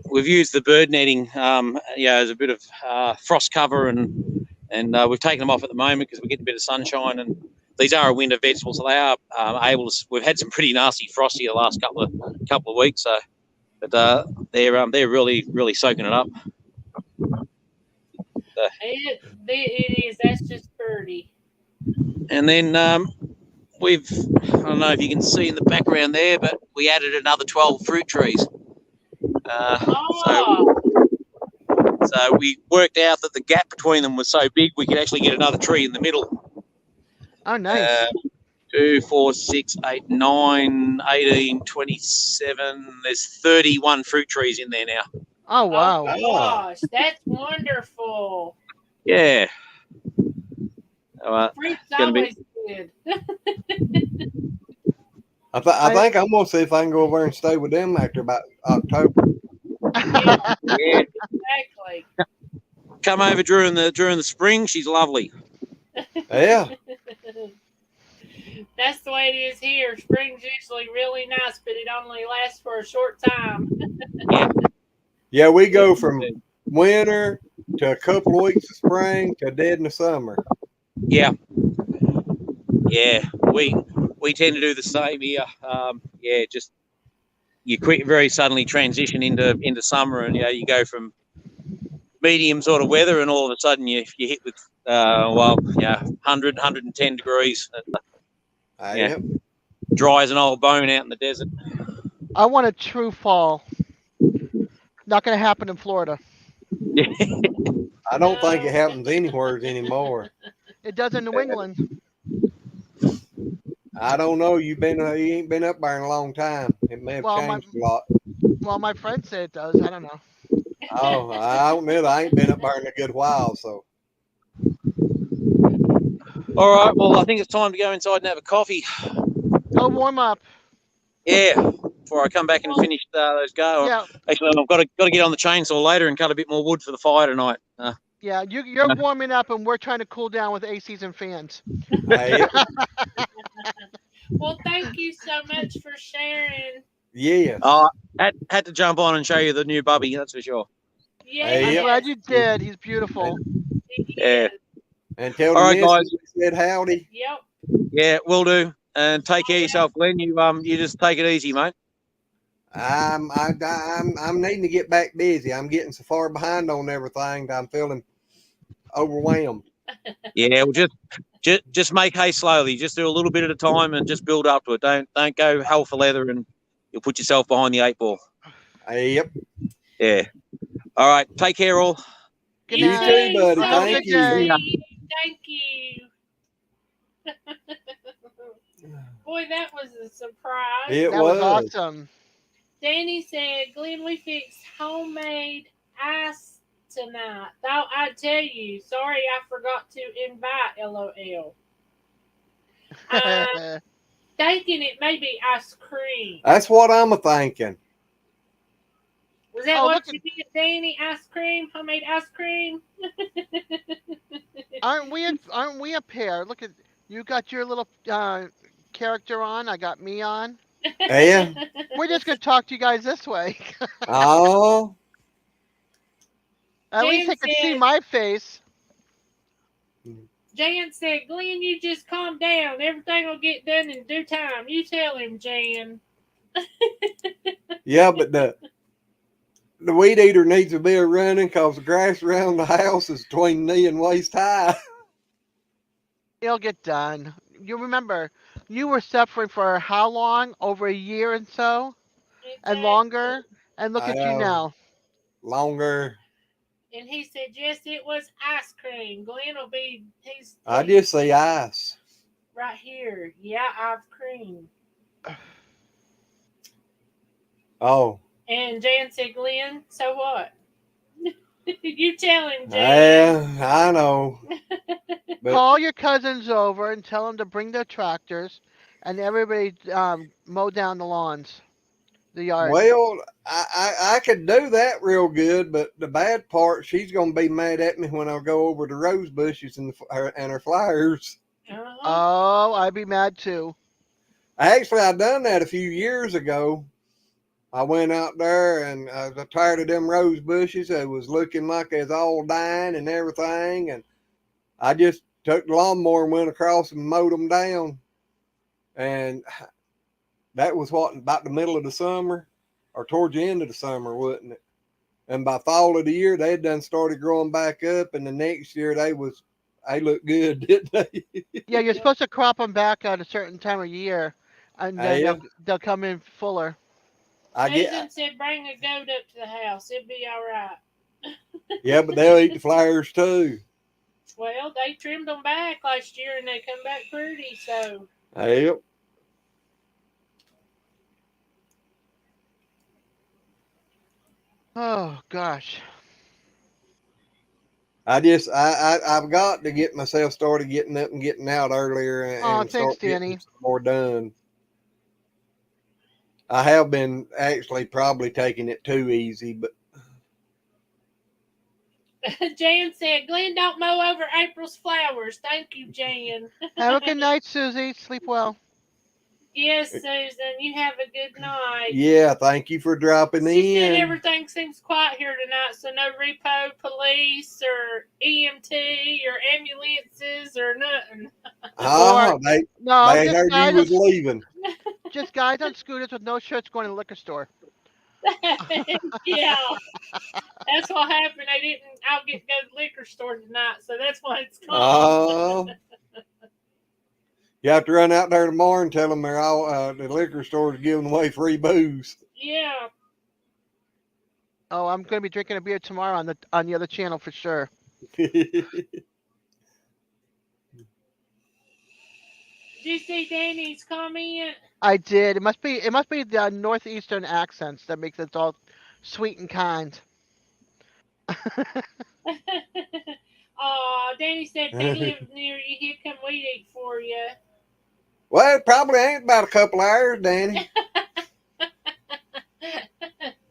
K: We've used the bird netting, as a bit of frost cover, and we've taken them off at the moment because we're getting a bit of sunshine. And these are a winter vegetable, so they are able to. We've had some pretty nasty frost here the last couple of weeks, so but they're really, really soaking it up.
B: It is. That's just pretty.
K: And then I don't know if you can see in the background there, but we added another 12 fruit trees. So we worked out that the gap between them was so big we could actually get another tree in the middle.
C: Oh, nice.
K: 2, 4, 6, 8, 9, 18, 27. There's 31 fruit trees in there now.
C: Oh, wow.
B: Oh, gosh, that's wonderful.
K: Yeah.
B: Fruit's always good.
A: I think I'm going to see if I can go over there and stay with them after about October.
K: Yeah.
B: Exactly.
K: Come over during the spring. She's lovely.
A: Yeah.
B: That's the way it is here. Spring's usually really nice, but it only lasts for a short time.
A: Yeah, we go from winter to a couple of weeks of spring to dead in the summer.
K: Yeah. Yeah. We tend to do the same here. Just you very suddenly transition into summer, and you go from medium sort of weather, and all of a sudden you hit with 100, 110 degrees. Dry as an old bone out in the desert.
C: I want a true fall. Not going to happen in Florida.
A: I don't think it happens anywhere anymore.
C: It does in New England.
A: I don't know. You ain't been up there in a long time. It may have changed a lot.
C: Well, my friend said it does. I don't know.
A: Oh, I don't know. I ain't been up there in a good while, so.
K: All right. Well, I think it's time to go inside and have a coffee.
C: Oh, warm up.
K: Yeah, before I come back and finish those go.
C: Yeah,
K: Actually, I've got to get on the chainsaw later and cut a bit more wood for the fire tonight.
C: yeah. You're warming up, and we're trying to cool down with ACs and fans.
A: Hey,
B: Well, thank you so much for sharing.
A: yes.
K: Had to jump on and show you the new bubby. That's for sure.
B: Yes,
C: I'm
A: Yep.
C: glad you did. He's beautiful.
K: Yeah.
A: And tell
K: All
A: the
K: right, guys.
A: missus we said howdy.
B: Yep.
K: Yeah, will do. And take care of yourself, Glenn. You just take it easy, mate.
A: I'm needing to get back busy. I'm getting so far behind on everything that I'm feeling overwhelmed.
K: Yeah, well, just make hay slowly. Just do a little bit at a time and just build up to it. Don't go hell for leather and you'll put yourself behind the 8 ball.
A: Yep.
K: Yeah. All right. Take care, all.
C: Good
B: You
C: night.
A: too, buddy.
B: So
C: Have a
A: Thank
C: good
A: you.
C: day.
B: Thank you. Boy, that was a surprise.
A: It
C: That was
A: was.
C: awesome.
B: Danny said, Glenn, we fixed homemade ice tonight. Thought I'd tell you. Sorry I forgot to invite, LOL. Thinking it may be ice cream.
A: That's what I'm thinking.
B: Was that
C: Oh,
B: what
C: look
B: you did, Danny? Ice cream? Homemade ice cream?
C: Aren't we a pair? Look at you got your little character on. I got me on.
A: Yeah.
C: We're just gonna talk to you guys this way.
A: Oh.
C: At least
B: Jan
C: they can see
B: said-
C: my face.
B: Jan said, Glenn, you just calm down. Everything will get done in due time. You tell him, Jan.
A: Yeah, but the weed eater needs to be running because the grass around the house is between knee and waist high.
C: It'll get done. You remember, you were suffering for how long? Over a year and so, and longer. And look
A: I
C: at you
A: know.
C: now.
A: Longer.
B: And he said, yes, it was ice cream. Glenn will be, he's
A: I just see ice.
B: right here. Yeah, I've cream.
A: Oh.
B: And Jan said, Glenn, so what? You tell him, Jan.
A: Yeah, I know. But
C: Call your cousins over and tell them to bring their tractors, and everybody mow down the lawns, the yard.
A: well, I could do that real good, but the bad part, she's gonna be mad at me when I go over the rose bushes and her flowers.
B: Uh-huh.
C: Oh, I'd be mad too.
A: Actually, I done that a few years ago. I went out there and I was tired of them rose bushes. It was looking like it was all dying and everything. And I just took the lawnmower and went across and mowed them down. And that was what, about the middle of the summer or towards the end of the summer, wasn't it? And by fall of the year, they had done started growing back up. And the next year, they looked good, didn't they?
C: Yeah, you're supposed to crop them back at a certain time of year, and then
A: Yeah.
C: they'll come in fuller.
B: Susan said, bring a goat up to the house. It'll be all right.
A: Yeah, but they'll eat the flowers too.
B: Well, they trimmed them back last year and they come back pretty, so.
A: Yep.
C: Oh gosh.
A: I've got to get myself started getting up and getting out earlier and
C: Oh, thanks,
A: start
C: Danny.
A: getting some more done. I have been actually probably taking it too easy, but
B: Jan said, Glenn, don't mow over April's flowers. Thank you, Jan.
C: Have a good night, Susie. Sleep well.
B: Yes, Susan, you have a good night.
A: yeah, thank you for dropping
B: She said
A: in.
B: everything seems quiet here tonight, so no repo police or EMT or ambulances or nothing.
A: Oh, they
C: just
A: heard
C: guys
A: you was leaving.
C: Just guys on scooters with no shirts going to the liquor store.
B: Yeah, that's what happened. I'll get to go to the liquor store tonight, so that's why it's called.
A: Oh. You have to run out there tomorrow and tell them they're all the liquor store is giving away free booze.
B: Yeah.
C: Oh, I'm going to be drinking a beer tomorrow on the other channel for sure.
B: Did you see Danny's comment?
C: I did. It must be the northeastern accents that makes it all sweet and kind.
B: Aw, Danny said if they live near you, he'll come weed eat for you.
A: Well, it probably ain't about a couple hours, Danny.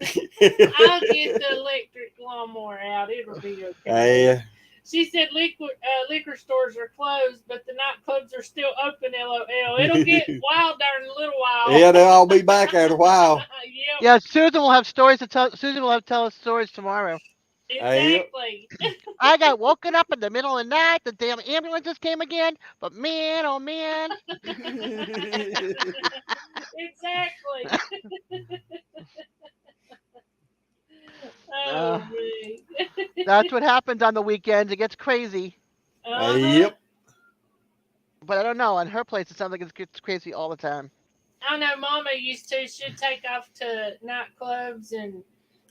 B: I'll get the electric lawnmower out. It'll be okay.
A: Yeah.
B: She said liquor stores are closed, but the nightclubs are still open, LOL. It'll get wild there in a little while.
A: Yeah, they'll all be back there in a while.
B: Yep,
C: Yeah, Susan will have stories to tell. Susan will have to tell us stories tomorrow.
B: exactly.
C: I got woken up in the middle of the night. The damn ambulances came again. But man, oh man.
B: Exactly.
C: Uh,
B: Oh, man.
C: That's what happens on the weekends. It gets crazy.
A: Yep.
C: But I don't know. On her place, it sounds like it gets crazy all the time.
B: I know Mama used to. She'd take off to nightclubs, and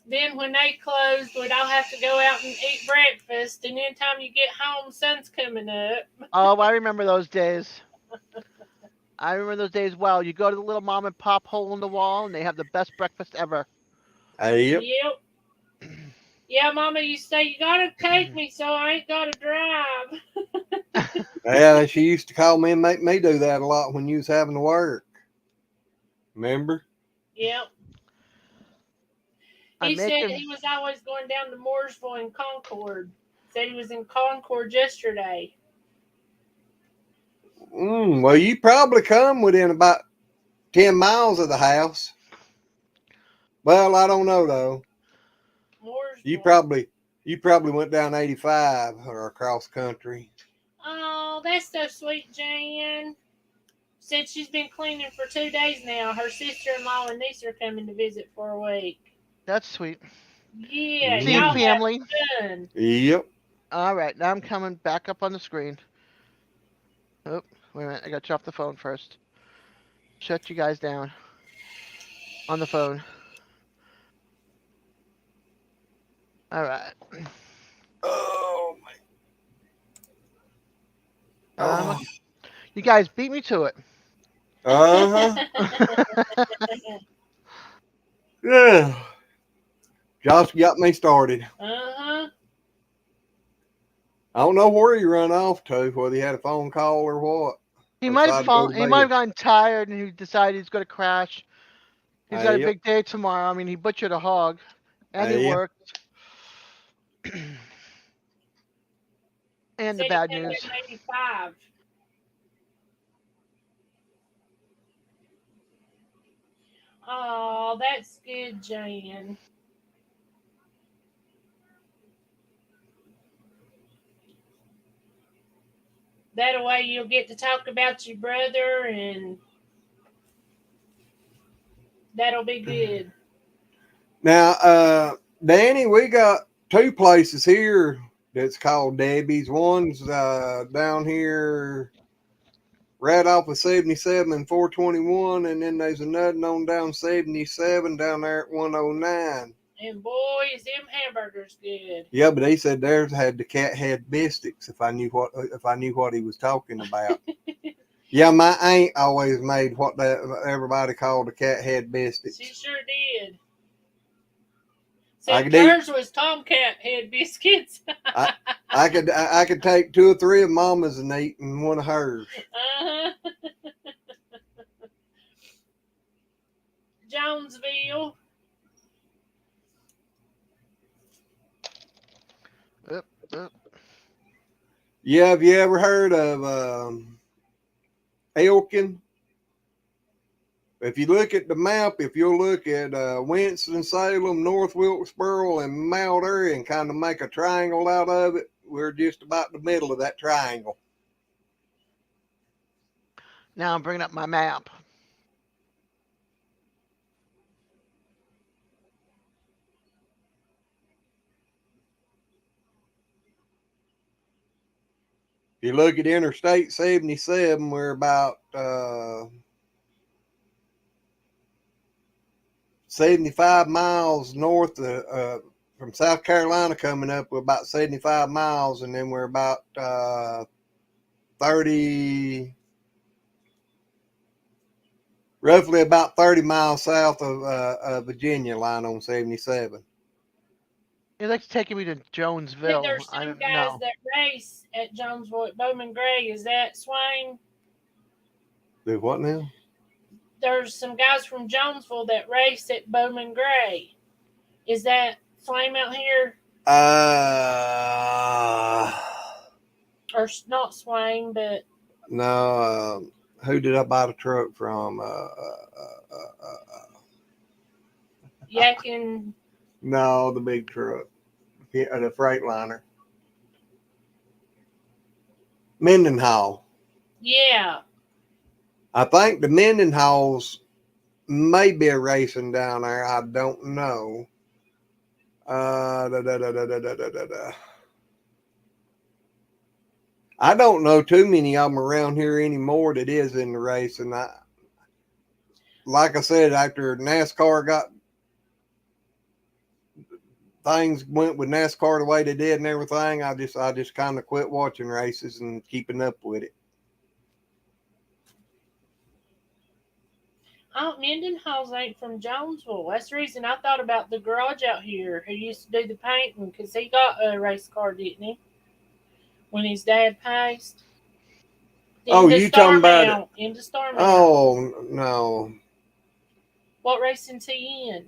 B: then when they closed, we'd all have to go out and eat breakfast. And then time you get home, sun's coming up.
C: Oh, I remember those days. I remember those days well. You go to the little mom and pop hole in the wall, and they have the best breakfast ever.
A: Yep.
B: Yeah, Mama used to say, you gotta take me so I ain't gotta drive.
A: Yeah, she used to call me and make me do that a lot when you was having to work. Remember?
B: Yep. He said he was always going down to Mooresville and Concord. Said he was in Concord yesterday.
A: Well, you probably come within about 10 miles of the house. Well, I don't know though. You probably went down 85 or across country.
B: Oh, that's so sweet, Jan. Said she's been cleaning for 2 days now. Her sister-in-law and niece are coming to visit for a week.
C: That's sweet.
B: Yeah,
C: See you, family.
B: Fun.
A: Yep.
C: All right, now I'm coming back up on the screen. Oh, wait a minute. I got you off the phone first. Shut you guys down. On the phone. All right.
A: Oh my.
C: You guys beat me to it.
A: Yeah. Josh got me started.
B: Uh-huh.
A: I don't know where he run off to, whether he had a phone call or what.
C: He might have gotten tired and he decided he's going to crash. He's got a big day tomorrow. I mean, he butchered a hog and he worked. And the bad news.
B: 85. Oh, that's good, Jan. That way you'll get to talk about your brother, and that'll be good.
A: Now, Danny, we got 2 places here that's called Debbie's. One's down here right off of 77 and 421, and then there's another on down 77 down there at 109.
B: And boy, is them hamburgers good.
A: Yeah, but he said theirs had the cat head biscuits. If I knew what he was talking about. Yeah, my aunt always made what everybody called the cat head biscuits.
B: She sure did. So hers was tomcat head biscuits.
A: I could take 2 or 3 of Mama's and eat in one of hers.
B: Jonesville.
A: Yeah, have you ever heard of Elkin? If you look at the map, if you'll look at Winston-Salem, North Wilkesboro, and Mount Airy and kind of make a triangle out of it, we're just about the middle of that triangle.
C: Now I'm bringing up my map.
A: If you look at Interstate 77, we're about 75 miles north from South Carolina coming up. We're about 75 miles, and then we're about 30, roughly about 30 miles south of Virginia line on 77.
C: He likes taking me to Jonesville.
B: There's
C: I
B: some
C: don't
B: guys
C: know.
B: that race at Jonesville at Bowman Gray. Is that Swain?
A: Do what now?
B: There's some guys from Jonesville that race at Bowman Gray. Is that Flame out here? Or not Swain, but
A: No. Who did I buy the truck from?
B: Yakin.
A: No, the big truck, the Freightliner. Mendenhall.
B: Yeah.
A: I think the Mendenhalls may be racing down there. I don't know. I don't know too many of them around here anymore that is in the racing. Like I said, after NASCAR got things went with NASCAR the way they did and everything, I just kind of quit watching races and keeping up with it.
B: Oh, Mendenhall's ain't from Jonesville. That's the reason I thought about the garage out here who used to do the painting, because he got a race car, didn't he? When his dad passed.
A: Oh, you talking about it?
B: In the Star Mount.
A: Oh, no.
B: What racing's he in?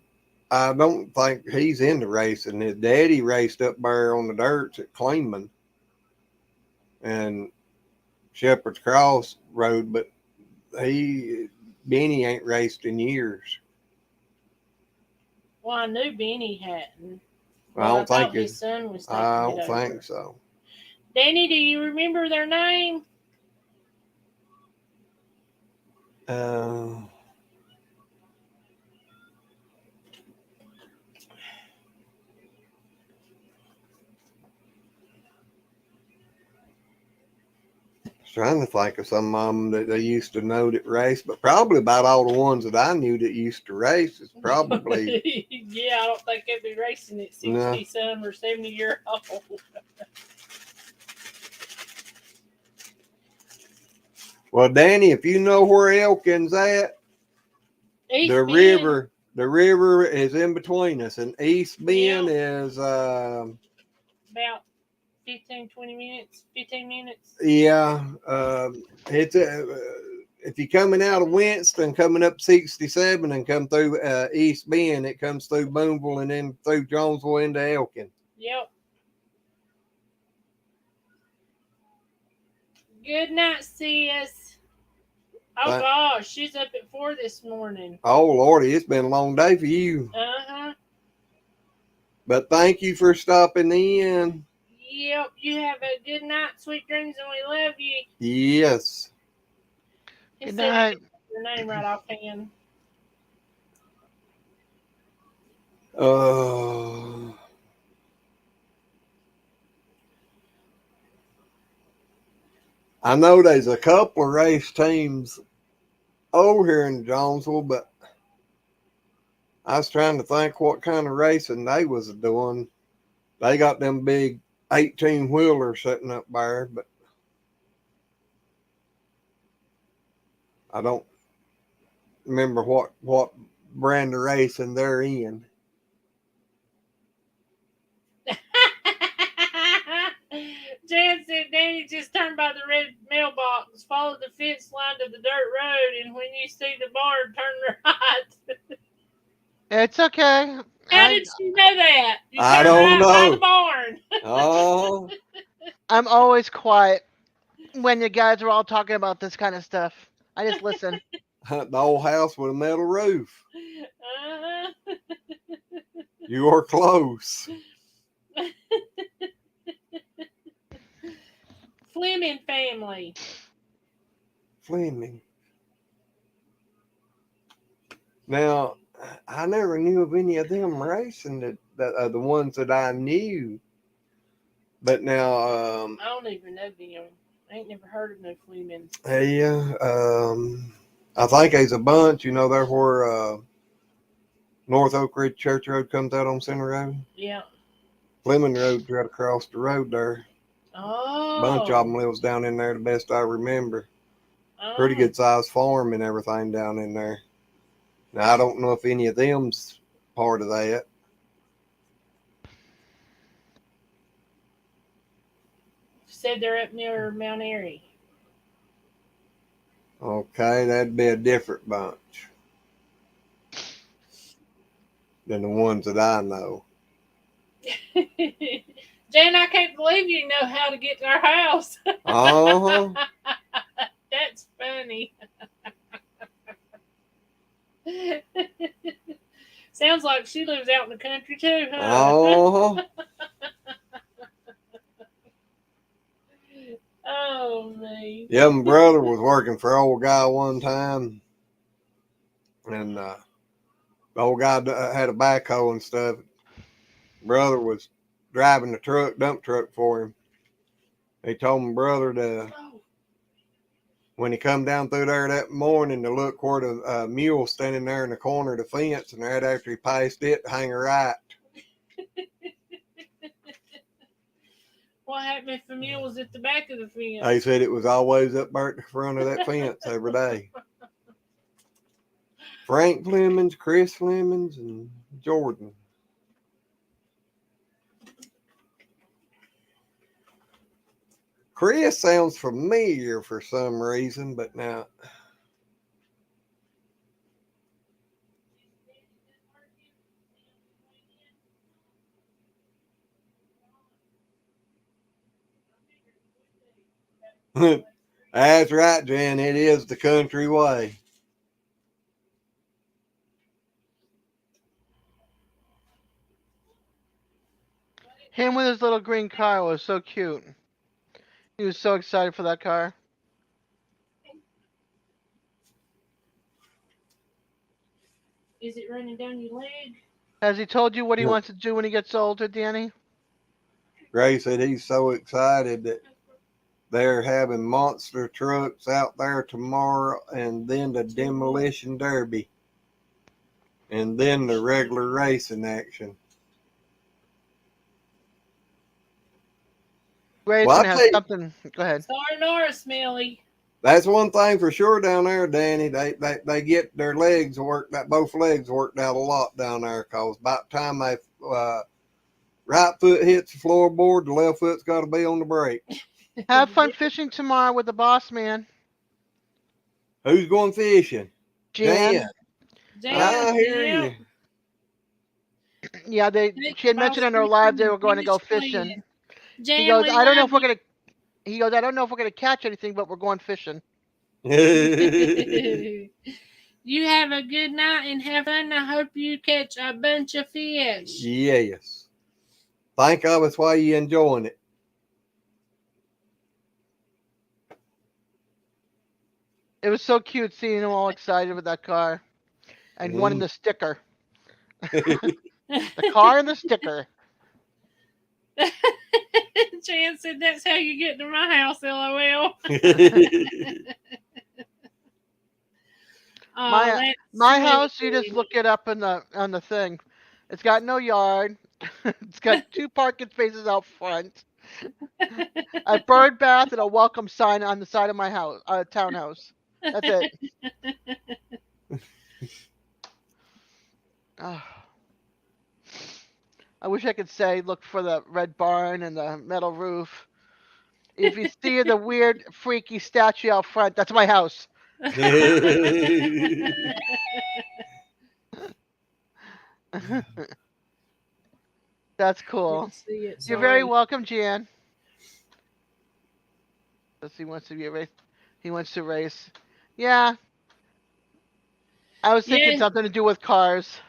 A: I don't think he's into racing. His daddy raced up there on the dirts at Kleeman and Shepherd's Cross Road, but Benny ain't raced in years.
B: Well, I knew Benny hadn't.
A: I don't think
B: his son was taking
A: I
B: it
A: don't
B: over.
A: think so.
B: Danny, do you remember their name?
A: Trying to think of some of them that they used to know that raced, but probably about all the ones that I knew that used to race is probably.
B: Yeah, I don't think they'd be racing at 60
A: No.
B: some or 70-year old.
A: Well, Danny, if you know where Elkin's at, the river is in between us, and East Bend is
B: about 15 minutes.
A: Yeah, it's if you're coming out of Winston, coming up 67 and come through East Bend, it comes through Boonville and then through Jonesville into Elkin.
B: Yep. Good night, sis. Oh gosh, she's up at 4 this morning.
A: Oh Lordy, it's been a long day for you. But thank you for stopping in.
B: Yep, you have a good night, sweet dreams, and we love you.
A: Yes.
C: Good night.
B: Your name right offhand.
A: I know there's a couple of race teams over here in Jonesville, but I was trying to think what kind of racing they was doing. They got them big 18-wheelers sitting up there, but I don't remember what brand of racing they're in.
B: Jan said Danny just turned by the red mailbox, followed the fence line to the dirt road, and when you see the barn, turn right.
C: It's okay.
B: How did she know that? You
A: I don't know.
B: By the barn.
A: Oh.
C: I'm always quiet when you guys are all talking about this kind of stuff. I just listen.
A: The old house with a metal roof. You are close.
B: Fleming family.
A: Fleming. Now, I never knew of any of them racing that the ones that I knew. But now,
B: I don't even know them. I ain't never heard of no Flemings.
A: Yeah, I think there's a bunch. You know, there where North Oak Ridge Church Road comes out on Center Road.
B: Yeah.
A: Fleming Road's right across the road there.
B: Oh.
A: A bunch of them lives down in there, the best I remember. Pretty good sized farm and everything down in there. Now, I don't know if any of them's part of that.
B: said they're up near Mount Airy.
A: Okay, that'd be a different bunch than the ones that I know.
B: Jan, I can't believe you know how to get to our house.
A: Uh-huh.
B: That's funny. Sounds like she lives out in the country too, huh?
A: Uh-huh.
B: Oh, man.
A: Yeah, my brother was working for old guy one time, and the old guy had a backhoe and stuff. Brother was driving the dump truck for him. He told my brother to, when he come down through there that morning, to look where the mule standing there in the corner of the fence, and right after he passed it, hang a right.
B: What happened if the mule was at the back of the fence?
A: They said it was always up there at the front of that fence every day. Frank Flemings, Chris Flemings, and Jordan. Chris sounds familiar for some reason, but now. That's right, Jan. It is the country way.
C: Him with his little green car was so cute. He was so excited for that car.
B: Is it running down your leg?
C: Has he told you what he
A: No.
C: wants to do when he gets older, Danny?
A: Ray said he's so excited that they're having monster trucks out there tomorrow, and then the demolition derby, and then the regular racing action.
C: Ray's
A: Well,
C: gonna
A: I'll
C: have
A: tell you,
C: something. Go ahead.
B: Sorry, Norris, Millie.
A: that's one thing for sure down there, Danny. They get their legs worked out, both legs worked out a lot down there, because by the time they right foot hits the floorboard, the left foot's got to be on the brake.
C: Have fun fishing tomorrow with the boss man.
A: Who's going fishing?
C: Jan.
A: I hear you.
C: Yeah, she had mentioned on her live they were going to go fishing. He goes, I don't know if we're gonna. He goes, I don't know if we're gonna catch anything, but we're going fishing.
B: You have a good night and have fun. I hope you catch a bunch of fish.
A: Yes. Think of us while you're enjoying it.
C: It was so cute seeing them all excited with that car, and wanting the sticker. The car and the sticker.
B: Jan said that's how you get to my house, LOL.
C: My house, you just look it up on the thing. It's got no yard. It's got 2 parking spaces out front. A bird bath and a welcome sign on the side of my house, townhouse. That's it. I wish I could say look for the red barn and the metal roof. If you see the weird, freaky statue out front, that's my house. That's cool. You're very welcome, Jan. Let's see, he wants to be a race. He wants to race. Yeah. I was thinking something to do with cars.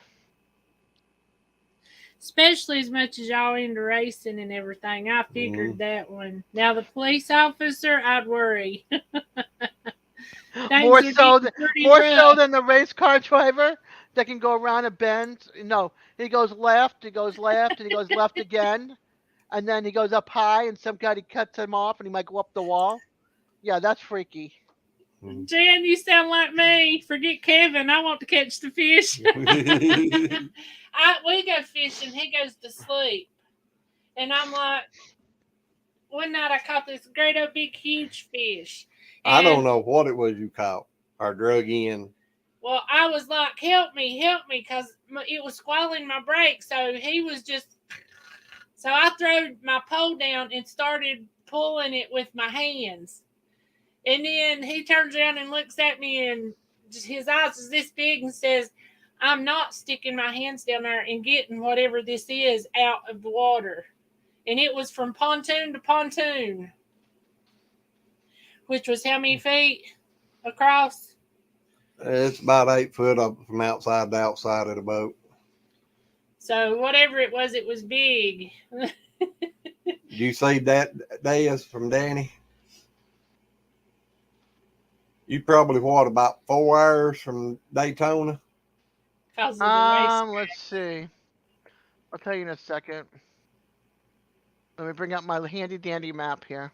B: Especially as much as y'all into racing and everything. I figured that one. Now the police officer, I'd worry.
C: More so than the race car driver that can go around a bend. No, he goes left, and he goes left again, and then he goes up high, and some guy cuts him off, and he might go up the wall. Yeah, that's freaky.
B: Jan, you sound like me. Forget Kevin. I want to catch the fish. We go fishing. He goes to sleep. And I'm like, one night I caught this great old big huge fish.
A: I don't know what it was you caught or drug in.
B: Well, I was like, help me, because it was squalling my brake. So he was just, so I threw my pole down and started pulling it with my hands. And then he turns around and looks at me, and his eyes is this big, and says, I'm not sticking my hands down there and getting whatever this is out of the water. And it was from pontoon to pontoon, which was how many feet across?
A: It's about 8 foot up from outside to outside of the boat.
B: So whatever it was big.
A: You see that, Diaz, from Danny? You probably, what, about 4 hours from Daytona?
B: Because of the race.
C: Let's see. I'll tell you in a second. Let me bring up my handy dandy map here.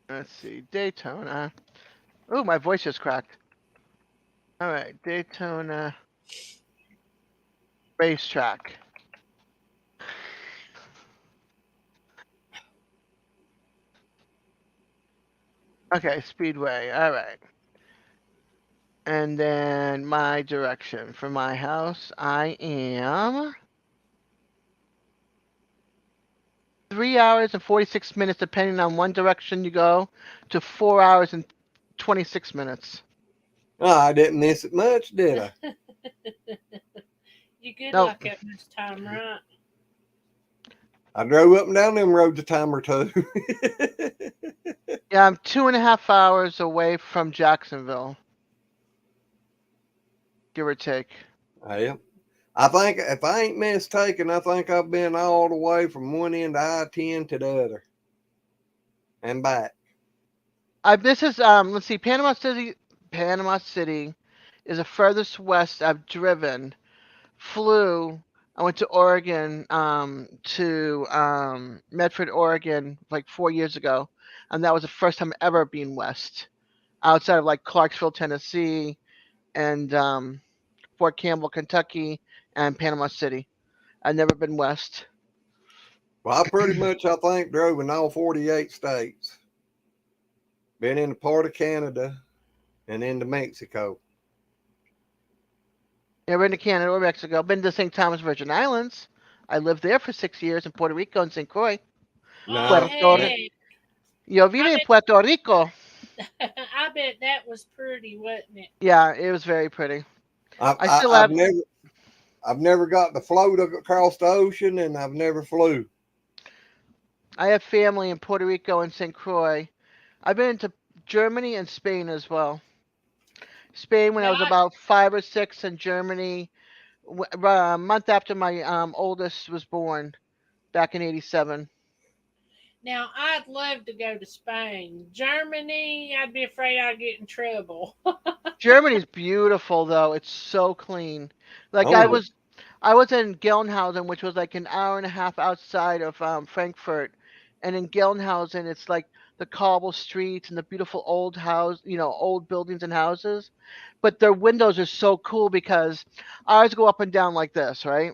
C: Let's see, Daytona. Oh, my voice just cracked. All right, Daytona racetrack. Okay, Speedway. All right. And then my direction from my house, I am 3 hours and 46 minutes, depending on one direction you go, to 4 hours and 26 minutes.
A: Oh, I didn't miss it much, did I?
B: You good
C: Nope.
B: like that much time, right?
A: I drove up and down them roads a time or two.
C: Yeah, I'm 2.5 hours away from Jacksonville, give or take.
A: Yeah. I think, if I ain't mistaken, I think I've been all the way from one end of I-10 to the other and back.
C: This is let's see, Panama City is the furthest west I've driven. Flew. I went to Oregon, to Medford, Oregon, like 4 years ago, and that was the first time ever being west, outside of like Clarksville, Tennessee, and Fort Campbell, Kentucky, and Panama City. I've never been west.
A: Well, I pretty much, I think, drove in all 48 states. Been in a part of Canada and into Mexico.
C: Never been to Canada or Mexico. Been to St. Thomas Virgin Islands. I lived there for 6 years in Puerto Rico and St. Croix.
A: No.
C: Yo vive en Puerto Rico.
B: I bet that was pretty, wasn't it?
C: Yeah, it was very pretty.
A: I've never got to float across the ocean, and I've never flew.
C: I have family in Puerto Rico and St. Croix. I've been to Germany and Spain as well. Spain when I was about 5 or 6, and Germany a month after my oldest was born, back in '87.
B: Now, I'd love to go to Spain. Germany, I'd be afraid I'd get in trouble.
C: Germany's beautiful, though. It's so clean. Like, I was in Gelnhausen, which was like an hour and a half outside of Frankfurt. And in Gelnhausen, it's like the cobble streets and the beautiful old old buildings and houses. But their windows are so cool because ours go up and down like this, right?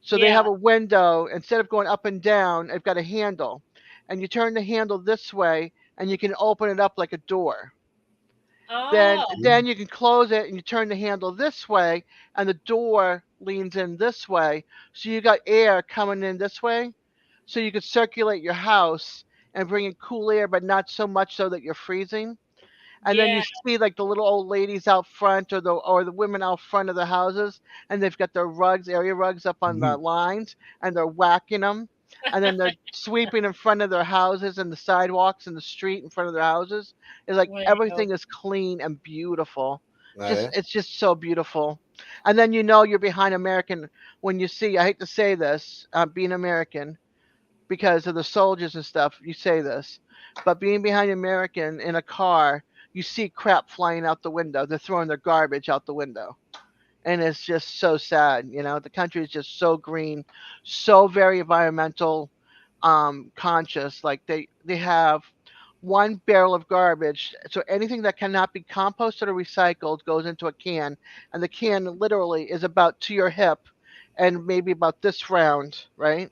C: So they have a window. Instead of going up and down, they've got a handle. And you turn the handle this way, and you can open it up like a door.
B: Oh.
C: Then you can close it, and you turn the handle this way, and the door leans in this way. So you got air coming in this way, so you could circulate your house and bring in cool air, but not so much so that you're freezing. And then you see like the little old ladies out front, or the women out front of the houses, and they've got their area rugs up on the lines, and they're whacking them. And then they're sweeping in front of their houses and the sidewalks and the street in front of their houses. It's like everything is clean and beautiful. It's just so beautiful. And then you're behind American when you see. I hate to say this, being American, because of the soldiers and stuff. You say this, but being behind American in a car, you see crap flying out the window. They're throwing their garbage out the window. And it's just so sad. The country is just so green, so very environmental conscious. Like they have one barrel of garbage. So anything that cannot be composted or recycled goes into a can. And the can literally is about to your hip and maybe about this round, right?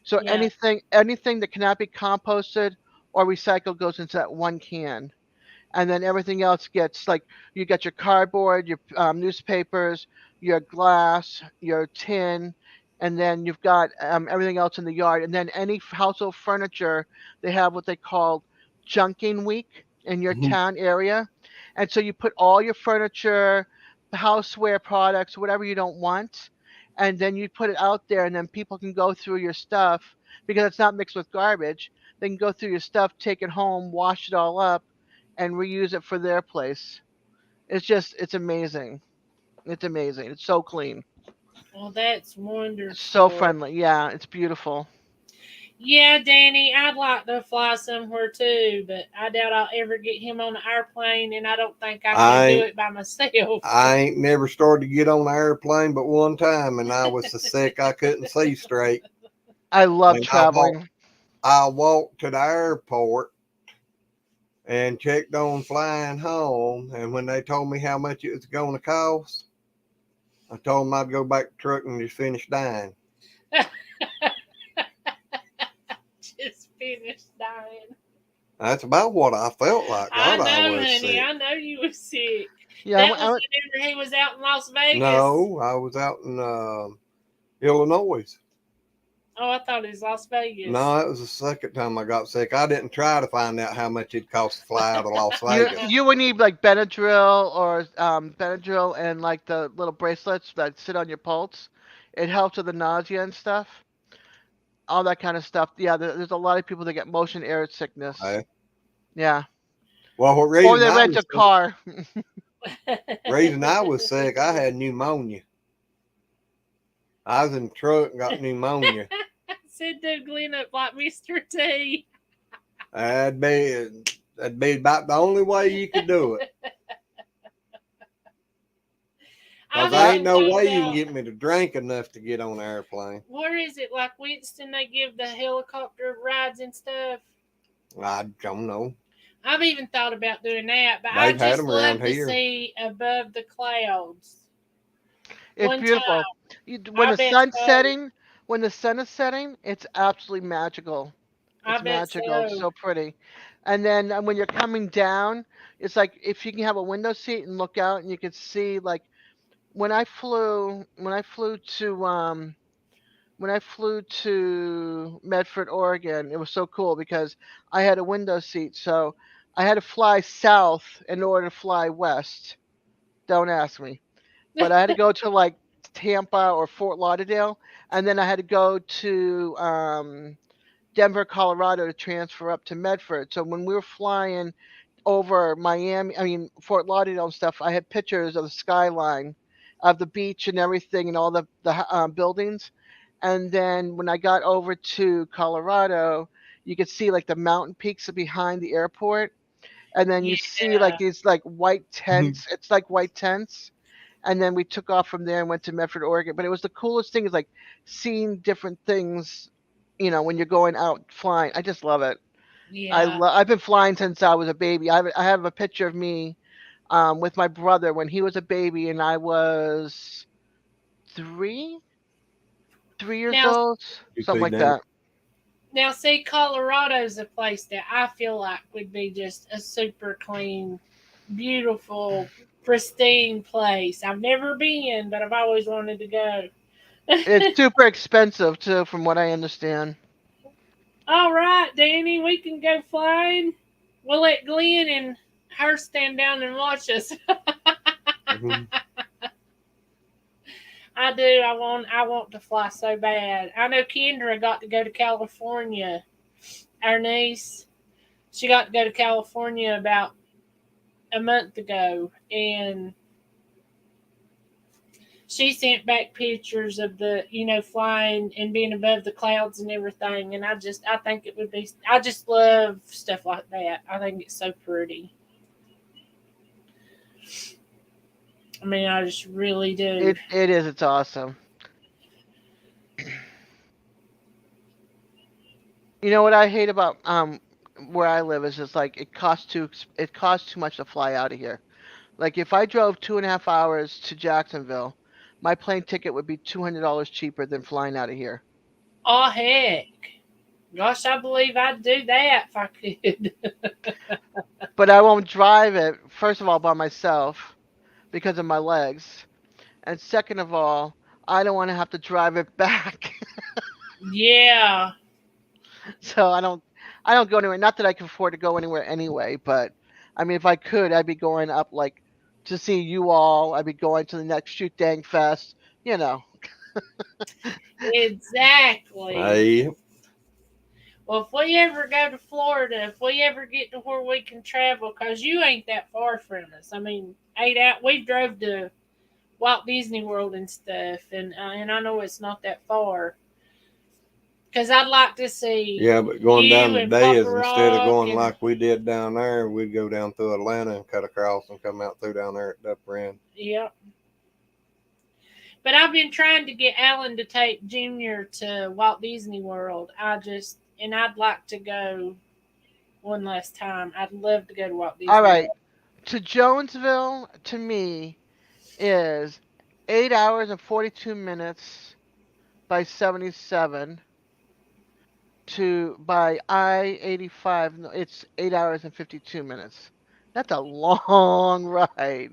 C: So anything that cannot be composted or recycled goes into that one can. and then everything else gets like you get your cardboard, your newspapers, your glass, your tin, and then you've got everything else in the yard. And then any household furniture, they have what they call junking week in your
A: Mhm.
C: town area, and so you put all your furniture, houseware products, whatever you don't want, and then you put it out there, and then people can go through your stuff because it's not mixed with garbage. They can go through your stuff, take it home, wash it all up, and reuse it for their place. It's amazing. It's amazing. It's so clean.
B: Well, that's
C: It's so
B: wonderful.
C: friendly. Yeah, it's beautiful.
B: Yeah, Danny, I'd like to fly somewhere too, but I doubt I'll ever get him on an airplane, and I don't think I
A: I
B: could do
A: ain't,
B: it by myself.
A: I ain't never started to get on an airplane but one time, and I was so sick I couldn't see straight.
C: I love
A: And
C: traveling.
A: I walked to the airport and checked on flying home, and when they told me how much it was going to cost, I told them I'd go back to trucking and just finish dying.
B: Just finished dying.
A: That's about what I felt like.
B: I
A: Thought I
B: know,
A: was
B: honey.
A: sick.
B: I know you were sick.
C: Yeah,
B: That was whenever he was out in Las Vegas.
A: No, I was out in Illinois.
B: Oh, I thought it was Las Vegas.
A: No, it was the second time I got sick. I didn't try to find out how much it cost to fly out of Las Vegas.
C: you would need like Benadryl or Benadryl and like the little bracelets that sit on your pulse. It helps with the nausea and stuff. All that kind of stuff. Yeah, there's a lot of people that get motion air sickness.
A: Okay.
C: Yeah.
A: Well, what
C: Or
A: reason
C: they
A: I
C: rent
A: was
C: a
A: sick,
C: car.
A: reason I was sick, I had pneumonia. I was in the truck and got pneumonia.
B: Said to Glenn up like Mr. T.
A: That'd be about the only way you could do it. Because there ain't no way you can get me to drink enough to get on an airplane.
B: Where is it? Like Winston, they give the helicopter rides and stuff?
A: I don't know.
B: I've even thought about doing that, but
A: They've
B: I
A: had
B: just
A: them
B: love
A: around
B: to
A: here.
B: see above the clouds.
C: It's
B: One
C: beautiful.
B: time,
C: When
B: I
C: the
B: bet
C: sun's
B: so.
C: setting, when the sun is setting, it's absolutely magical.
B: I
C: It's
B: bet
C: magical. It's
B: so.
C: so pretty. And then when you're coming down, it's like if you can have a window seat and look out and you can see like when I flew to Medford, Oregon, it was so cool because I had a window seat, so I had to fly south in order to fly west. Don't ask me. But I had to go to like Tampa or Fort Lauderdale, and then I had to go to Denver, Colorado to transfer up to Medford. So when we were flying over Miami, I mean Fort Lauderdale and stuff, I had pictures of the skyline, of the beach and everything, and all the buildings. And then when I got over to Colorado, you could see like the mountain peaks behind the airport, and then you see like
B: Yeah.
C: these like white tents. It's like white tents. And then we took off from there and went to Medford, Oregon. But it was the coolest thing is like seeing different things, when you're going out flying. I just love it.
B: Yeah.
C: I've been flying since I was a baby. I have a picture of me with my brother when he was a baby and I was three, 3 years
B: Now,
C: old,
A: You
C: something
A: see
C: like
A: that?
C: that.
B: now, see, Colorado's a place that I feel like would be just a super clean, beautiful, pristine place. I've never been, but I've always wanted to go.
C: It's super expensive too, from what I understand.
B: All right, Danny, we can go flying. We'll let Glenn and her stand down and watch us.
A: Mhm.
B: I do. I want to fly so bad. I know Kendra got to go to California. Our niece, she got to go to California about a month ago, and she sent back pictures of the flying and being above the clouds and everything. And I think it would be. I just love stuff like that. I think it's so pretty. I mean, I just really do.
C: It is. It's awesome. You know what I hate about where I live is just like it costs too much to fly out of here. Like if I drove 2.5 hours to Jacksonville, my plane ticket would be $200 cheaper than flying out of here.
B: Oh heck! Gosh, I believe I'd do that if I could.
C: But I won't drive it, first of all, by myself because of my legs. And second of all, I don't want to have to drive it back.
B: Yeah.
C: So I don't go anywhere. Not that I can afford to go anywhere anyway, but I mean if I could, I'd be going up like to see you all. I'd be going to the next Shoot Dang Fest, you know.
B: Exactly.
A: Hey,
B: Well, if we ever go to Florida, if we ever get to where we can travel, because you ain't that far from us. I mean, 8 out. We drove to Walt Disney World and stuff, and I know it's not that far. Because I'd like to see
A: yeah, but going down
B: you
A: to
B: and
A: Diaz
B: Papa
A: instead of
B: Rock
A: going
B: and
A: like we did down there, we'd go down through Atlanta and cut across and come out through down there at the upper end.
B: yeah. But I've been trying to get Alan to take Junior to Walt Disney World. I'd like to go one last time. I'd love to go to Walt Disney
C: All right.
B: World.
C: To Jonesville to me is 8 hours and 42 minutes by 77 to by I-85. No, it's 8 hours and 52 minutes. That's a long ride.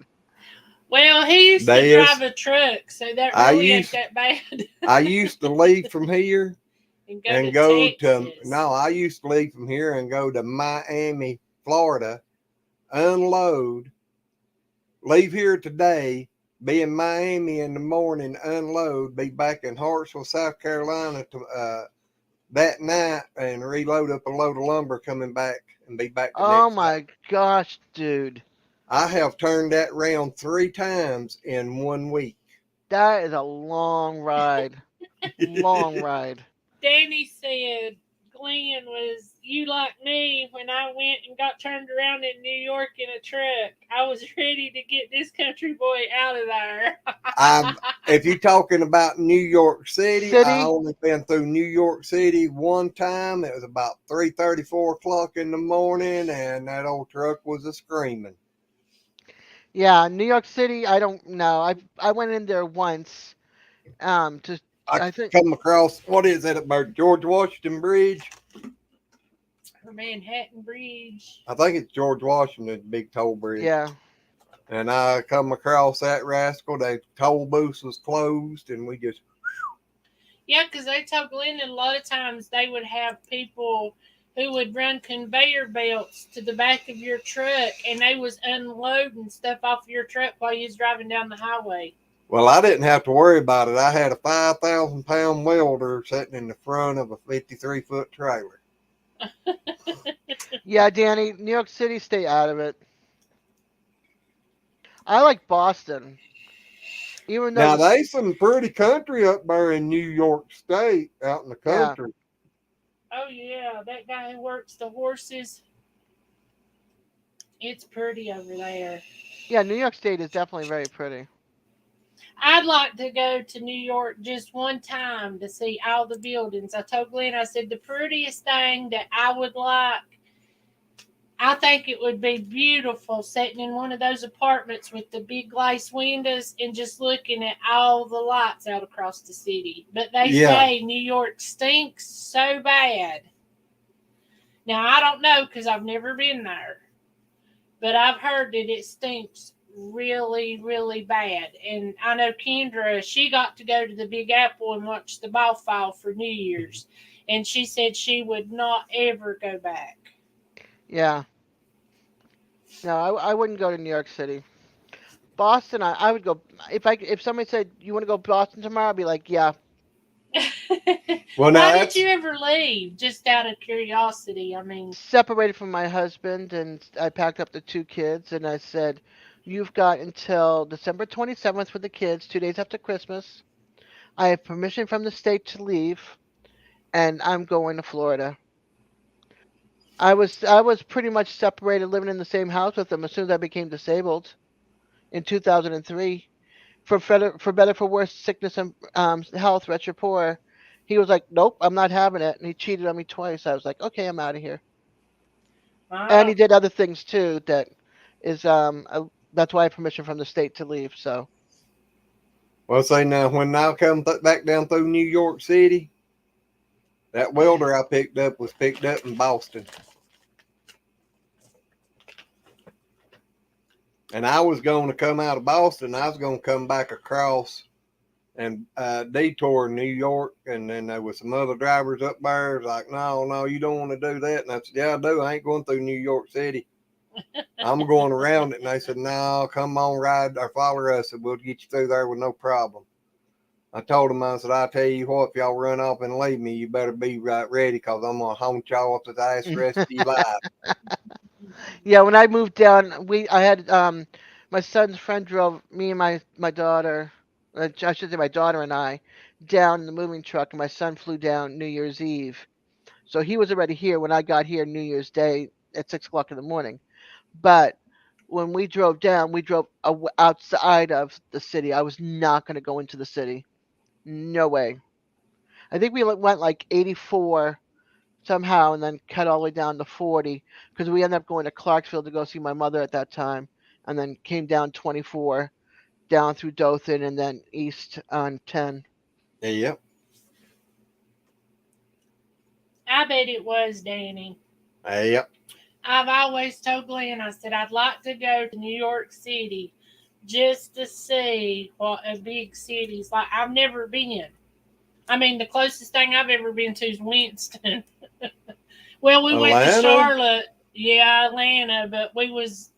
B: Well, he used to drive
A: Diaz,
B: a truck, so that
A: I
B: really ain't
A: used
B: that bad.
A: I used to leave from here
B: And go
A: and
B: to
A: go to
B: Texas.
A: no, I used to leave from here and go to Miami, Florida, unload, leave here today, be in Miami in the morning, unload, be back in Hartsville, South Carolina that night, and reload up a load of lumber coming back and be back the
C: Oh
A: next day.
C: my gosh, dude.
A: I have turned that round 3 times in 1 week.
C: That is a long ride. Long ride.
B: Danny said Glenn was you like me when I went and got turned around in New York in a truck. I was ready to get this country boy out of there.
A: If you're talking about New York City, I
C: City?
A: only been through New York City one time. It was about 3:30, 4 o'clock in the morning, and that old truck was a screaming.
C: Yeah, New York City, I don't know. I went in there once. To
A: I
C: I think
A: come across, what is it, about George Washington Bridge?
B: Or Manhattan Bridge.
A: I think it's George Washington's big toll bridge.
C: yeah.
A: And I come across that rascal. The toll booth was closed, and we just
B: Yeah, because they told Glenn that a lot of times they would have people who would run conveyor belts to the back of your truck, and they was unloading stuff off your truck while you was driving down the highway.
A: well, I didn't have to worry about it. I had a 5,000-pound welder sitting in the front of a 53-foot trailer.
C: Yeah, Danny, New York City, stay out of it. I like Boston. Even though
A: Now, there's some pretty country up there in New York State, out in the
C: yeah.
A: country.
B: Oh yeah, that guy who works the horses. It's pretty over there.
C: Yeah, New York State is definitely very pretty.
B: I'd like to go to New York just one time to see all the buildings. I told Glenn, I said, the prettiest thing that I would like, I think it would be beautiful sitting in one of those apartments with the big glass windows and just looking at all the lights out across the city. But they say New York stinks so bad. Now, I don't know because I've never been there. But I've heard that it stinks really, really bad. And I know Kendra, she got to go to the Big Apple and watch the ball fall for New Year's. And she said she would not ever go back.
C: Yeah. No, I wouldn't go to New York City. Boston, I would go if somebody said you want to go Boston tomorrow, I'd be like, yeah.
A: Well, now
B: Why did you ever leave? Just out of curiosity. I mean,
C: Separated from my husband, and I packed up the 2 kids, and I said, you've got until December 27th with the kids, 2 days after Christmas. I have permission from the state to leave, and I'm going to Florida. I was pretty much separated, living in the same house with him as soon as I became disabled in 2003. For better for worse, sickness and health, rich or poor. He was like, nope, I'm not having it, and he cheated on me twice. I was like, okay, I'm out of here. And he did other things too. That's why I have permission from the state to leave. So
A: well, say now, when I come back down through New York City, That welder I picked up was picked up in Boston. And I was going to come out of Boston. I was going to come back across and detour New York. And then there was some other drivers up there. It was like, no, you don't want to do that. And I said, yeah, I do. I ain't going through New York City. I'm going around it. And they said, no, come on, ride or follow us. And we'll get you through there with no problem. I told them, I said, I'll tell you what, if y'all run off and leave me, you better be right ready because I'm going to haunt y'all up to the ass the rest of your life.
C: Yeah, when I moved down, I had my son's friend drove me and my daughter, I should say my daughter and I, down in the moving truck, and my son flew down New Year's Eve. So he was already here when I got here New Year's Day at 6 o'clock in the morning. But when we drove down, we drove outside of the city. I was not going to go into the city. No way. I think we went like 84 somehow and then cut all the way down to 40 because we ended up going to Clarksville to go see my mother at that time and then came down 24 down through Dothan and then east on 10.
A: Yep.
B: I bet it was, Danny.
A: Yep.
B: I've always told Glenn, I said, I'd like to go to New York City just to see what a big city's like. I've never been. I mean, the closest thing I've ever been to is Winston. Well, we went to Charlotte. Yeah, Atlanta, but we was.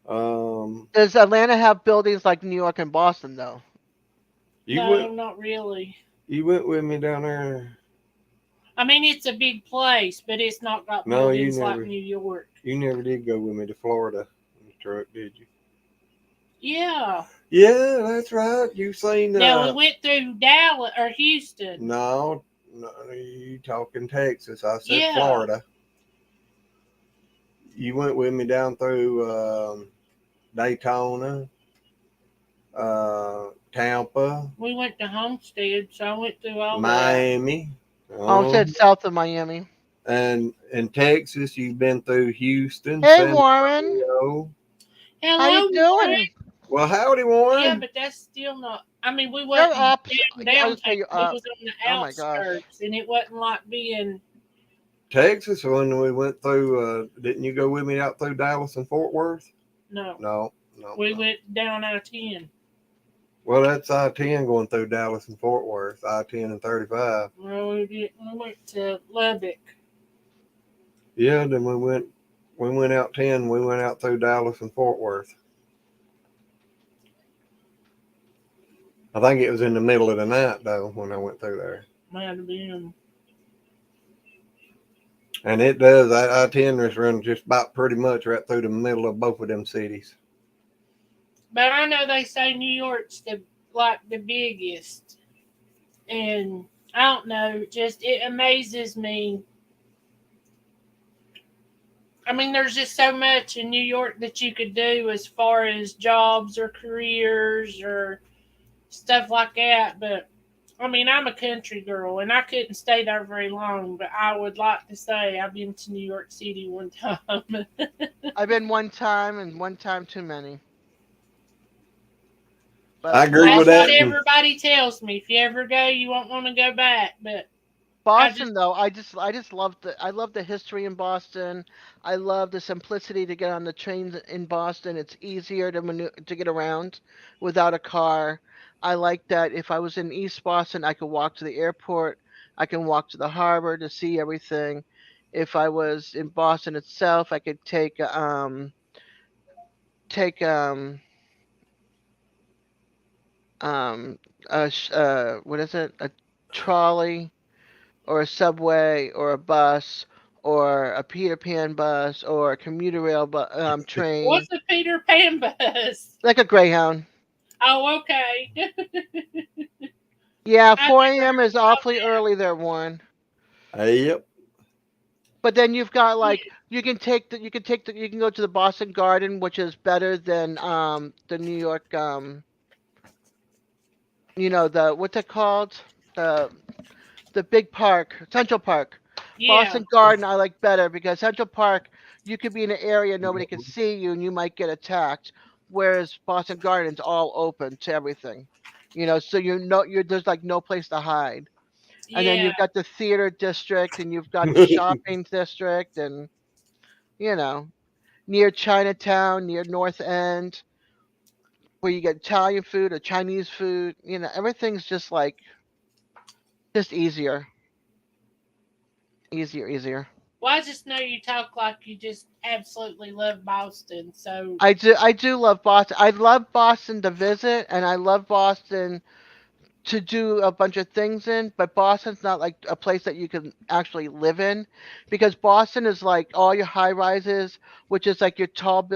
C: Does Atlanta have buildings like New York and Boston, though?
B: No, not really.
A: You went with me down there.
B: I mean, it's a big place, but it's not got buildings like New York.
A: You never did go with me to Florida in the truck, did you?
B: Yeah.
A: Yeah, that's right. You seen
B: Now, we went through Dallas or Houston.
A: No, you talking Texas. I said Florida. You went with me down through Daytona, Tampa.
B: We went to Homestead, so I went through all
A: Miami.
C: Homestead south of Miami.
A: And in Texas, you've been through Houston.
C: Hey,
A: San
C: Warren.
A: Diego.
B: Hello,
C: how you doing?
B: Warren?
A: Well, howdy, Warren.
B: Yeah, but that's still not. I mean, we wasn't downtown. We was on the outskirts, and it wasn't like being.
A: Texas, when we went through, didn't you go with me out through Dallas and Fort Worth?
B: No. We went down I-10.
A: Well, that's I-10 going through Dallas and Fort Worth, I-10 and 35.
B: Well, we didn't. We went to Lubbock.
A: Yeah, then we went out 10. We went out through Dallas and Fort Worth. I think it was in the middle of the night, though, when I went through there.
B: Might have been.
A: And it does. I-10 is running just about pretty much right through the middle of both of them cities.
B: But I know they say New York's the biggest. And I don't know, just it amazes me. I mean, there's just so much in New York that you could do as far as jobs or careers or stuff like that. But, I mean, I'm a country girl, and I couldn't stay there very long. But I would like to say I've been to New York City one time.
C: I've been one time, and one time too many.
A: But I agree with that.
B: That's what everybody tells me. If you ever go, you won't want to go back. But
C: Boston, though, I just love the history in Boston. I love the simplicity to get on the trains in Boston. It's easier to get around without a car. I like that if I was in East Boston, I could walk to the airport. I can walk to the harbor to see everything. If I was in Boston itself, I could take what is it? A trolley or a subway or a bus or a Peter Pan bus or a commuter rail train.
B: What's a Peter Pan bus?
C: Like a Greyhound.
B: Oh, okay.
C: Yeah, 4 a.m. is awfully early there, Warren.
A: Yep.
C: But then you've got you can go to the Boston Garden, which is better than the New York what's it called? The big park, Central Park. Yeah. Boston Garden I like better because Central Park you could be in an area nobody can see you and you might get attacked, whereas Boston Garden's all open to everything. So there's like no place to hide. And then
B: Yeah.
C: you've got the theater district, and you've got the shopping district, and you know, near Chinatown, near North End, where you get Italian food or Chinese food. You know, everything's just like just easier.
B: Well, I just know you talk like you just absolutely love Boston. So
C: I do love Boston. I love Boston to visit, and I love Boston to do a bunch of things in, but Boston's not like a place that you can actually live in, because Boston is like all your high rises, which is like your tall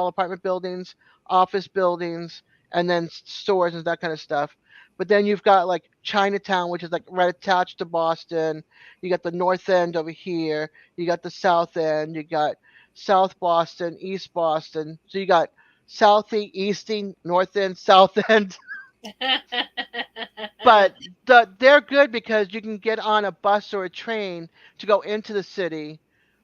C: apartment buildings, office buildings, and then stores and that kind of stuff. But then you've got like Chinatown, which is like right attached to Boston. You got the North End over here. You got the South End. You got South Boston, East Boston. So you got Southie, Easting, North End, South End. But they're good because you can get on a bus or a train to go into the city,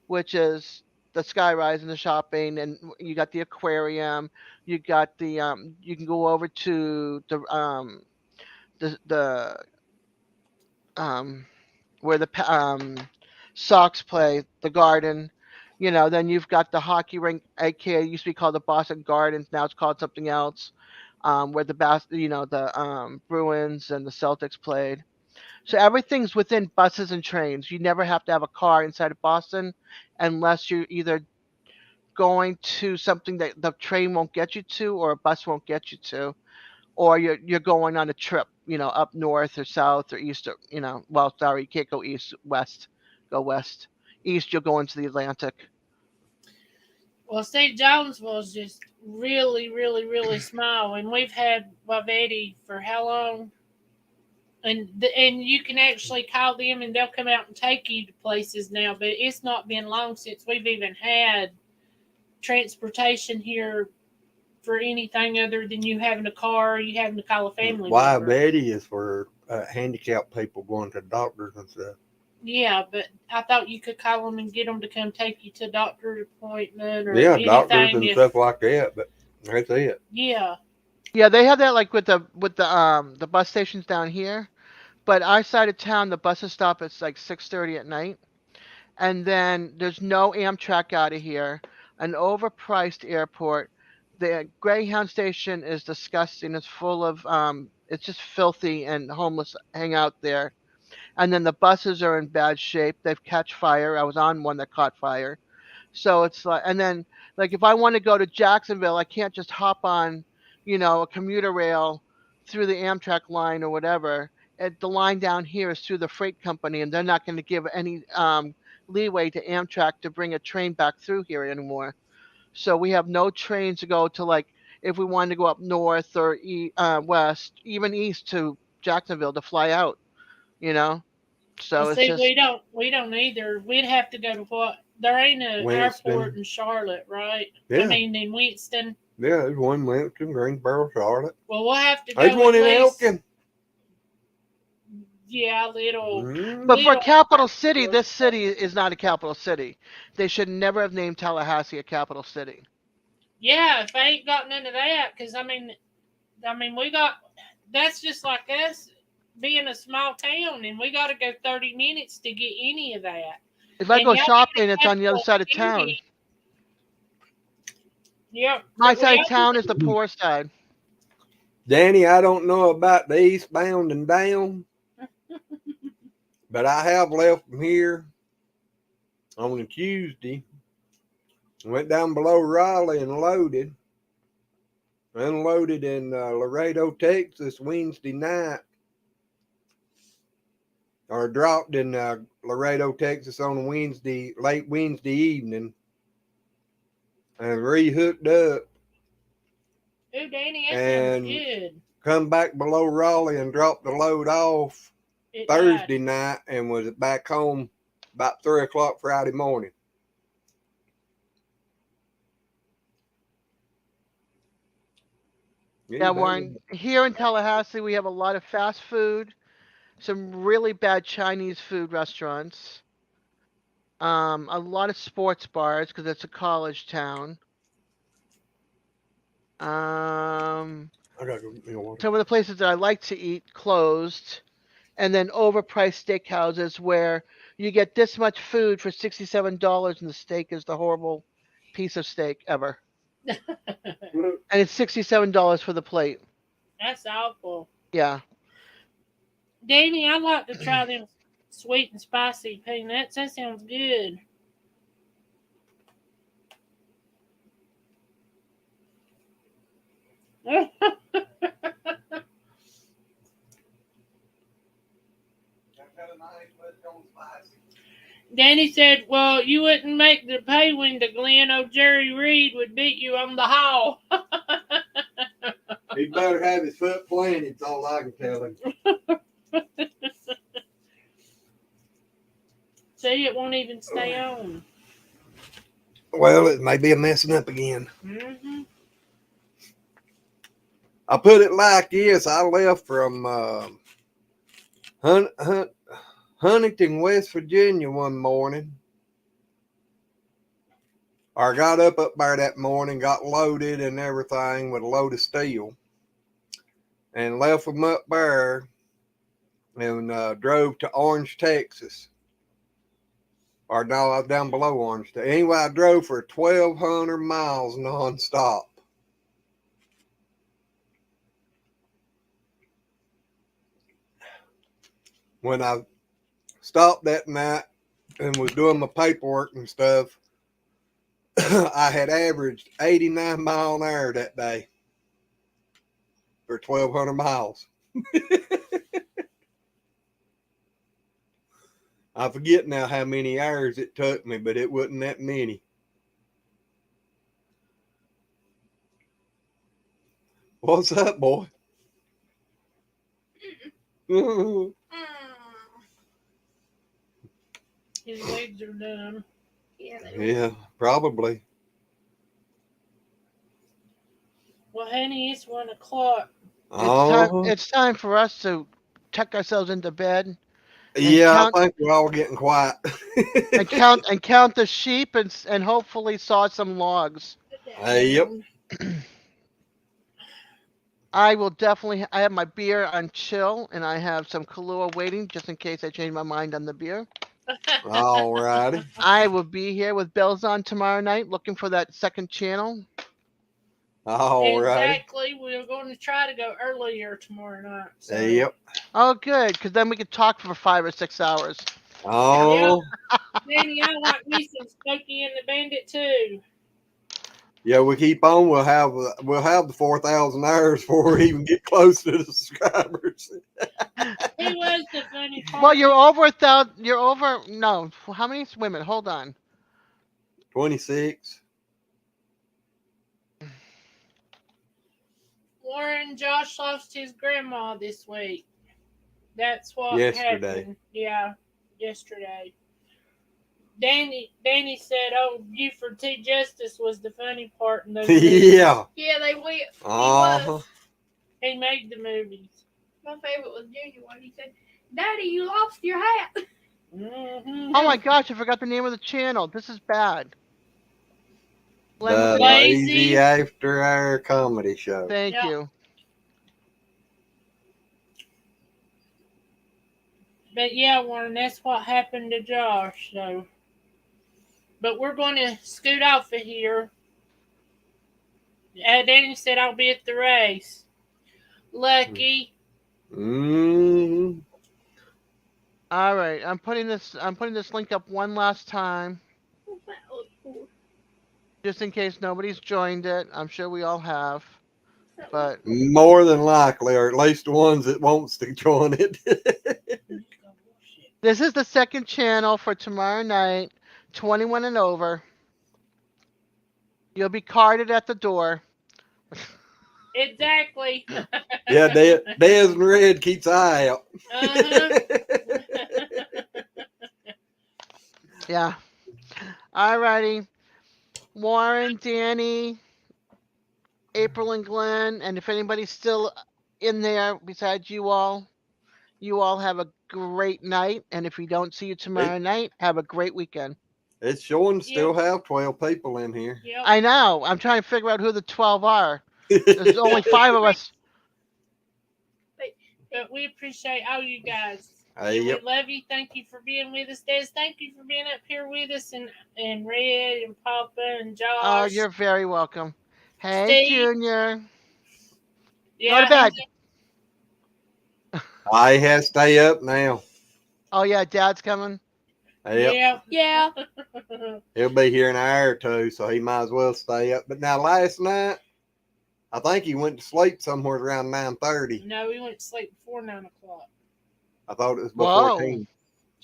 C: which is the skyrise and the shopping, and you got the aquarium. You got you can go over to the um where the Sox play, the Garden. You know, then you've got the hockey rink, aka used to be called the Boston Gardens, now it's called something else. Where the Bruins and the Celtics played. So everything's within buses and trains. You never have to have a car inside of Boston unless you're either going to something that the train won't get you to or a bus won't get you to, or you're going on a trip, up north or south or east or, well, sorry, you can't go east, west, go west. East, you'll go into the Atlantic.
B: well, St. Jonesville is just really, really, really small, and we've had Wavetti for how long? And you can actually call them, and they'll come out and take you to places now. But it's not been long since we've even had transportation here for anything other than you having a car, or you having to call a family
A: Why
B: member.
A: Betty is for handicapped people going to doctors and stuff.
B: Yeah, but I thought you could call them and get them to come take you to a doctor's appointment or
A: Yeah,
B: anything.
A: doctors and stuff like that, but that's it.
B: Yeah.
C: Yeah, they have that like with the bus stations down here. But our side of town, the buses stop at like 6:30 at night, and then there's no Amtrak out of here. An overpriced airport. The Greyhound station is disgusting. It's full of it's just filthy, and homeless hang out there. And then the buses are in bad shape. They've catch fire. I was on one that caught fire. So it's like, and then like if I want to go to Jacksonville, I can't just hop on, a commuter rail through the Amtrak line or whatever. The line down here is through the freight company, and they're not going to give any leeway to Amtrak to bring a train back through here anymore. So we have no trains to go to, like if we wanted to go up north or west, even east to Jacksonville to fly out. You know,
B: Well,
C: so it's
B: see,
C: just
B: we don't either. We'd have to go to what? There ain't an airport in Charlotte, right?
A: Yeah.
B: I mean, in Winston.
A: Yeah, there's one in Winston, Greensboro, Charlotte.
B: Well, we'll have to go.
A: There's one in Elkin.
B: Yeah, little.
C: But for a capital city, this city is not a capital city. They should never have named Tallahassee a capital city.
B: Yeah, if they ain't got none of that, because I mean, we got. That's just like us being a small town, and we got to go 30 minutes to get any of that.
C: If I go shopping, it's on the other side of town.
B: Yep.
C: My side of town is the poor side.
A: Danny, I don't know about the eastbound and down, but I have left from here on a Tuesday. Went down below Raleigh and loaded. Unloaded in Laredo, Texas Wednesday night. Or dropped in Laredo, Texas on Wednesday, late Wednesday evening. And re-hooked up.
B: Ooh, Danny, that
A: and
B: sounds good.
A: Come back below Raleigh and dropped the load off Thursday night and was back home about 3 o'clock Friday morning.
C: Yeah, Warren, here in Tallahassee, we have a lot of fast food, some really bad Chinese food restaurants, a lot of sports bars because it's a college town. Some of the places that I like to eat closed, and then overpriced steakhouses where you get this much food for $67 and the steak is the horrible piece of steak ever. And it's $67 for the plate.
B: That's awful.
C: Yeah.
B: Danny, I'd like to try them sweet and spicy peanuts. That sounds good. Danny said, well, you wouldn't make the pay window, Glenn. Oh, Jerry Reed would beat you on the hall.
A: He better have his foot planted, it's all I can tell him.
B: See, it won't even stay on.
A: Well, it may be a messing up again.
B: Mm-hmm.
A: I put it like this. I left from Huntington, West Virginia one morning. Or got up there that morning, got loaded and everything with a load of steel. And left them up there and drove to Orange, Texas. Or no, I was down below Orange. Anyway, I drove for 1,200 miles nonstop. When I stopped that night and was doing my paperwork and stuff, I had averaged 89 miles an hour that day for 1,200 miles. I forget now how many hours it took me, but it wasn't that many. What's up, boy?
B: His legs are done.
A: Yeah, probably.
B: Well, honey, it's 1 o'clock.
C: It's time for us to tuck ourselves into bed.
A: Yeah, I think we're all getting quiet.
C: and count the sheep and hopefully saw some logs.
A: Yep.
C: I will definitely. I have my beer on chill, and I have some Kahlua waiting just in case I change my mind on the beer.
A: All righty.
C: I will be here with bells on tomorrow night, looking for that second channel.
A: All right.
B: Exactly. We're going to try to go earlier tomorrow night. So.
A: Yep.
C: Oh, good, because then we could talk for 5 or 6 hours.
A: Oh.
B: Danny, I like me some Smokey and the Bandit too.
A: Yeah, we keep on. We'll have the 4,000 hours before we even get close to the subscribers.
B: He was the funny part.
C: Well, you're over 1,000. You're over. No, how many women? Hold on.
A: 26.
B: Warren Josh lost his grandma this week. That's what
A: Yesterday.
B: happened. Yeah, yesterday. Danny said, "Oh, Buford T. Justice was the funny part in those movies."
A: Yeah.
F: Yeah, they went.
B: He made the movies.
F: My favorite was Junior when he said, "Daddy, you lost your hat."
B: Mm-hmm.
C: Oh my gosh, I forgot the name of the channel. This is bad.
A: The Lazy After Hour Comedy Show.
C: Thank you.
B: But yeah, Warren, that's what happened to Josh. So, but we're going to scoot off of here. Danny said I'll be at the race. Lucky.
A: Mm.
C: All right, I'm putting this link up one last time, just in case nobody's joined it. I'm sure we all have, but
A: more than likely, or at least the ones that wants to join it.
C: This is the second channel for tomorrow night, 21 and over. You'll be carded at the door.
B: Exactly.
A: Yeah, Des and Red keeps an eye out.
B: Uh-huh.
C: Yeah. All righty. Warren, Danny, April, and Glenn, and if anybody's still in there besides you all have a great night. And if we don't see you tomorrow night, have a great weekend.
A: It's showing still have 12 people in here.
B: Yep.
C: I know. I'm trying to figure out who the 12 are. There's only 5 of us.
B: But we appreciate all you guys.
A: Hey,
B: And
A: yep.
B: we love you. Thank you for being with us, Des. Thank you for being up here with us, and Red and Papa and Josh.
C: Oh, you're very welcome. Hey,
B: Steve.
C: Junior.
B: Yeah,
C: Go to bed.
A: I have to stay up now.
C: Oh yeah, Dad's coming.
A: Yep.
F: Yeah.
A: He'll be here in an hour or two, so he might as well stay up. But now last night, I think he went to sleep somewhere around 9:30.
B: No, he went to sleep before 9 o'clock.
A: I thought it was before
C: Whoa.
A: 10.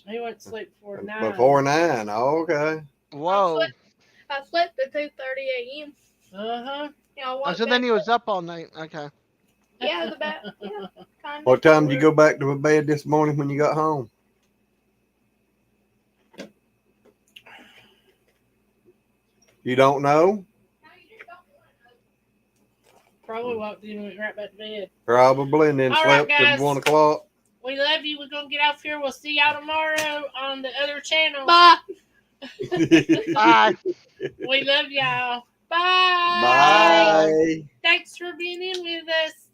B: He went to sleep before 9.
A: Before 9. Oh, okay.
C: Whoa.
F: I slept at 2:30 a.m.
B: Uh-huh.
C: Oh, so then he was up all night. Okay.
F: Yeah, yeah, kind
A: What time did you go back to bed this morning when you got home? You don't know?
B: Probably walked in and went right back to bed.
A: Probably, and then
B: All right,
A: slept till
B: guys.
A: 1 o'clock.
B: We love you. We're going to get off here. We'll see y'all tomorrow on the other channel.
F: Bye.
C: Bye.
B: We love y'all. Bye.
A: Bye.
B: Thanks for being in with us.